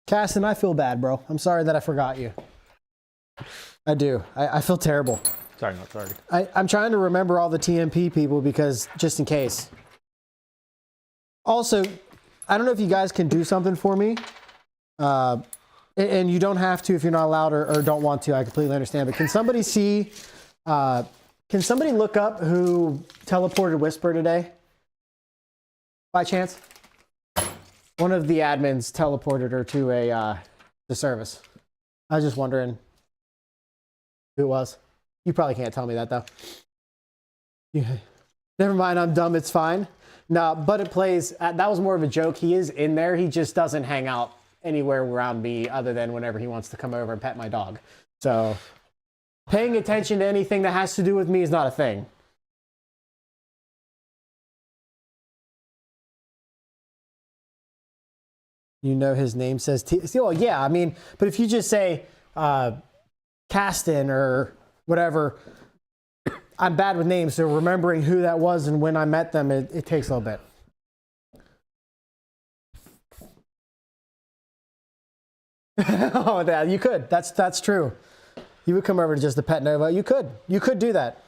Caston, I feel bad, bro. I'm sorry that I forgot you. I do. I feel terrible. Sorry, not sorry. I'm trying to remember all the TMP people because just in case. Also, I don't know if you guys can do something for me. And you don't have to if you're not allowed or don't want to. I completely understand. But can somebody see, can somebody look up who teleported Whisper today? By chance? One of the admins teleported her to the service. I was just wondering who it was. You probably can't tell me that though. Yeah. Never mind, I'm dumb, it's fine. No, but it plays, that was more of a joke. He is in there, he just doesn't hang out anywhere around me other than whenever he wants to come over and pet my dog. So paying attention to anything that has to do with me is not a thing. You know his name says T. Well, yeah, I mean, but if you just say Caston or whatever, I'm bad with names, so remembering who that was and when I met them, it takes a little bit. Oh, Dad, you could. That's true. You would come over to just the Pet Nova. You could do that.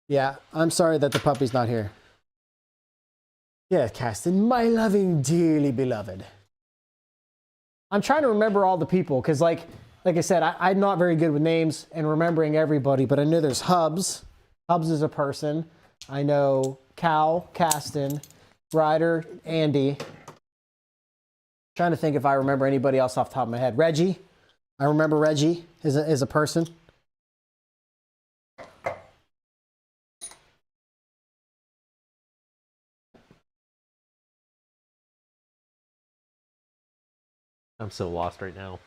Yeah, I'm sorry that the puppy's not here. Yeah, Caston, my loving, dearly beloved. I'm trying to remember all the people because, like I said, I'm not very good with names and remembering everybody, but I know there's Hubs. Hubs is a person. I know Cal, Caston, Ryder, Andy. Trying to think if I remember anybody else off the top of my head. Reggie. I remember Reggie is a person. I'm so lost right now.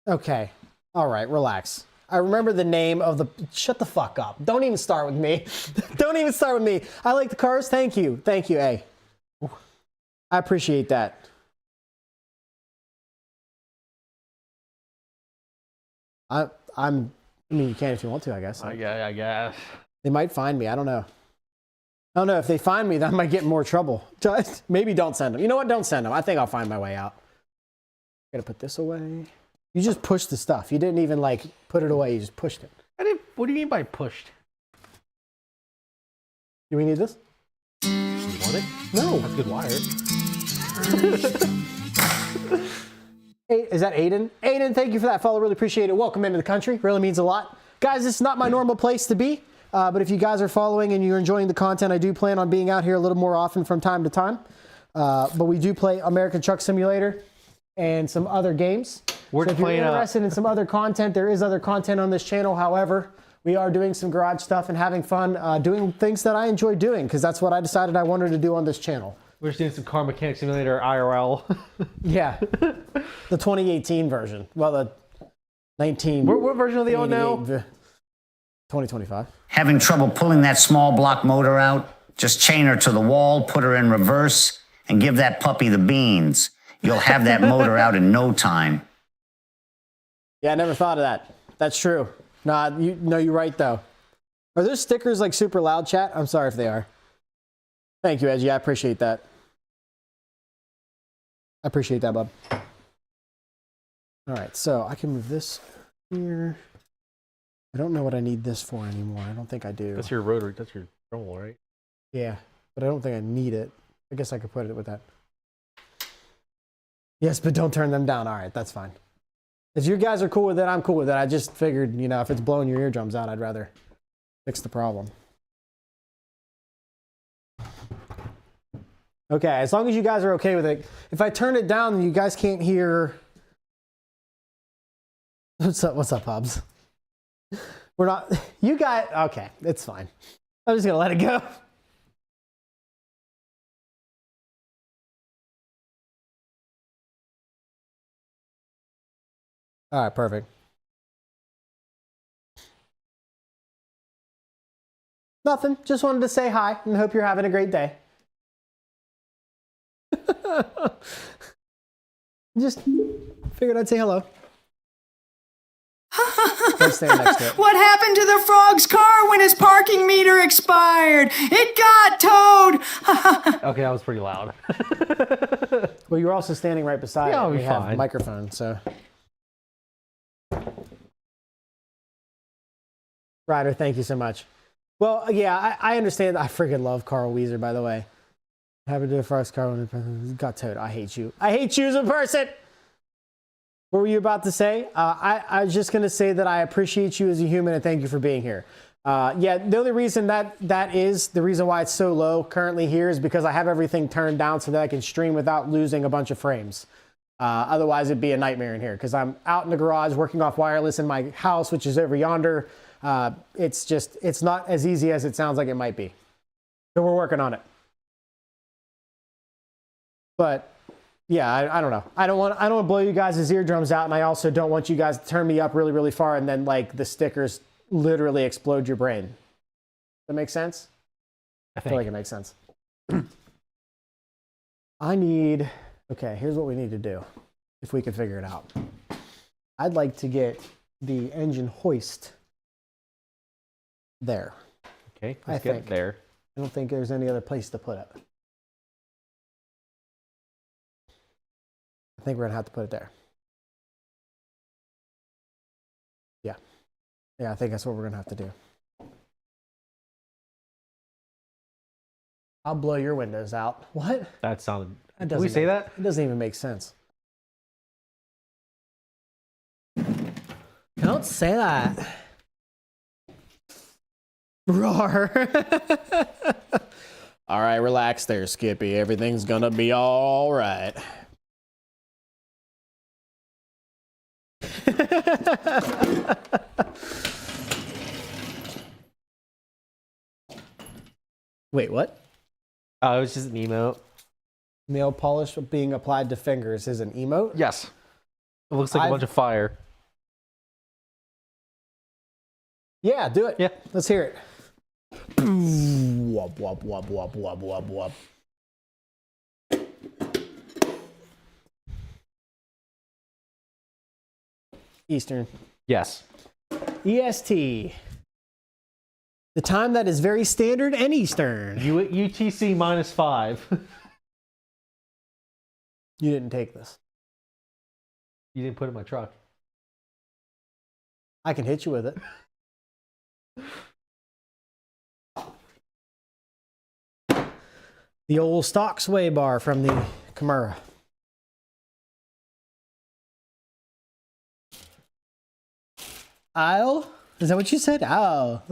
Okay. All right, relax. I remember the name of the... Shut the fuck up. Don't even start with me. Don't even start with me. I like the cars. Thank you. Thank you, A. I appreciate that. I mean, you can if you want to, I guess. I guess. They might find me. I don't know. I don't know. If they find me, then I might get in more trouble. Maybe don't send them. You know what? Don't send them. I think I'll find my way out. Gotta put this away. You just pushed the stuff. You didn't even, like, put it away. You just pushed it. What do you mean by pushed? Do we need this? You want it? No. That's good wire. Hey, is that Aiden? Aiden, thank you for that follow. Really appreciate it. Welcome into the country. Really means a lot. Guys, this is not my normal place to be. But if you guys are following and you're enjoying the content, I do plan on being out here a little more often from time to time. But we do play American Truck Simulator and some other games. So if you're interested in some other content, there is other content on this channel. However, we are doing some garage stuff and having fun doing things that I enjoy doing because that's what I decided I wanted to do on this channel. We're just doing some Car Mechanic Simulator IRL. Yeah. The 2018 version. Well, the 19... What version are they on now? 2025. Having trouble pulling that small block motor out? Just chain her to the wall, put her in reverse, and give that puppy the beans. You'll have that motor out in no time. Yeah, I never thought of that. That's true. No, you're right, though. Are those stickers like super loud, chat? I'm sorry if they are. Thank you, Edgy. I appreciate that. I appreciate that, bub. All right, so I can move this here. I don't know what I need this for anymore. I don't think I do. That's your rotary. That's your roll, right? Yeah, but I don't think I need it. I guess I could put it with that. Yes, but don't turn them down. All right, that's fine. If you guys are cool with it, I'm cool with it. I just figured, you know, if it's blowing your eardrums out, I'd rather fix the problem. Okay, as long as you guys are okay with it. If I turn it down, you guys can't hear... What's up, Hobbs? We're not... You guys... Okay, it's fine. I'm just going to let it go. All right, perfect. Nothing. Just wanted to say hi and hope you're having a great day. Just figured I'd say hello. stand next to it. What happened to the frog's car when his parking meter expired? It got towed. Okay, that was pretty loud. Well, you're also standing right beside Yeah, it. I'll be We have fine. a microphone, so. Ryder, thank you so much. Well, yeah, I understand. I freaking love Carl Weezer, by the way. Happened to the first car when it got towed. I hate you. I hate you as a person. What were you about to say? I was just going to say that I appreciate you as a human and thank you for being here. Yeah, the only reason that is the reason why it's so low currently here is because I have everything turned down so that I can stream without losing a bunch of frames. Otherwise, it'd be a nightmare in here because I'm out in the garage working off wireless in my house, which is over yonder. It's not as easy as it sounds like it might be. So we're working on it. But yeah, I don't know. I don't want to blow you guys' eardrums out, and I also don't want you guys to turn me up really, really far, and then like the stickers literally explode your brain. Does that make sense? I feel like it makes sense. Okay, here's what we need to do, if we can figure it out. I'd like to get the engine hoist there. Okay, let's get it there. I don't think there's any other place to put it. I think we're gonna have to put it there. Yeah. Yeah, I think that's what we're gonna have to do. I'll blow your windows out. What? That sounded. Did we say that? It doesn't even make sense. Don't say that. Roar. All right, relax there, Skippy. Everything's gonna be all right. Wait, what? Oh, it was just an emote. Nail polish being applied to fingers is an emote? Yes. It looks like a bunch of fire. Yeah, do it. Yeah. Let's hear it. Wub, wub, wub, wub, wub, wub, wub. Eastern. Yes. EST. The time that is very standard and Eastern. UTC -5. You didn't take this. You didn't put it in my truck. I can hit you with it. The old stock sway bar from the Camaro. Aisle? Is that what you said? Aisle.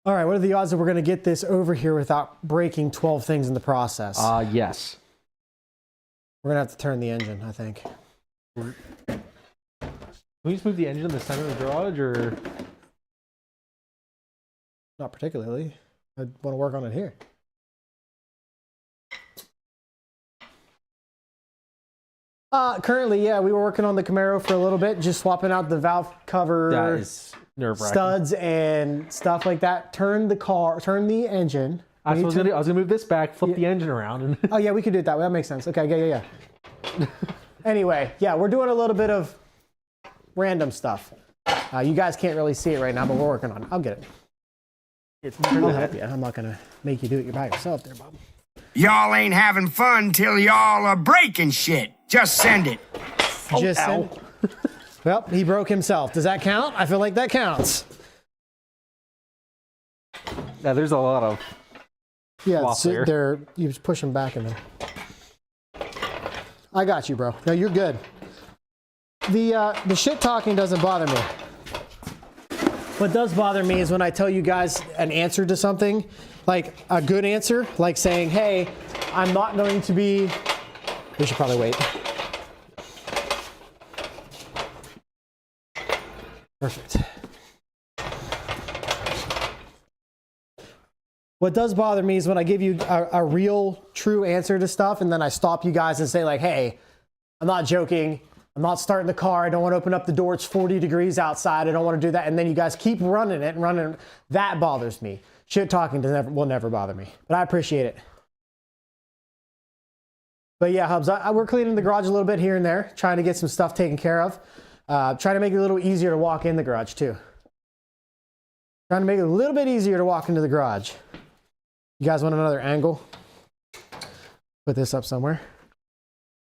All right, what are the odds that we're going to get this over here without breaking 12 things in the process? Yes. We're going to have to turn the engine, I think. Can we just move the engine in the center of the garage, or? Not particularly. I want to work on it here. Currently, yeah, we were working on the Camaro for a little bit, just swapping out the valve cover. That is nerve-wracking. Studs and stuff like that. Turn the engine. I was gonna move this back, flip the engine around, and oh yeah, we could do it that way. That makes sense. Okay, yeah. Anyway, yeah, we're doing a little bit of random stuff. You guys can't really see it right now, but we're working on it. I'll get it. I'll help you. I'm not gonna make you do it by yourself, there, Bob. Y'all ain't having fun till y'all are breaking shit. Just send it. Just send it. Well, he broke himself. Does that count? I feel like that counts. yeah, there's a lot of. Yeah, so you just push them back and then. I got you, bro. No, you're good. The shit talking doesn't bother me. What does bother me is when I tell you guys an answer to something, like a good answer, like saying, hey, I'm not going to be. We should probably wait. Perfect. What does bother me is when I give you a real, true answer to stuff, and then I stop you guys and say like, hey, I'm not joking. I'm not starting the car. I don't want to open up the door. It's 40 degrees outside. I don't want to do that. And then you guys keep running it and running. That bothers me. Shit talking will never bother me. But I appreciate it. But yeah, Hubs, we're cleaning the garage a little bit here and there, trying to get some stuff taken care of. Trying to make it a little easier to walk in the garage too. Trying to make it a little bit easier to walk into the garage. You guys want another angle? Put this up somewhere.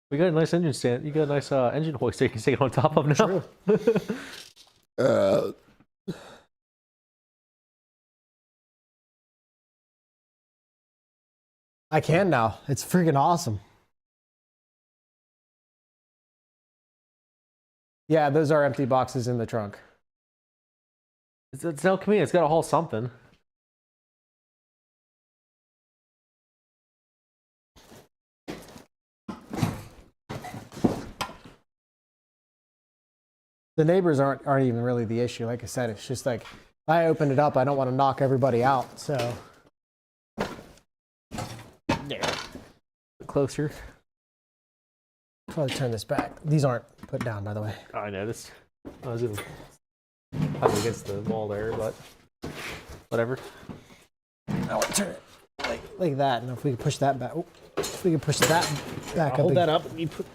We got a nice engine stand. You got a nice engine hoist that you can sit on top of now. True. I can now. It's freaking awesome. Yeah, those are empty boxes in the trunk. It's elcamino. It's got to haul something. The neighbors aren't even really the issue. Like I said, it's just like I opened it up. I don't want to knock everybody out. So yeah, closer. Probably turn this back. These aren't put down, by the way. Oh, I noticed. I was up against the wall there, but whatever. I want to turn it like that, and if we can push that back, if we can push that back up. Hold that up. And you put...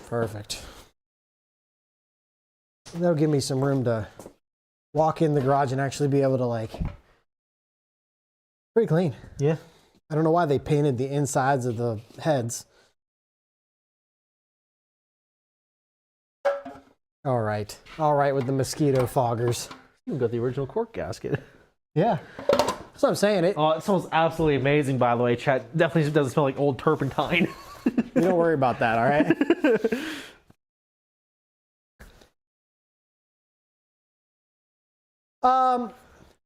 Perfect. That'll give me some room to walk in the garage and actually be able to like. Pretty clean. Yeah. I don't know why they painted the insides of the heads. All right with the mosquito foggers. You got the original cork gasket. Yeah, that's what I'm saying. Oh, it smells absolutely amazing, by the way, chat. Definitely doesn't smell like old turpentine. You don't worry about that, all right?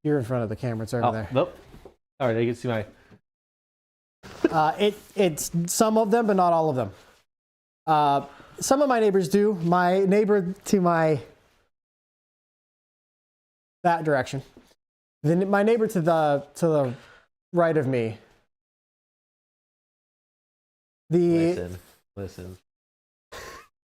You're in front of the camera. It's over there. Nope. All right, you can see my. It's some of them, but not all of them. Some of my neighbors do. My neighbor to that direction. Then my neighbor to the right of me. Listen.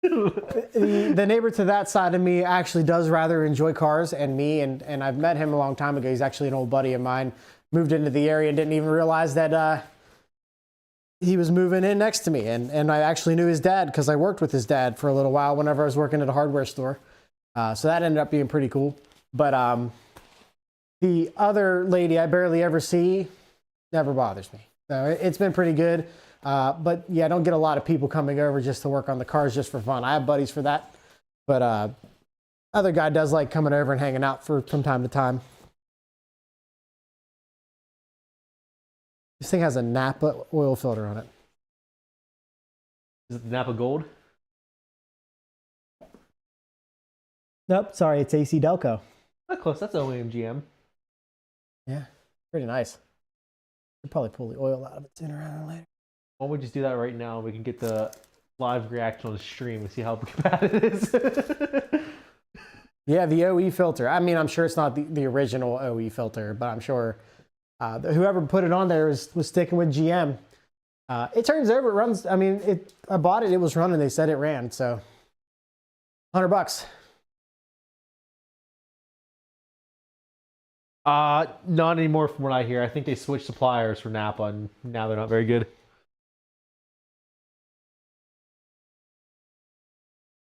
The neighbor to that side of me actually does rather enjoy cars and me, and I've met him a long time ago. He's actually an old buddy of mine. Moved into the area and didn't even realize that he was moving in next to me. And I actually knew his dad because I worked with his dad for a little while whenever I was working at a hardware store. So that ended up being pretty cool. But the other lady I barely ever see never bothers me. So it's been pretty good. But yeah, I don't get a lot of people coming over just to work on the cars just for fun. I have buddies for that. But other guy does like coming over and hanging out from time to time. This thing has a Napa oil filter on it. Is it the Napa Gold? Nope, sorry, it's AC Delco. Not close. That's OEM-GM. Yeah, pretty nice. We'll probably pull the oil out of it sooner rather than later. Why don't we just do that right now? We can get the live reaction on the stream and see how bad it is. Yeah, the OE filter. I mean, I'm sure it's not the original OE filter, but I'm sure whoever put it on there was sticking with GM. It turns over, it runs. I mean, I bought it, it was running. They said it ran, so $100. Not anymore from what I hear. I think they switched suppliers for Napa, and now they're not very good.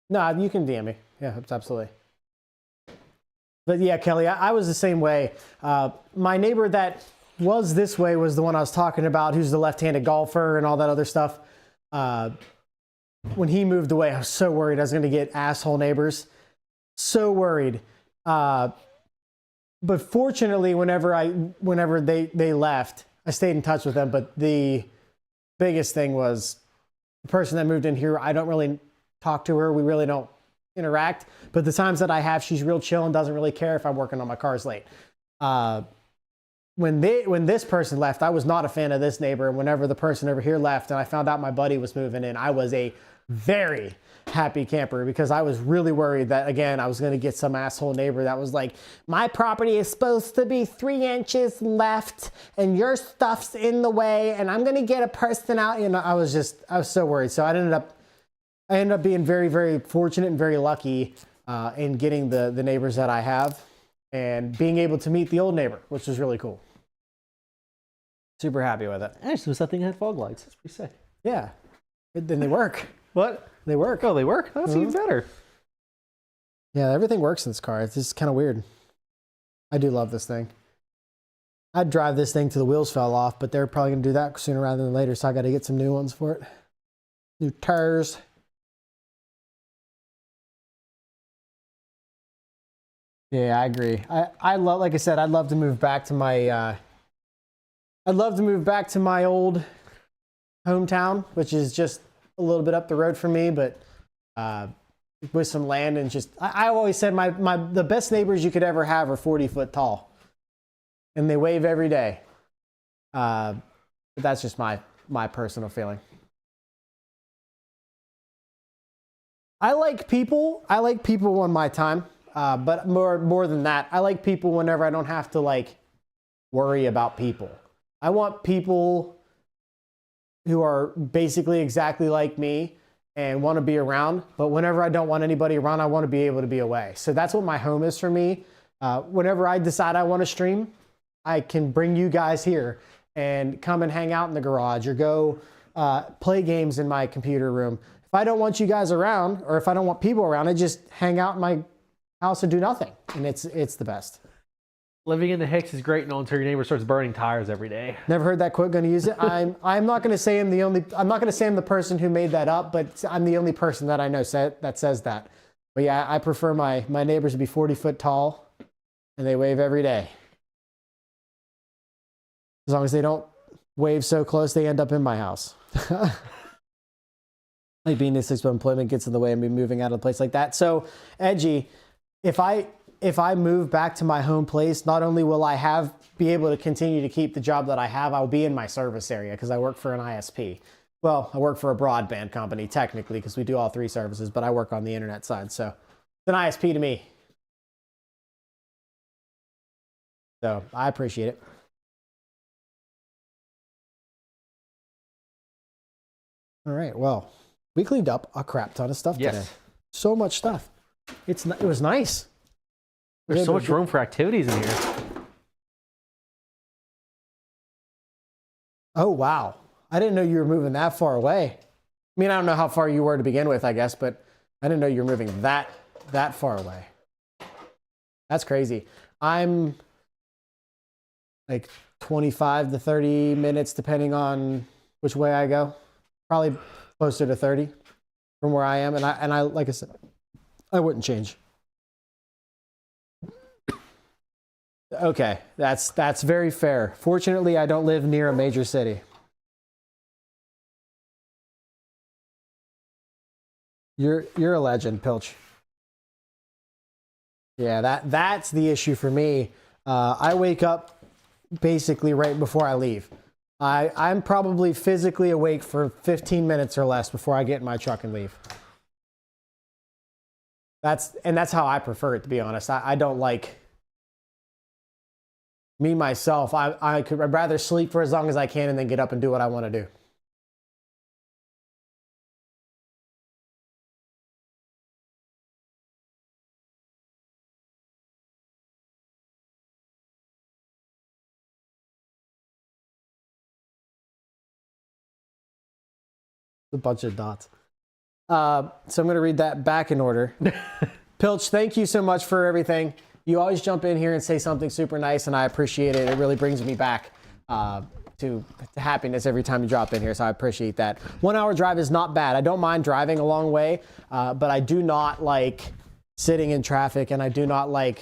No, you can DM me. Yeah, absolutely. But yeah, Kelly, I was the same way. My neighbor that was this way was the one I was talking about, who's the left-handed golfer and all that other stuff. When he moved away, I was so worried I was going to get asshole neighbors. So worried. But fortunately, whenever they left, I stayed in touch with them. But the biggest thing was the person that moved in here, I don't really talk to her. We really don't interact. But the times that I have, she's real chill and doesn't really care if I'm working on my cars late. When this person left, I was not a fan of this neighbor. And whenever the person over here left and I found out my buddy was moving in, I was a very happy camper because I was really worried that, again, I was going to get some asshole neighbor that was like, my property is supposed to be 3 inches left and your stuff's in the way and I'm going to get a person out. You know, I was so worried. So I ended up being very, very fortunate and very lucky in getting the neighbors that I have and being able to meet the old neighbor, which was really cool. Super happy with it. Actually, was that thing had fog lights? That's pretty sick. Yeah. Then they work. What? They work. Oh, they work? That's even better. Yeah, everything works in this car. It's just kind of weird. I do love this thing. I'd drive this thing till the wheels fell off, but they're probably going to do that sooner rather than later, so I got to get some new ones for it. New tires. Yeah, I agree. I love, like I said, I'd love to move back to my old hometown, which is just a little bit up the road from me, but with some land and just, I always said the best neighbors you could ever have are 40 foot tall, and they wave every day. But that's just my personal feeling. I like people on my time. But more than that, I like people whenever I don't have to like worry about people. I want people who are basically exactly like me and want to be around, but whenever I don't want anybody around, I want to be able to be away. So that's what my home is for me. Whenever I decide I want to stream, I can bring you guys here and come and hang out in the garage or go play games in my computer room. If I don't want you guys around, or if I don't want people around, I just hang out in my house and do nothing, and it's the best. Living in the Hicks is great until your neighbor starts burning tires every day. Never heard that quote. Going to use it. I'm not going to say I'm not going to say I'm the person who made that up, but I'm the only person that I know that says that. But yeah, I prefer my neighbors to be 40 foot tall, and they wave every day. As long as they don't wave so close they end up in my house. Like being this employment gets in the way of me moving out of a place like that. So, Edgy, if I move back to my home place, not only will I be able to continue to keep the job that I have, I'll be in my service area because I work for an ISP. Well, I work for a broadband company technically because we do all three services, but I work on the internet side. So it's an ISP to me. So I appreciate it. All right. Well, we cleaned up a crap ton of stuff today. So much stuff. It was nice. There's so much room for activities in here. Oh, wow. I didn't know you were moving that far away. I mean, I don't know how far you were to begin with, I guess, but I didn't know you were moving that far away. That's crazy. I'm like 25 to 30 minutes, depending on which way I go. Probably closer to 30 from where I am. And I like I said, I wouldn't change. Okay, that's very fair. Fortunately, I don't live near a major city. You're a legend, Pilch. Yeah, that's the issue for me. I wake up basically right before I leave. I'm probably physically awake for 15 minutes or less before I get in my truck and leave. That's how I prefer it, to be honest. I don't like me myself. I'd rather sleep for as long as I can and then get up and do what I want to do. A bunch of dots. So I'm going to read that back in order. Pilch, thank you so much for everything. You always jump in here and say something super nice, and I appreciate it. It really brings me back to happiness every time you drop in here, so I appreciate that. 1 hour drive is not bad. I don't mind driving a long way, but I do not like sitting in traffic, and I do not like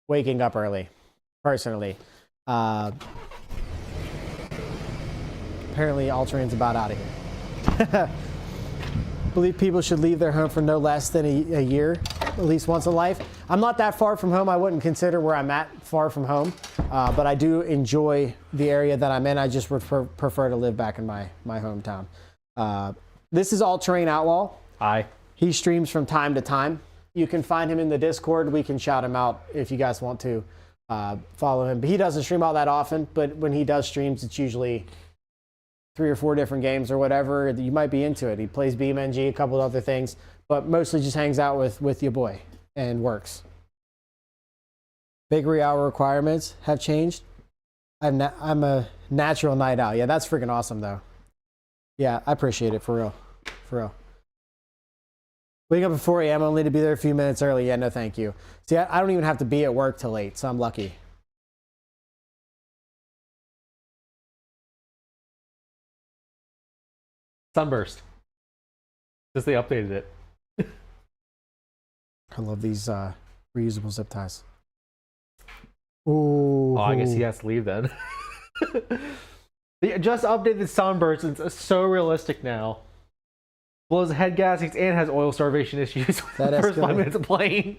waking up early, personally. Apparently, Altern's about out of here. Believe people should leave their home for no less than a year, at least once in life. I'm not that far from home. I wouldn't consider where I'm at far from home, but I do enjoy the area that I'm in. I just prefer to live back in my hometown. This is All Terrain Outlaw. Hi. He streams from time to time. You can find him in the Discord. We can shout him out if you guys want to follow him. But he doesn't stream all that often, but when he does streams, it's usually 3 or 4 different games or whatever. You might be into it. He plays BeamNG, a couple of other things, but mostly just hangs out with your boy and works. Bakery hour requirements have changed. I'm a natural night owl. Yeah, that's freaking awesome, though. Yeah, I appreciate it, for real. For real. Wake up at 4 a.m. only to be there a few minutes early. Yeah, no thank you. See, I don't even have to be at work till 8, so I'm lucky. Sunburst. Just they updated it. I love these reusable zip ties. Ooh. Oh, I guess he has to leave then. They just updated Sunburst. It's so realistic now. Blows head gaskets and has oil starvation issues That the first 5 escalated. minutes of playing.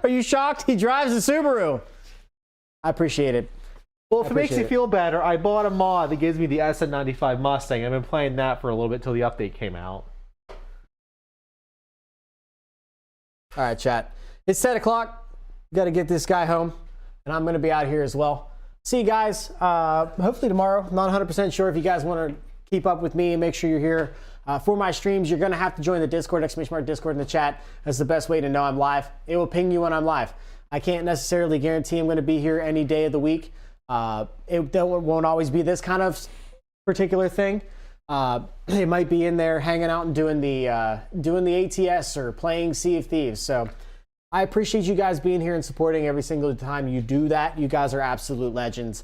Are you shocked? He drives a Subaru. I appreciate it. Well, if it makes you appreciate it. feel better, I bought a mod that gives me the SN95 Mustang. I've been playing that for a little bit till the update came out. All right, chat. It's 10 o'clock. Got to get this guy home, and I'm going to be out here as well. See you guys hopefully tomorrow. I'm not 100% sure if you guys want to keep up with me and make sure you're here for my streams. You're going to have to join the Discord, > Discord in the chat. That's the best way to know I'm live. It will ping you when I'm live. I can't necessarily guarantee I'm going to be here any day of the week. It won't always be this kind of particular thing. It might be in there hanging out and doing the ATS or playing Sea of Thieves. So I appreciate you guys being here and supporting every single time you do that. You guys are absolute legends.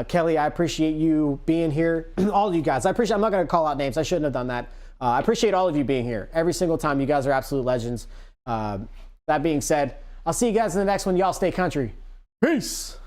Kelly, I appreciate you being here. All of you guys. I'm not going to call out names. I shouldn't have done that. I appreciate all of you being here every single time. You guys are absolute legends. That being said, I'll see you guys in the next one. Y'all stay country. Peace.